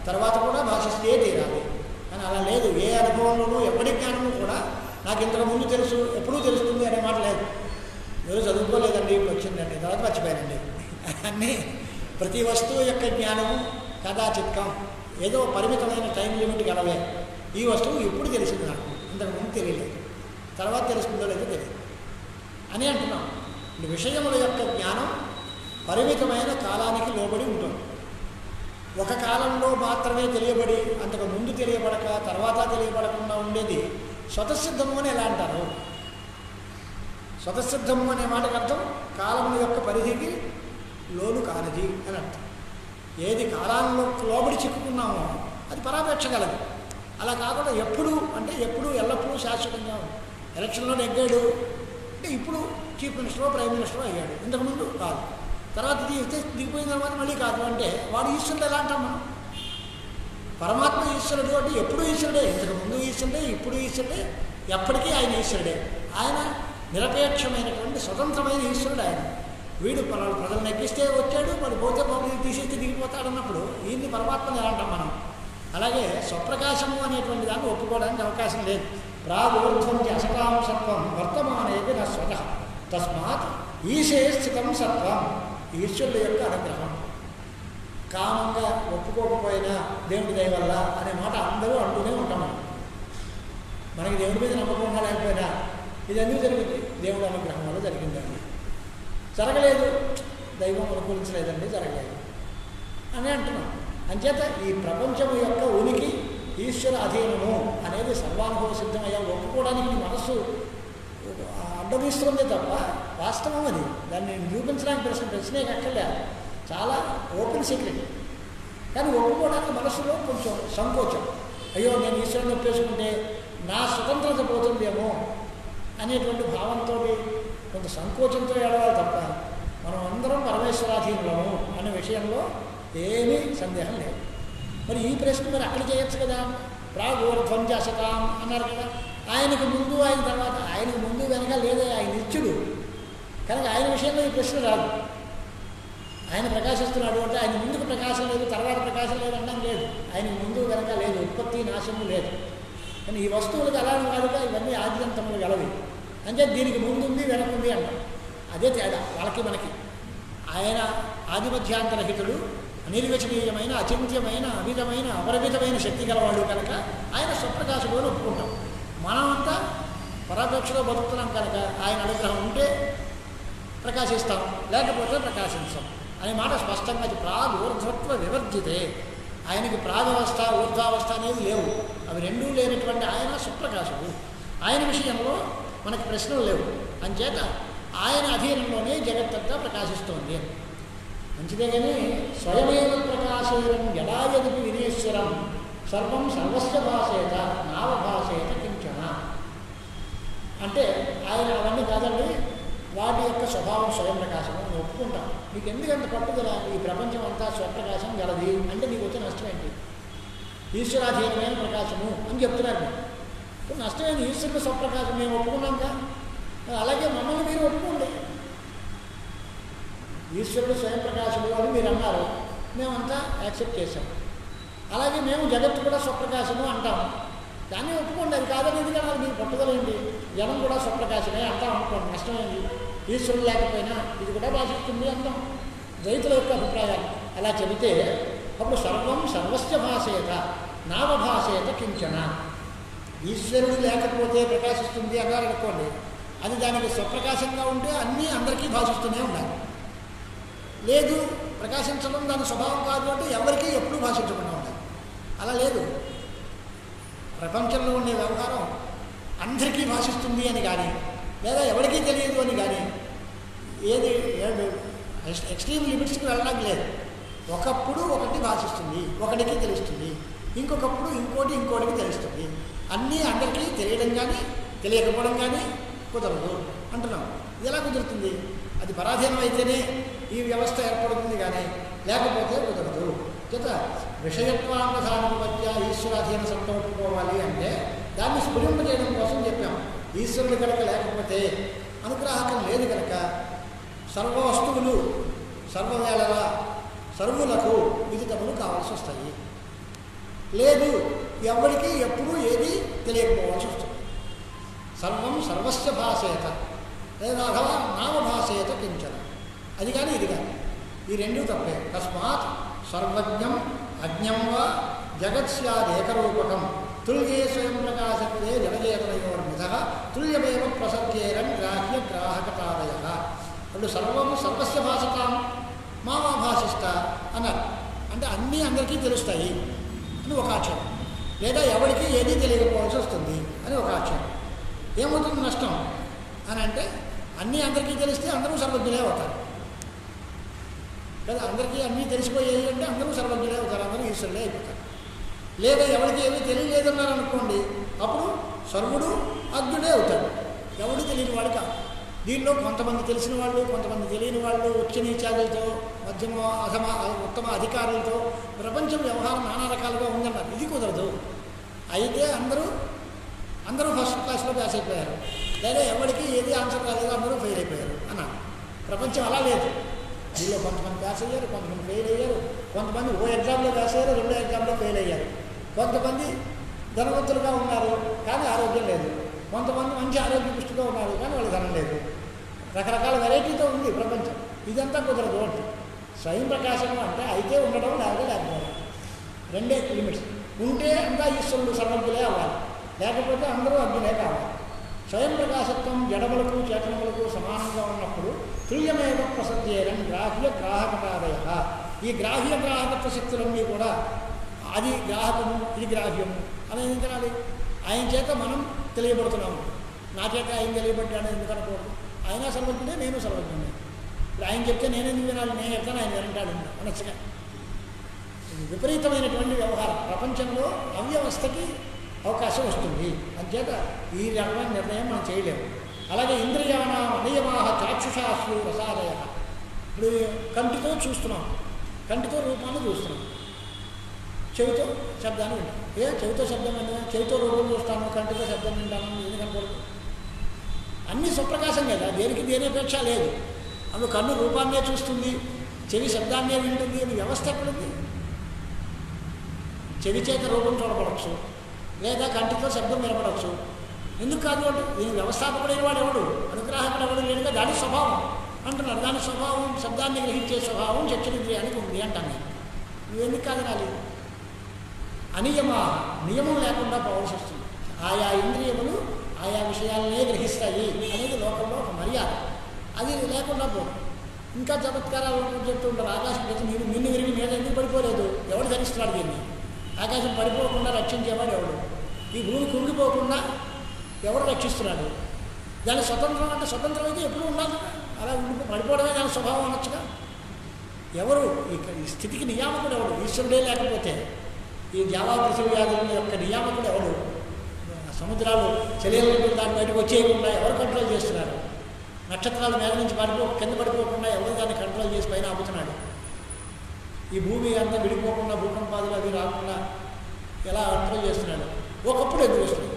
తర్వాత కూడా భాషిస్తే తీరాలి. కానీ అలా లేదు. ఏ అనుభవంలోనూ ఎప్పటి జ్ఞానము కూడా నాకు ఇంతకు ముందు తెలుసు ఎప్పుడూ తెలుస్తుంది అనే మాట లేదు. ఎవరు చదువుకోలేదండి ఇప్పుడు వచ్చిందండి తర్వాత మర్చిపోయానండి అన్నీ. ప్రతి వస్తువు యొక్క జ్ఞానము కదాచిత్కం, ఏదో పరిమితమైన టైం లిమిట్ గలవే. ఈ వస్తువు ఇప్పుడు తెలిసింది నాకు, ఇంతకుముందు తెలియలేదు, తర్వాత తెలుస్తుందో లేదో తెలియదు అని అంటున్నాం. విషయముల యొక్క జ్ఞానం పరిమితమైన కాలానికి లోబడి ఉంటుంది. ఒక కాలంలో మాత్రమే తెలియబడి అంతకు ముందు తెలియబడక తర్వాత తెలియబడకుండా ఉండేది స్వతసిద్ధము అని ఎలా అంటారు? స్వతసిద్ధము అనే మాటకు అర్థం కాలము యొక్క పరిధికి లోను కానిది అని అర్థం. ఏది కాలంలో లోబడి చిక్కుకున్నామో అది పరాపేక్ష కలదు. అలా కాకుండా ఎప్పుడు అంటే ఎప్పుడు ఎల్లప్పుడూ శాశ్వతంగా ఎలక్షన్లో నెగ్గాడు అంటే ఇప్పుడు చీఫ్ మినిస్టరో ప్రైమ్ మినిస్టరో అయ్యాడు, ఇంతకుముందు కాదు. తర్వాత దిగిపోయిన తర్వాత మళ్ళీ కాదు అంటే వాడు ఈశ్వరుడు ఎలా అంటాం మనం? పరమాత్మ ఈశ్వరుడు అంటే ఎప్పుడు ఈశ్వరుడే, ఇంతకుముందు ఈశ్వరుడే, ఇప్పుడు ఈశ్వరుడే, ఎప్పటికీ ఆయన ఈశ్వరుడే. ఆయన నిరపేక్షమైనటువంటి స్వతంత్రమైన ఈశ్వరుడు ఆయన. వీడు ప్రజలు నెగ్గిస్తే వచ్చాడు, వాడు పోతే బాబు తీసేస్తే దిగిపోతాడన్నప్పుడు ఈయన్ని పరమాత్మని ఎలా అంటాం మనం? అలాగే స్వప్రకాశము అనేటువంటి దాన్ని ఒప్పుకోవడానికి అవకాశం లేదు. ప్రాగూర్ధ్వం అసతాం సత్వం వర్తమానేది నా స్వత తస్మాత్ ఈశే స్థితం సత్వం. ఈశ్వరుడు యొక్క అనుగ్రహం. కామంగా ఒప్పుకోకపోయినా దేవుడి దయ వల్ల అనే మాట అందరూ అంటూనే ఉంటాం. మనకి దేవుడి మీద నమ్మకంగా లేకపోయినా ఇది ఎందుకు జరిగింది? దేవుడి అనుగ్రహం వల్ల జరిగిందండి. జరగలేదు, దైవం అనుకూలించలేదండి, జరగలేదు అని అంటున్నాం. అంచేత ఈ ప్రపంచం యొక్క ఉనికి ఈశ్వర అధీనము అనేది సర్వానుభవ సిద్ధమయ్యా ఒప్పుకోవడానికి మనస్సు అడ్డమిస్తుంది తప్ప వాస్తవం అది. దాన్ని నిరూపించడానికి ప్రశ్నే కట్టలే, చాలా ఓపెన్ సీక్రెట్. కానీ ఒప్పుకోవడానికి మనస్సులో కొంచెం సంకోచం. అయ్యో నేను ఈశ్వరుని ఒప్పేసుకుంటే నా స్వతంత్రత పోతుందేమో అనేటువంటి భావంతో కొంత సంకోచంతో ఏడవాలి తప్ప మనం అందరం పరమేశ్వరాధీనులము అనే విషయంలో ఏమీ సందేహం లేదు. మరి ఈ ప్రశ్న మరి అక్కడ చేయొచ్చు కదా. ప్రాగూర్ధ్వం అసతాం అన్నారు కదా. ఆయనకు ముందు ఆయన తర్వాత, ఆయనకు ముందు వెనక లేదా ఆయన నిత్యుడు కనుక ఆయన విషయంలో ఈ ప్రశ్న రాదు. ఆయన ప్రకాశిస్తున్నాడు అంటే ఆయన ముందుకు ప్రకాశం లేదు, తర్వాత ప్రకాశం లేదు అనడం లేదు. ఆయనకు ముందు వెనక లేదు, ఉత్పత్తి నాశము లేదు. కానీ ఈ వస్తువులకు అలా కాదుగా, ఇవన్నీ ఆద్యంతములు గలవి. అంటే దీనికి ముందుంది వెనకుంది అంటాం. అదే తేడా వాళ్ళకి మనకి. ఆయన ఆదిమధ్యాంతరహితుడు, అనిర్వచనీయమైన అచింత్యమైన అమితమైన అపరిమితమైన శక్తి గలవాడు కనుక ఆయన స్వప్రకాశుడు అని ఒప్పుకుంటాం. మనమంతా పరాపేక్షలో బతుకుతున్నాం కనుక ఆయన అనుగ్రహం ఉంటే ప్రకాశిస్తాం, లేకపోతే ప్రకాశించాం అనే మాట స్పష్టంగా. ప్రాగూర్ధ్వత్వ వివర్జితే, ఆయనకి ప్రాగవస్థ ఊర్ధ్వావస్థ అనేది లేవు. అవి రెండూ లేనటువంటి ఆయన స్వప్రకాశుడు. ఆయన విషయంలో మనకి ప్రశ్నలు లేవు. అంచేత ఆయన అధీనంలోనే జగత్తంతా ప్రకాశిస్తోంది. మంచిదే కానీ స్వయమేవ ప్రకాశేరం యడాయది వినేశ్వరం సర్వం సర్వస్వ భాషేత నావభాషేత కించన అంటే ఆయన అవన్నీ కాదండి, వాటి యొక్క స్వభావం స్వయం ప్రకాశం అని ఒప్పుకుంటాం. నీకు ఎందుకంత పట్టుదల ఈ ప్రపంచం అంతా స్వప్రకాశం గలది అంటే నీకు వచ్చే నష్టం ఏంటి? ఈశ్వరాధీనమైన ప్రకాశము అని చెప్తున్నారు మీరు. ఇప్పుడు నష్టమైన ఈశ్వరుడు స్వప్రకాశం మేము ఒప్పుకున్నాంగా, అలాగే మమ్మల్ని మీరు ఒప్పుకోండి. ఈశ్వరుడు స్వయం ప్రకాశుడు అని మీరు అన్నారు, మేమంతా యాక్సెప్ట్ చేశాం. అలాగే మేము జగత్తు కూడా స్వప్రకాశము అంటాం, దాన్ని ఒప్పుకోండి. అది కాదని ఇది కదా మీరు పట్టుదలండి. జనం కూడా స్వప్రకాశమే అంటాం అనుకోండి, నష్టమైంది. ఈశ్వరుడు లేకపోయినా ఇది కూడా భాషిస్తుంది అంటాం. ద్వైతుల యొక్క అభిప్రాయాలు అలా చెబితే అప్పుడు సర్వం సర్వస్వ భాషేత నావభాషేత కించన. ఈశ్వరుడు లేకపోతే ప్రకాశిస్తుంది అన్నారు అనుకోండి, అది దానికి స్వప్రకాశంగా ఉంటే అన్నీ అందరికీ భాషిస్తూనే ఉండాలి. లేదు ప్రకాశించడం దాని స్వభావం కాదు అంటే ఎవరికీ ఎప్పుడూ భాషించకుండా ఉండాలి. అలా లేదు. ప్రపంచంలో ఉండే వ్యవహారం అందరికీ భాషిస్తుంది అని కానీ, లేదా ఎవరికీ తెలియదు అని కానీ ఏది ఎక్స్ట్రీమ్ లిమిట్స్కి వెళ్ళడానికి లేదు. ఒకప్పుడు ఒకటి భాషిస్తుంది, ఒకటికి తెలుస్తుంది, ఇంకొకప్పుడు ఇంకోటికి తెలుస్తుంది. అన్నీ అందరికీ తెలియడం కానీ తెలియకపోవడం కానీ కుదరదు అంటున్నాం. ఇది ఎలా కుదురుతుంది? అది పరాధీనం అయితేనే ఈ వ్యవస్థ ఏర్పడుతుంది కానీ లేకపోతే కుదరదు. చేత విషయత్వానుసానుపత్య ఈశ్వరాధీన సత్తా ఒప్పుకోవాలి అంటే దాన్ని స్ఫురింపజేయడం కోసం చెప్పాం. ఈశ్వరుడు కనుక లేకపోతే, అనుగ్రాహకం లేదు కనుక సర్వ వస్తువులు సర్వవేళలా సర్వులకు విదితములు కావాల్సి వస్తాయి. లేదు, ఎవరికి ఎప్పుడూ ఏది తెలియకపోవాల్సి వస్తుంది. సర్వం సర్వస్య భాషేత లేదా అథవా నామభాషేత కించన. అది కానీ ఇది కానీ ఈ రెండూ తప్పే. తస్మాత్ సర్వజ్ఞం అజ్ఞం వా జగత్స్యాదేకరూపకం తుల్యే స్వయం ప్రకాశత్వే జగజేతనయోర్మిధ తుల్యమేవ ప్రసత్యేరన్ గ్రాహ్య గ్రాహకతాదయ. ఇప్పుడు సర్వం సర్వస్య భాషతాం మామా భాషిష్ట అన్నారు. అంటే అన్నీ అందరికీ తెలుస్తాయి అని ఒక ఆక్షేపం. లేదా ఎవరికి ఏదీ తెలియకపోవాల్సి వస్తుంది అని ఒక ఆక్షేపం. ఏమవుతుంది నష్టం అని అంటే, అన్నీ అందరికీ తెలిస్తే అందరూ సర్వజ్ఞులే అవుతారు కదా. అందరికీ అన్నీ తెలిసిపోయాయి అంటే అందరూ సర్వజ్ఞులే అవుతారు, అందరూ ఈశ్వరులే అయిపోతారు. లేదా ఎవరికి ఏమీ తెలియలేదన్నారు అనుకోండి, అప్పుడు సర్వుడు అజ్ఞుడే అవుతాడు, ఎవడు తెలియని వాడు కాదు. దీనిలో కొంతమంది తెలిసిన వాళ్ళు, కొంతమంది తెలియని వాళ్ళు, ఉచ్చ నీచాలతో, మధ్యమ అధమ ఉత్తమ అధికారులతో ప్రపంచం వ్యవహారం నానా రకాలుగా ఉందన్నారు. ఇది కుదరదు. అయితే అందరూ ఫస్ట్ క్లాస్లో పాస్ అయిపోయారు, లేదా ఎవరికి ఏది ఆన్సర్ రాలేదు, అందరూ ఫెయిల్ అయిపోయారు అన్నారు. ప్రపంచం అలా లేదు. దీనిలో కొంతమంది పాస్ అయ్యారు, కొంతమంది ఫెయిల్ అయ్యారు, కొంతమంది ఓ ఎగ్జామ్లో పాస్ అయ్యారు, రెండో ఎగ్జామ్లో ఫెయిల్ అయ్యారు, కొంతమంది ధనవంతులుగా ఉన్నారు కానీ ఆరోగ్యం లేదు, కొంతమంది మంచి ఆరోగ్య పుష్టిగా ఉన్నారు కానీ వాళ్ళు ధనం లేదు. రకరకాల వెరైటీతో ఉంది ప్రపంచం. ఇదంతా కుదరదు అంటే స్వయం ప్రకాశం అంటే అయితే ఉండడం లేకపోవడం, రెండే లిమిట్స్. ఉంటే అంతా ఈశ్వరుడు సర్వజ్ఞులే అవ్వాలి, లేకపోతే అందరూ అజ్ఞులే కావాలి. స్వయం ప్రకాశత్వం జడములకు చేతనములకు సమానంగా ఉన్నప్పుడు తుల్యమేవ ప్రసద్యేరం గ్రాహ్య గ్రాహకతాదయ. ఈ గ్రాహ్య గ్రాహకత్వ శక్తులన్నీ కూడా అది గ్రాహకము ఇది గ్రాహ్యము అనేది ఎందుకనాలి? ఆయన చేత మనం తెలియబడుతున్నాము. నా చేత ఆయన తెలియబడ్డాడు ఎందుకు అనకూడదు? ఆయన సర్వజ్ఞుడే, నేను సర్వజ్ఞుడే. ఇప్పుడు ఆయన చెప్తే నేనెందుకు వినాలి? నేను చెప్తాను ఆయన వినంటాడు అనొచ్చుగా. విపరీతమైనటువంటి వ్యవహారం ప్రపంచంలో అవ్యవస్థకి అవకాశం వస్తుంది. అంచేత ఈ రకమైన నిర్ణయం మనం చేయలేము. అలాగే ఇంద్రియాణ నియమాహ చాక్షుషాశ్రు రసాదయ. ఇప్పుడు కంటితో చూస్తున్నాం, కంటితో రూపాన్ని చూస్తున్నాం, చెవితో శబ్దాన్ని వింటాం. చెవితో శబ్దం వింటాను, చెవితో రూపం చూస్తాను, కంటితో శబ్దం వింటాను, ఎందుకనుకోలేదు? అన్నీ స్వప్రకాశం కదా, దేని అపేక్ష లేదు. అందులో కన్ను రూపాన్నే చూస్తుంది, చెవి శబ్దాన్నే వింటుంది అని వ్యవస్థ ఎక్కడుంది? చెవి చేత రూపం చూడబడవచ్చు, లేదా కంటితో శబ్దం వినపడవచ్చు. ఎందుకు కాదు అంటే దీని వ్యవస్థాపకుడైన వాడు ఎవడు, అనుగ్రాహకుడు ఎవడు లేడుగా, దాని స్వభావం అంటున్నాడు. దాని స్వభావం శబ్దాన్ని గ్రహించే స్వభావం చక్షురింద్రియానికి ఉంది అంటాను నేను. నువ్వెందుకు కాదనాలి? నియమం లేకుండా పోవాల్సి వస్తుంది. ఆయా ఇంద్రియములు ఆయా విషయాలనే గ్రహిస్తాయి అనేది లోకంలో ఒక మర్యాద. అది లేకుండా పోదు. ఇంకా చమత్కారాలు చెప్తుంటారు. ఆకాశం ప్రతి నిన్ను విరిగి మీద ఎందుకు పడిపోలేదు? ఎవడు ధరిస్తున్నాడు దీన్ని? ఆకాశం పడిపోకుండా రక్షించేవాడు ఎవడు? ఈ భూమి కుంగిపోకుండా ఎవరు రక్షిస్తున్నాడు? దాని స్వతంత్రం అంటే స్వతంత్రం అయితే ఎప్పుడు ఉండాలి. అలా పడిపోవడమే దాని స్వభావం అనొచ్చుగా. ఎవరు ఈ స్థితికి నియామకుడు ఎవడు? ఈశ్వరుడే లేకపోతే ఈ జావా పృథివ్యాధుల యొక్క నియామకుడు ఎవడు? సముద్రాలు చలియలు దాన్ని బయటకు వచ్చేయకుండా ఎవరు కంట్రోల్ చేస్తున్నారు? నక్షత్రాలు మీద నుంచి కింద పడిపోకుండా ఎవరు దాన్ని కంట్రోల్ చేసి పైన ఆపుతున్నాడు? ఈ భూమి అంతా విడిపోకుండా భూకంపాదులు అవి రాకుండా ఎలా కంట్రోల్ చేస్తున్నాడు? ఒకప్పుడు ఎదురు వస్తుంది.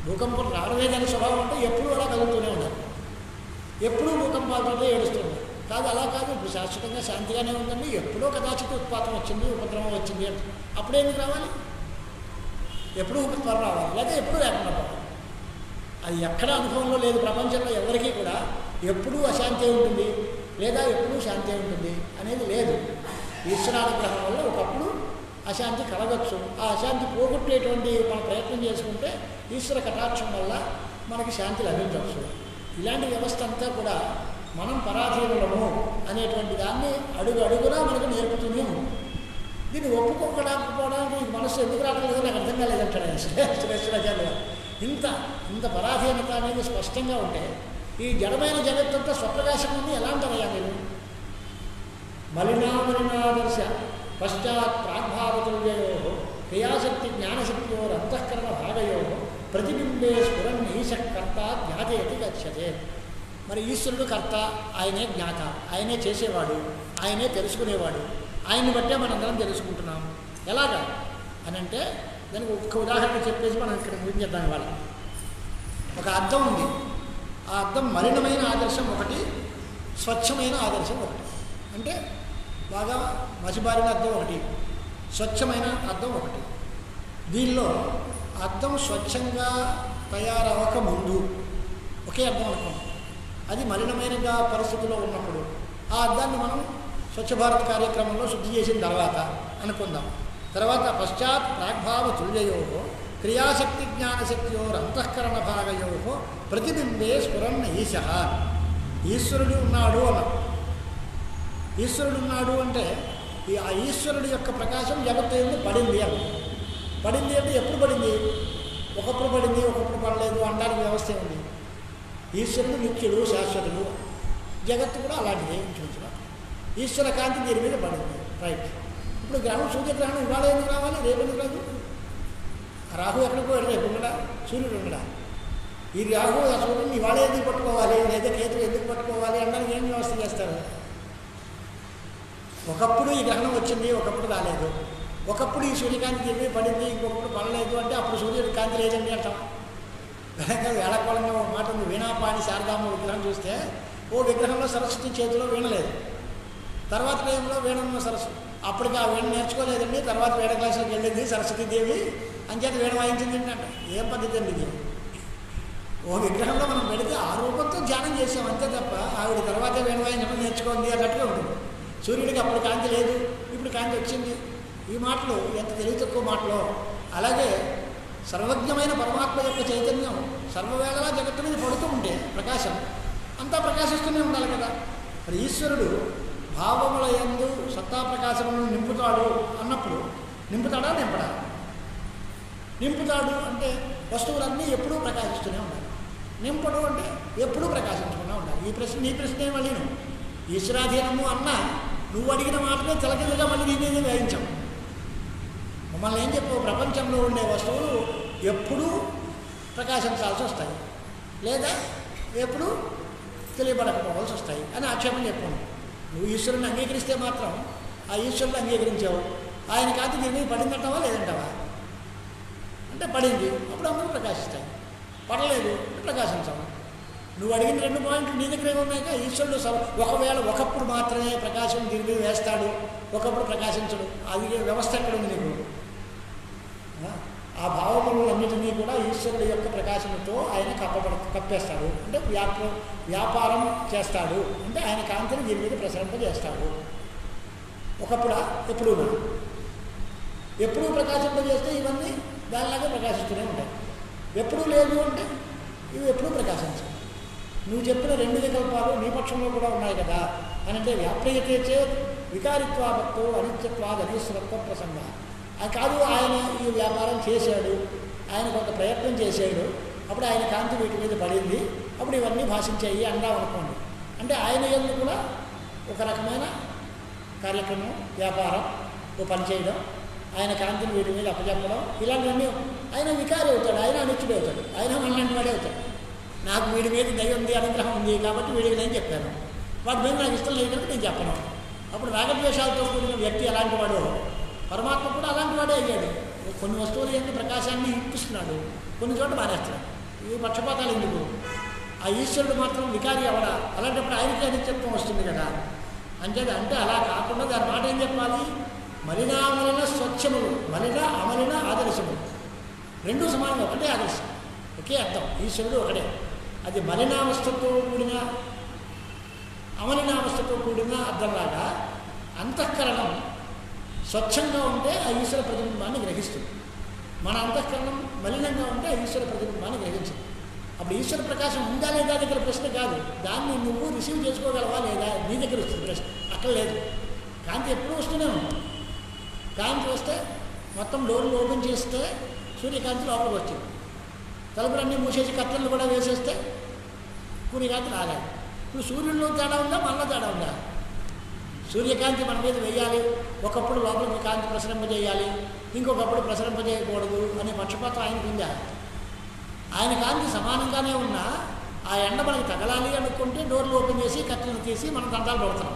భూకంపం రావడమే దాని స్వభావం అంటే ఎప్పుడూ అలా కలుగుతూనే ఉండాలి. ఎప్పుడూ భూకంపాలతో ఏడుస్తుంది కాదు. అలా కాదు, ఇప్పుడు శాశ్వతంగా శాంతిగానే ఉందండి. ఎప్పుడో కదాచిత ఉత్పాతం వచ్చింది, ఉపద్రవం వచ్చింది అంటే అప్పుడేందుకు రావాలి? ఎప్పుడూ ఉపద్రవం రావాలి, లేదా ఎప్పుడూ లేకుండా పోవాలి. అది ఎక్కడ అనుభవంలో లేదు. ప్రపంచంలో ఎవరికీ కూడా ఎప్పుడూ అశాంతి ఉంటుంది లేదా ఎప్పుడూ శాంతి ఉంటుంది అనేది లేదు. ఈశ్వరానుగ్రహం వల్ల ఒకప్పుడు అశాంతి కలగచ్చు. ఆ అశాంతి పోగొట్టేటువంటి మనం ప్రయత్నం చేసుకుంటే ఈశ్వర కటాక్షం వల్ల మనకి శాంతి లభించవచ్చు. ఇలాంటి వ్యవస్థ అంతా కూడా మనం పరాధీనులము అనేటువంటి దాన్ని అడుగు అడుగునా మనకు నేర్పుతూనే ఉంది. దీన్ని ఒప్పుకోకపోవడానికి మనసు ఎందుకు రావట్లేదు నాకు అర్థం కాలేదంటాడు శ్రేష్ఠాచార్యులు. ఇంత పరాధీనత అనేది స్పష్టంగా ఉంటే ఈ జడమైన జగత్తంతా స్వప్రకాశం ఎలా అంటారయ్యా మీరు? మలినాదర్శ పశ్చాత్ ప్రాగ్భావతుల్యయో క్రియాశక్తి జ్ఞానశక్తియో అంతఃకరణ భాగయో ప్రతిబింబే స్ఫురన్ ఈశ కర్త జ్ఞాతయతి గచ్చతే. మరి ఈశ్వరుడు కర్త, ఆయనే జ్ఞాత, ఆయనే చేసేవాడు, ఆయనే తెలుసుకునేవాడు. ఆయన్ని బట్టే మనందరం తెలుసుకుంటున్నాం. ఎలాగా అని అంటే దానికి ఒక్క ఉదాహరణ చెప్పేసి మనం ఇక్కడ ముగించేద్దాం. ఇవాళ ఒక అద్దం ఉంది. ఆ అద్దం మలినమైన ఆదర్శం ఒకటి, స్వచ్ఛమైన ఆదర్శం ఒకటి. అంటే బాగా మసిబారిన అద్దం ఒకటి, స్వచ్ఛమైన అద్దం ఒకటి. దీనిలో అద్దం స్వచ్ఛంగా తయారవక ముందు ఒకే అద్దం అనుకోండి, అది మలినమైనగా పరిస్థితిలో ఉన్నప్పుడు ఆ అద్దాన్ని మనం స్వచ్ఛ భారత్ కార్యక్రమంలో శుద్ధి చేసిన తర్వాత అనుకుందాం. తర్వాత పశ్చాత్ ప్రాగ్భావ తుల్యయో క్రియాశక్తి జ్ఞానశక్తియో అంతఃకరణ భాగయో ప్రతిబింబే స్ఫురన్ ఈశ. ఈశ్వరుడు ఉన్నాడు అన్నాం. ఈశ్వరుడు ఉన్నాడు అంటే ఆ ఈశ్వరుడు యొక్క ప్రకాశం జగత్తు పడింది అని. పడింది అంటే ఎప్పుడు పడింది? ఒకప్పుడు పడింది, ఒకప్పుడు పడలేదు అనడానికి వ్యవస్థ ఉంది. ఈశ్వరుడు నిత్యుడు, శాశ్వతుడు. జగత్తు కూడా అలాంటిదే చూపించడం. ఈశ్వర కాంతి దీని మీద పడింది. రైట్. ఇప్పుడు గ్రహణం, సూర్యగ్రహణం ఇవాళ ఎందుకు రావాలి, రేపు ఎందుకు రాదు? రాహు ఎక్కడికి పోయాడు, రేపు ఉండడా? సూర్యుడు ఉండడా? ఈ రాహు ఆ సూర్యుడిని ఇవాళ ఎందుకు పట్టుకోవాలి, లేదా కేతు ఎందుకు పట్టుకోవాలి అనడానికి ఏం వ్యవస్థ చేస్తారు? ఒకప్పుడు ఈ గ్రహణం వచ్చింది, ఒకప్పుడు రాలేదు. ఒకప్పుడు ఈ సూర్యకాంతి దీని మీద పడింది, ఇంకొకప్పుడు పడలేదు అంటే అప్పుడు సూర్యుడి కాంతి లేదండి అంటాం. వేళకోళంగా ఒక మాట ఉంది. వీణాపాణి శారదామ్మ విగ్రహం చూస్తే ఓ విగ్రహంలో సరస్వతి చేతిలో వీణ లేదు, తర్వాత టైంలో వీణన్న సరస్వతి. అప్పటికి ఆ వీణ నేర్చుకోలేదండి, తర్వాత వీణ క్లాసులకు వెళ్ళింది సరస్వతీదేవి, అంచేత వీణ వాయించింది అంట. ఏం పద్ధతి అండి ఇది? ఓ విగ్రహంలో మనం పెడితే ఆ రూపంతో ధ్యానం చేసాం అంతే తప్ప ఆవిడ తర్వాత వీణ వాయించడం నేర్చుకోండి అన్నట్టుగా ఉంటుంది. సూర్యుడికి అప్పుడు కాంతి లేదు, ఇప్పుడు కాంతి వచ్చింది. ఈ మాటలు ఎంత తెలివి తక్కువ మాటలో. అలాగే సర్వజ్ఞమైన పరమాత్మ యొక్క చైతన్యం సర్వవేళలా జగత్తు మీద పడుతూ ఉంటే ప్రకాశం అంతా ప్రకాశిస్తూనే ఉండాలి కదా. మరి ఈశ్వరుడు భావముల యందు సత్తా ప్రకాశములను నింపుతాడు అన్నప్పుడు నింపుతాడా, నింపడా? నింపుతాడు అంటే వస్తువులన్నీ ఎప్పుడూ ప్రకాశిస్తూనే ఉండాలి. నింపడు అంటే ఎప్పుడూ ప్రకాశించకుండా ఉండాలి. ఈ ప్రశ్న మళ్ళీ నువ్వు ఈశ్వరాధీనము అన్నా నువ్వు అడిగిన మాటనే తెలకిందుగా మళ్ళీ దీన్ని వేయించావు. మమ్మల్ని ఏం చెప్పావు? ప్రపంచంలో ఉండే వస్తువులు ఎప్పుడూ ప్రకాశించాల్సి వస్తాయి, లేదా ఎప్పుడూ తెలియబడకపోవాల్సి వస్తాయి అని ఆక్షేపణ చెప్పాను. నువ్వు ఈశ్వరుని అంగీకరిస్తే మాత్రం ఆ ఈశ్వరుని అంగీకరించావు. ఆయన కాంతి దీని మీద పడిందంటావా లేదంటావా? అంటే పడింది, అప్పుడు అందరూ ప్రకాశిస్తాయి. పడలేదు, ప్రకాశించావు. నువ్వు అడిగిన 2 పాయింట్లు నీ దగ్గర ఏమున్నాయిగా. ఈశ్వరుడు ఒకవేళ ఒకప్పుడు మాత్రమే ప్రకాశం దీని మీద వేస్తాడు, ఒకప్పుడు ప్రకాశించడు. అది వ్యవస్థ ఎక్కడ ఉంది నీకు? ఆ భావములన్నిటినీ కూడా ఈశ్వరుడు యొక్క ప్రకాశంతో ఆయన కప్పేస్తాడు. అంటే వ్యాపారం చేస్తాడు, అంటే ఆయన కాంతిని దీని మీద ప్రసరింపజేస్తాడు. ఒకప్పుడా? ఎప్పుడూ ప్రకాశింపజేస్తే ఇవన్నీ దానిలాగా ప్రకాశిస్తూనే ఉంటాయి. ఎప్పుడూ లేదు అంటే ఇవి ఎప్పుడూ ప్రకాశించవు. నువ్వు చెప్పిన 2 వికల్పాలు నీ పక్షంలో కూడా ఉన్నాయి కదా అని అంటే వ్యాప్రియతే చేత్ వికారిత్వాభక్తో అనిత్యత్వాద్ అనీశ్వరత్వ ప్రసంగ. అది కాదు, ఆయన ఈ వ్యాపారం చేశాడు, ఆయన కొంత ప్రయత్నం చేశాడు, అప్పుడు ఆయన కాంతి వీటి మీద పడింది, అప్పుడు ఇవన్నీ భాషించాయి అందాం అనుకోండి. అంటే ఆయన యందు కూడా ఒక రకమైన కార్యక్రమం, వ్యాపారం, ఓ పని చేయడం, ఆయన కాంతిని వీటి మీద అప్పచెప్పడం, ఇలాంటివన్నీ. ఆయన వికారి అవుతాడు, ఆయన అనిత్యుడు అవుతాడు, ఆయన మనలాంటి వాడే అవుతాడు. నాకు వీడి మీద దయ ఉంది, అనుగ్రహం ఉంది కాబట్టి వీడికి నేను చెప్పాను, వాడి మీద నాకు ఇష్టం లేదు కనుక నేను చెప్పను. అప్పుడు రాగద్వేషాలతో కూడిన వ్యక్తి ఎలాంటి వాడో పరమాత్మ కూడా అలాంటి వాడే అయ్యాడు. కొన్ని వస్తువులు ఏంటి ప్రకాశాన్ని ఇప్పిస్తున్నాడు, కొన్ని చోట్ల మానేస్తున్నాడు. ఈ పక్షపాతాలు ఎందుకు? ఆ ఈశ్వరుడు మాత్రం వికారి అవడా? అలాంటప్పుడు ఆయనకి అనిత్యత్వం వస్తుంది కదా. అంటే అలా కాకుండా దాని మాట ఏం చెప్పాలి? మలినామలిన స్వచ్ఛములు, మలిన అమలిన ఆదర్శములు 2 సమానంగా ఒకటే ఆదర్శం, ఒకే అర్థం. ఈశ్వరుడు ఒకటే. అది మలినావస్థతో కూడిన అమలినావస్థతో కూడిన అర్థంలాగా అంతఃకరణం స్వచ్ఛంగా ఉంటే ఆ ఈశ్వర ప్రతిబింబాన్ని గ్రహిస్తుంది. మన అంతఃకరణం మలినంగా ఉంటే ఆ ఈశ్వర ప్రతిబింబాన్ని గ్రహించదు. అప్పుడు ఈశ్వర ప్రకాశం ఉందా లేదా దగ్గర ప్రశ్న కాదు, దాన్ని నువ్వు రిసీవ్ చేసుకోగలవా లేదా నీ దగ్గర వస్తుంది ప్రశ్న. అక్కడ లేదు, కాంతి ఎప్పుడూ వస్తూనే ఉంది. కాంతి వస్తే మొత్తం డోర్లు ఓపెన్ చేస్తే సూర్యకాంతి లోపలికి వచ్చింది. తలుపులన్నీ మూసేసి కట్టెలు కూడా వేసేస్తే సూర్యకాంతి రాలేదు. ఇప్పుడు సూర్యుల్లో తేడా ఉందా, మనలో తేడా ఉందా? సూర్యకాంతి మన మీద వేయాలి, ఒకప్పుడు లోపలికి కాంతి ప్రసరింపజేయాలి, ఇంకొకప్పుడు ప్రసరింపజేయకూడదు అనే పక్షపాతం ఆయనకు ఉందా? ఆయన కాంతి సమానంగానే ఉన్నా ఆ ఎండ మనకి తగలాలి అనుకుంటే డోర్లు ఓపెన్ చేసి కట్టెలు తీసి మనం దండాలు పడుతున్నాం.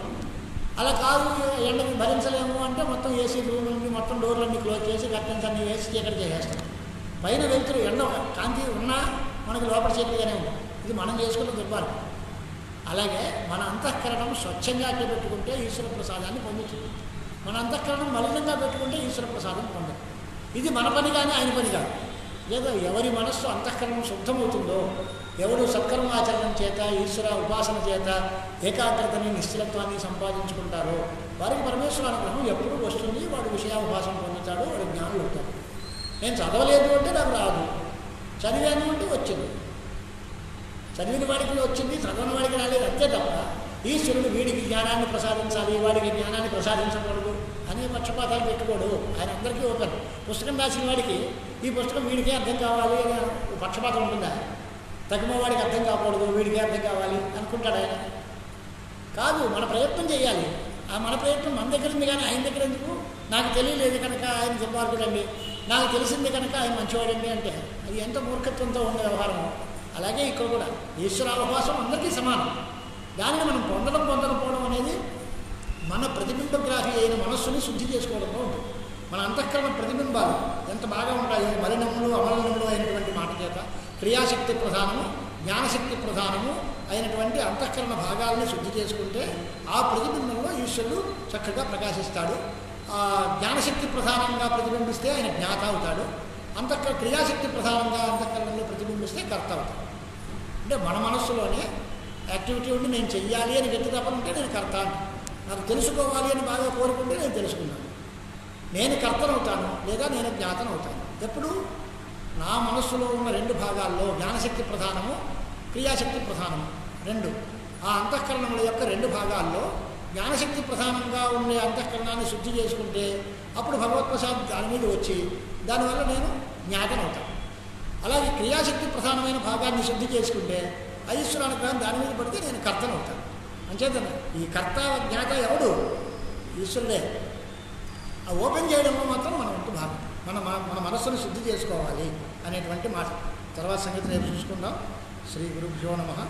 అలా కాదు, ఎండని భరించలేము అంటే మొత్తం ఏసీ రూమ్ని మొత్తం డోర్లన్నీ క్లోజ్ చేసి కట్టెన్స్ అన్నీ వేసి చీకటి చేసేస్తాం. పైన వెళ్తురు ఎండ కాంతి ఉన్నా మనకి లోపల చీకటిగానే ఉంది. ఇది మనం చేసుకున్న దుర్మార్గం. అలాగే మన అంతఃకరణం స్వచ్ఛంగా అట్లా పెట్టుకుంటే ఈశ్వర ప్రసాదాన్ని పొందుతుంది. మన అంతఃకరణం మలినంగా పెట్టుకుంటే ఈశ్వర ప్రసాదం పొందదు. ఇది మన పని కానీ ఆయన పని కాదు. లేదా ఎవరి మనస్సు అంతఃకరణం శుద్ధమవుతుందో, ఎవరు సత్కర్మాచరణం చేత ఈశ్వర ఉపాసన చేత ఏకాగ్రతని నిశ్చలత్వాన్ని సంపాదించుకుంటారో వారికి పరమేశ్వర అనుగ్రహం ఎప్పుడు వస్తుంది. వాడు విషయాభాసం పొందుతాడు, వాడు జ్ఞానులు అవుతాడు. నేను చదవలేదు అంటే నాకు రాదు, చదివాను అంటే వచ్చింది. చదివిన వాడికి వచ్చింది, చదవని వాడికి రాలేదు, అంతే తప్ప ఈశ్వరుడు వీడికి జ్ఞానాన్ని ప్రసాదించాలి, వాడికి జ్ఞానాన్ని ప్రసాదించకూడదు అనే పక్షపాతాలు పెట్టుకోడు. ఆయన అందరికీ ఓపెన్. పుస్తకం రాసిన వాడికి ఈ పుస్తకం వీడికే అర్థం కావాలి అనే పక్షపాతం ఉంటుందా? తగ్గిన వాడికి అర్థం కాకూడదు, వీడికే అర్థం కావాలి అనుకుంటాడు ఆయన. కాదు, మన ప్రయత్నం చేయాలి. ఆ మన ప్రయత్నం మన దగ్గర ఉంది కానీ ఆయన దగ్గర ఎందుకు? నాకు తెలియలేదు కనుక ఆయన దుర్మార్గుడండి, నాకు తెలిసింది కనుక ఆయన మంచివాడండి అంటే అది ఎంత మూర్ఖత్వంతో ఉన్న వ్యవహారం. అలాగే ఇక్కడ కూడా ఈశ్వరావకాశం అందరికీ సమానం. దానిని మనం పొందకపోవడం అనేది మన ప్రతిబింబగ్రాహి అయిన మనస్సుని శుద్ధి చేసుకోవడంలో ఉంటుంది. మన అంతఃకరణ ప్రతిబింబాలు ఎంత బాగా ఉంటాయో, మలినములు అమలినములు అయినటువంటి మాట చేత క్రియాశక్తి ప్రధానము, జ్ఞానశక్తి ప్రధానము అయినటువంటి అంతఃకరణ భాగాలని శుద్ధి చేసుకుంటే ఆ ప్రతిబింబంలో ఈశ్వరుడు చక్కగా ప్రకాశిస్తాడు. ఆ జ్ఞానశక్తి ప్రధానంగా ప్రతిబింబిస్తే ఆయన జ్ఞాత అవుతాడు. క్రియాశక్తి ప్రధానంగా అంతఃకరణలో ప్రతిబింబిస్తే కర్త అవుతాడు. అంటే మన మనస్సులోనే యాక్టివిటీ ఉండి నేను చెయ్యాలి అని గట్టి తప్పనుంటే నేను కర్త అంటాను. నాకు తెలుసుకోవాలి అని బాగా కోరుకుంటే నేను తెలుసుకున్నాను, నేను కర్తనవుతాను లేదా నేను జ్ఞాతనవుతాను. ఎప్పుడు నా మనస్సులో ఉన్న రెండు భాగాల్లో జ్ఞానశక్తి ప్రధానము, క్రియాశక్తి ప్రధానము రెండు, ఆ అంతఃకరణముల యొక్క రెండు భాగాల్లో జ్ఞానశక్తి ప్రధానంగా ఉండే అంతఃకరణాన్ని శుద్ధి చేసుకుంటే అప్పుడు భగవత్ప్రసాద్ దాని మీద వచ్చి దానివల్ల నేను జ్ఞాతనవుతాను. అలాగే క్రియాశక్తి ప్రధానమైన భాగాన్ని శుద్ధి చేసుకుంటే ఈశ్వరానుగ్రహం దాని మీద పడితే నేను కర్తనవుతాను. అంచేతనే ఈ కర్త జ్ఞాత ఎవడు? ఈశ్వరుడే. ఆ ఓపెన్ చేయడంలో మాత్రం మనం వంతు భాగం. మన మనస్సును శుద్ధి చేసుకోవాలి అనేటువంటి మాట. తర్వాత సంగతి రేపు చూసుకుందాం. శ్రీ గురుభ్యో నమః.